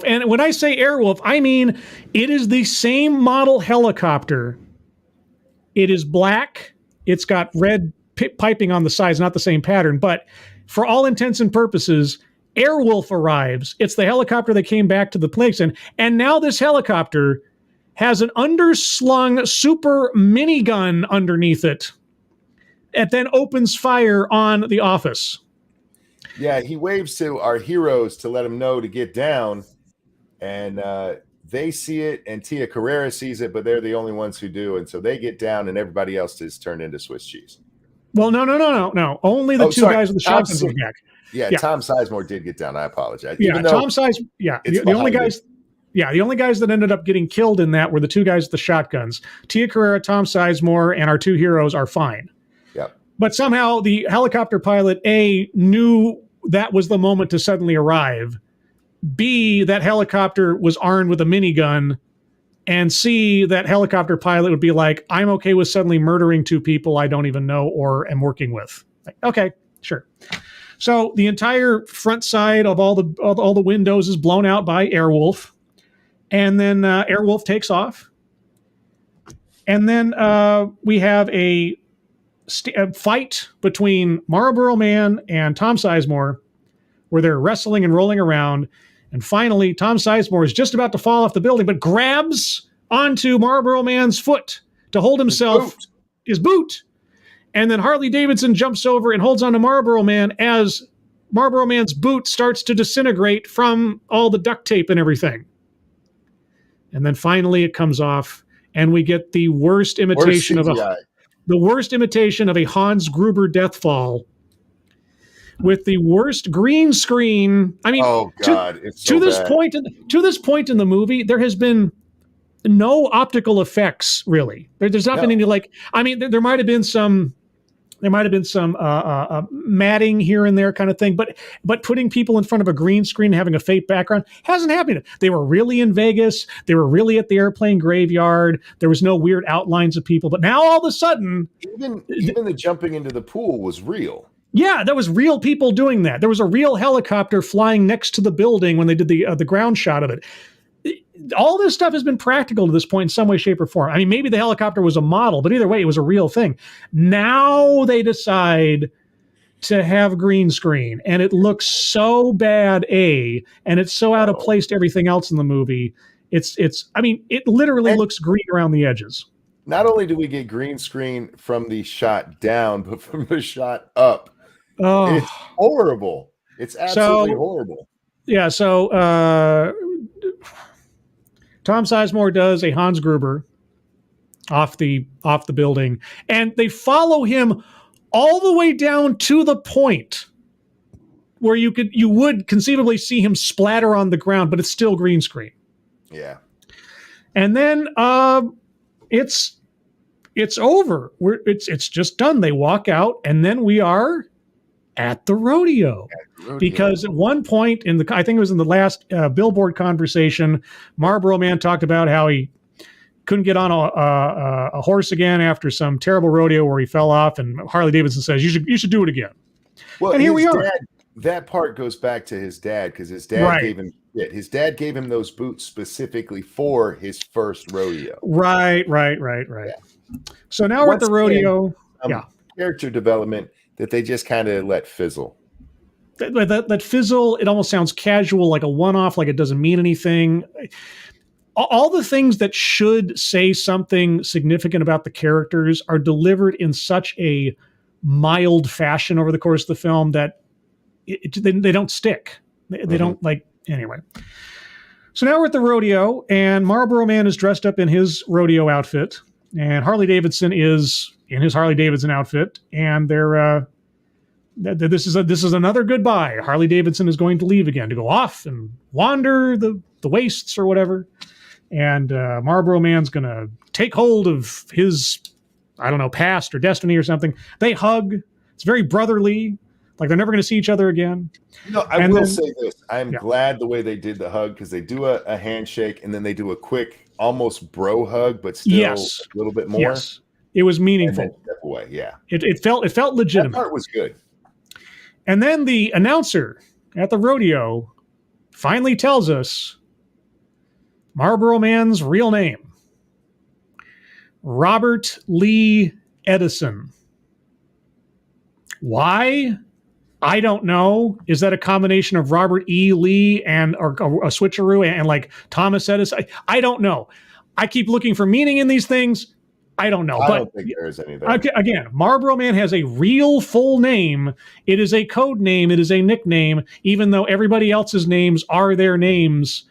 And when I say Airwolf, I mean it is the same model helicopter. It is black. It's got red piping on the sides, not the same pattern. But for all intents and purposes, Airwolf arrives. It's the helicopter that came back to the place. And now this helicopter has an underslung super minigun underneath it. It then opens fire on the office. Yeah, he waves to our heroes to let them know to get down. And they see it, and Tia Carrera sees it, but they're the only ones who do. And so they get down, and everybody else is turned into Swiss cheese. Well, no. Only the two guys with the shotguns are back. Yeah, Tom Sizemore did get down. I apologize. Yeah, Tom Sizemore. Yeah, the only guys. Yeah, the only guys that ended up getting killed in that were the two guys with the shotguns. Tia Carrera, Tom Sizemore, and our two heroes are fine. Yep. But somehow the helicopter pilot, A, knew that was the moment to suddenly arrive. B, that helicopter was armed with a minigun. And C, that helicopter pilot would be like, I'm okay with suddenly murdering two people I don't even know or am working with. Like, okay, sure. So the entire front side of all the windows is blown out by Airwolf. And then Airwolf takes off. And then we have a fight between Marlboro Man and Tom Sizemore, where they're wrestling and rolling around. And finally, Tom Sizemore is just about to fall off the building, but grabs onto Marlboro Man's foot to hold himself, his boot. And then Harley Davidson jumps over and holds onto Marlboro Man as Marlboro Man's boot starts to disintegrate from all the duct tape and everything. And then finally it comes off, and we get the worst imitation of a Hans Gruber death fall, with the worst green screen. I mean, oh God, to this point in the movie, there has been no optical effects really. There's not been any there might have been some matting here and there kind of thing, but putting people in front of a green screen and having a fake background hasn't happened. They were really in Vegas. They were really at the airplane graveyard. There was no weird outlines of people, but now all of a sudden, even the jumping into the pool was real. Yeah, that was real people doing that. There was a real helicopter flying next to the building when they did the ground shot of it. All this stuff has been practical to this point in some way, shape, or form. I mean, maybe the helicopter was a model, but either way, it was a real thing. Now they decide to have green screen, and it looks so bad, and it's so out of place to everything else in the movie. It literally looks green around the edges. Not only do we get green screen from the shot down, but from the shot up. Oh, it's horrible. It's absolutely horrible. Yeah. So Tom Sizemore does a Hans Gruber off the building, and they follow him all the way down to the point where you would conceivably see him splatter on the ground, but it's still green screen. Yeah. And then it's over. It's just done. They walk out, and then we are at the rodeo. Because at one point I think it was in the last billboard conversation, Marlboro Man talked about how he couldn't get on a horse again after some terrible rodeo where he fell off, and Harley Davidson says, you should do it again. Well, and here we are. That part goes back to his dad, because his dad gave him those boots specifically for his first rodeo. Right. Yeah. So now we're at the rodeo. Character development that they just kind of let fizzle. That fizzle, it almost sounds casual, like a one-off, like it doesn't mean anything. All the things that should say something significant about the characters are delivered in such a mild fashion over the course of the film that they don't stick. They don't anyway. So now we're at the rodeo, and Marlboro Man is dressed up in his rodeo outfit, and Harley Davidson is in his Harley Davidson outfit, and they're this is another goodbye. Harley Davidson is going to leave again to go off and wander the wastes or whatever, and Marlboro Man's going to take hold of his, I don't know, past or destiny or something. They hug. It's very brotherly. Like they're never going to see each other again. I will say this. I'm glad the way they did the hug, because they do a handshake and then they do a quick, almost bro hug, but still a little bit more. Yes. It was meaningful. And then step away. Yeah. It felt legitimate. That part was good. And then the announcer at the rodeo finally tells us Marlboro Man's real name. Robert Lee Edison. Why? I don't know. Is that a combination of Robert E. Lee and or a switcheroo and like Thomas Edison? I don't know. I keep looking for meaning in these things. I don't know. I don't think there is anything. Again, Marlboro Man has a real full name. It is a code name. It is a nickname, even though everybody else's names are their names.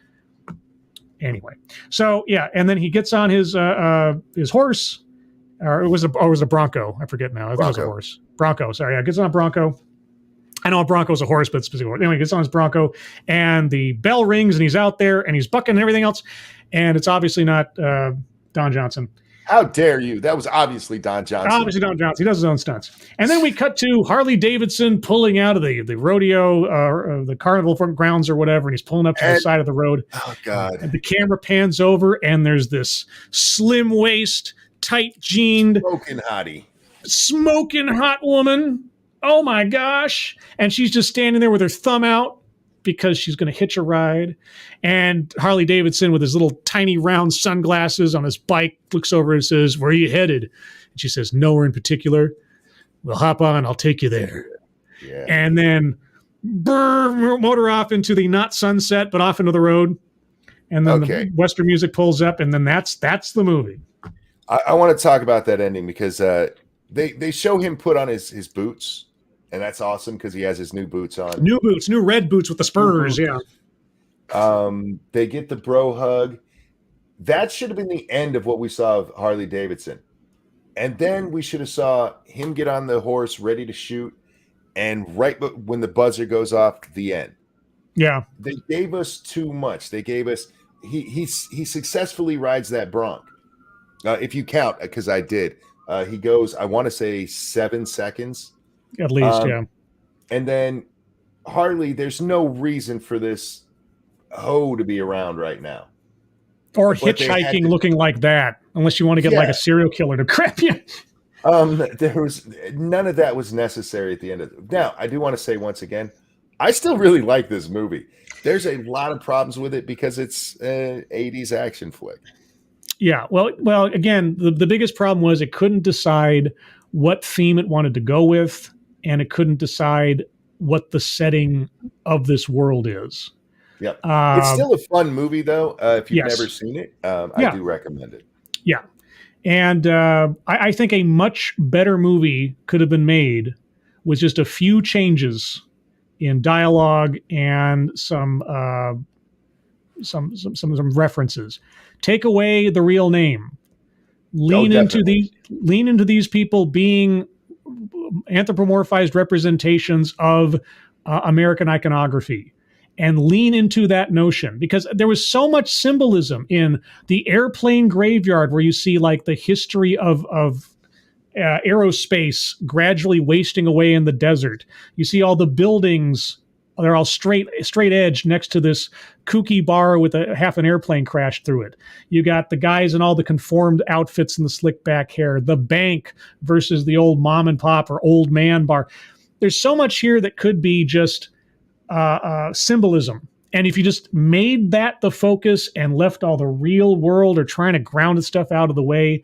Anyway, so yeah, and then he gets on his horse, or it was a Bronco. I forget now. I think it was a horse. Bronco. Sorry, yeah, gets on a Bronco. I know a Bronco's a horse, but it's specifically anyway. He gets on his Bronco, and the bell rings, and he's out there, and he's bucking and everything else, and it's obviously not Don Johnson. How dare you? That was obviously Don Johnson. Obviously Don Johnson. He does his own stunts. And then we cut to Harley Davidson pulling out of the rodeo, the carnival grounds or whatever, and he's pulling up to the side of the road. Oh, God. And the camera pans over, and there's this slim waist, tight jeaned, smoking hot woman. Oh, my gosh. And she's just standing there with her thumb out because she's going to hitch a ride. And Harley Davidson with his little tiny round sunglasses on his bike looks over and says, "Where are you headed?" And she says, "Nowhere in particular. We'll hop on. I'll take you there." Yeah. And then motor off into the not sunset, but off into the road. And then the Western music pulls up, and then that's the movie. I want to talk about that ending because they show him put on his boots. And that's awesome because he has his new boots on. New red boots with the spurs, yeah. They get the bro hug. That should have been the end of what we saw of Harley Davidson. And then we should have saw him get on the horse ready to shoot. And right when the buzzer goes off, the end. Yeah. They gave us too much. They gave us he successfully rides that bronc. If you count, because I did. He goes, I want to say 7 seconds. At least, yeah. And then Harley, there's no reason for this hoe to be around right now. Or hitchhiking looking like that, unless you want to get like a serial killer to crap you. There was none of that was necessary at the end of it. Now, I do want to say once again, I still really like this movie. There's a lot of problems with it because it's an 80s action flick. Yeah, well, again, the biggest problem was it couldn't decide what theme it wanted to go with. And it couldn't decide what the setting of this world is. Yep. It's still a fun movie, though. If you've never seen it, I do recommend it. Yeah. And I think a much better movie could have been made with just a few changes in dialogue and some references. Take away the real name. Lean into these people being anthropomorphized representations of American iconography, and lean into that notion, because there was so much symbolism in the airplane graveyard where you see like the history of aerospace gradually wasting away in the desert. You see all the buildings they're all straight edge next to this kooky bar with a half an airplane crash through it. You got the guys in all the conformed outfits and the slick back hair, the bank versus the old mom and pop or old man bar. There's so much here that could be just symbolism. And if you just made that the focus and left all the real world or trying to ground stuff out of the way,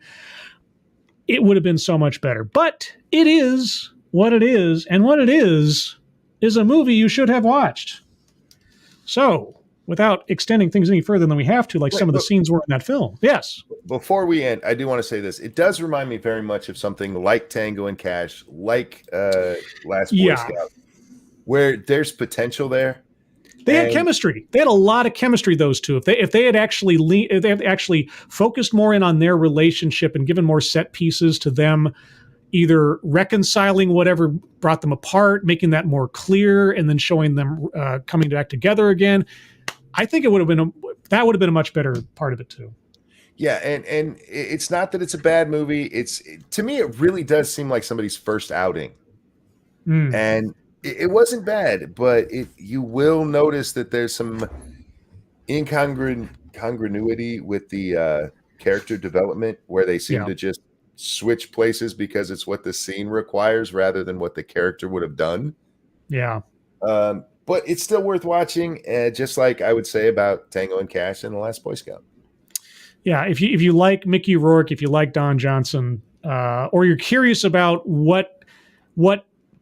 it would have been so much better. But it is what it is, and what it is a movie you should have watched. So, without extending things any further than we have to, like some of the scenes were in that film. Yes. Before we end, I do want to say this. It does remind me very much of something like Tango and Cash, like Last Boy Scout, where there's potential there. They had chemistry. They had a lot of chemistry, those two. If they had actually focused more in on their relationship and given more set pieces to them, either reconciling whatever brought them apart, making that more clear, and then showing them coming back together again, I think it would have been a much better part of it too. Yeah, and it's not that it's a bad movie. To me, it really does seem like somebody's first outing, and it wasn't bad, but you will notice that there's some incongruity with the character development where they seem to just switch places because it's what the scene requires rather than what the character would have done. Yeah. But it's still worth watching, just like I would say about Tango and Cash and The Last Boy Scout. Yeah, if you like Mickey Rourke, if you like Don Johnson, or you're curious about what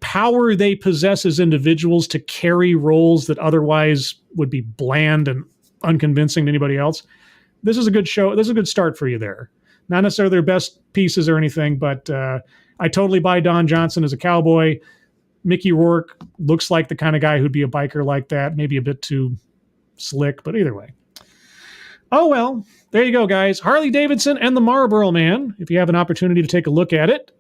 power they possess as individuals to carry roles that otherwise would be bland and unconvincing to anybody else, this is a good show. This is a good start for you there. Not necessarily their best pieces or anything, but I totally buy Don Johnson as a cowboy. Mickey Rourke looks like the kind of guy who'd be a biker like that, maybe a bit too slick, but either way. Oh, well, there you go, guys. Harley Davidson and the Marlboro Man, if you have an opportunity to take a look at it.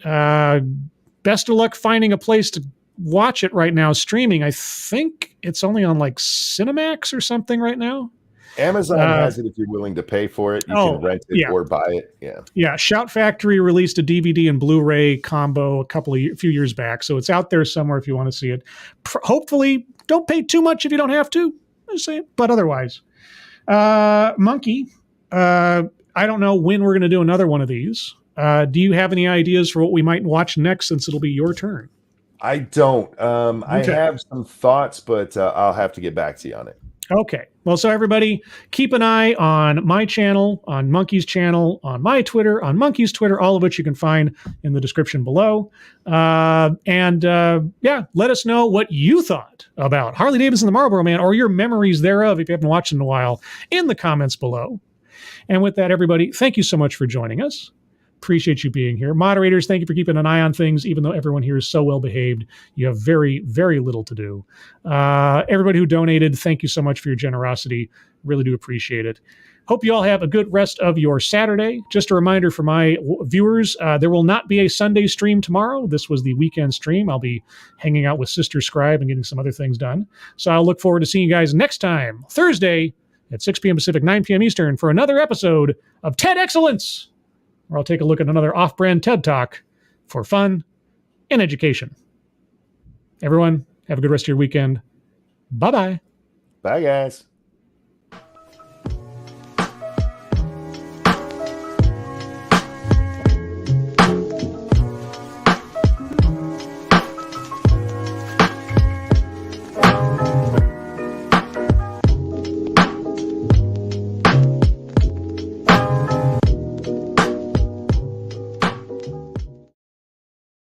Best of luck finding a place to watch it right now streaming. I think it's only on like Cinemax or something right now. Amazon has it if you're willing to pay for it. You can rent it or buy it. Yeah. Shout Factory released a DVD and Blu-ray combo a few years back, so it's out there somewhere if you want to see it. Hopefully, don't pay too much if you don't have to. Just say it. But otherwise, Monkey. I don't know when we're going to do another one of these. Do you have any ideas for what we might watch next, since it'll be your turn? I don't. I have some thoughts, but I'll have to get back to you on it. Okay. Well, so everybody, keep an eye on my channel, on Monkey's channel, on my Twitter, on Monkey's Twitter, all of which you can find in the description below. Let us know what you thought about Harley Davidson, the Marlboro Man, or your memories thereof if you haven't watched in a while, in the comments below. And with that, everybody, thank you so much for joining us. Appreciate you being here. Moderators, thank you for keeping an eye on things, even though everyone here is so well behaved. You have very, very little to do. Everybody who donated, thank you so much for your generosity. Really do appreciate it. Hope you all have a good rest of your Saturday. Just a reminder for my viewers, there will not be a Sunday stream tomorrow. This was the weekend stream. I'll be hanging out with Sister Scribe and getting some other things done. So I'll look forward to seeing you guys next time, Thursday at 6 p.m. Pacific, 9 p.m. Eastern, for another episode of TED Excellence, where I'll take a look at another off-brand TED Talk for fun and education. Everyone, have a good rest of your weekend. Bye-bye. Bye, guys.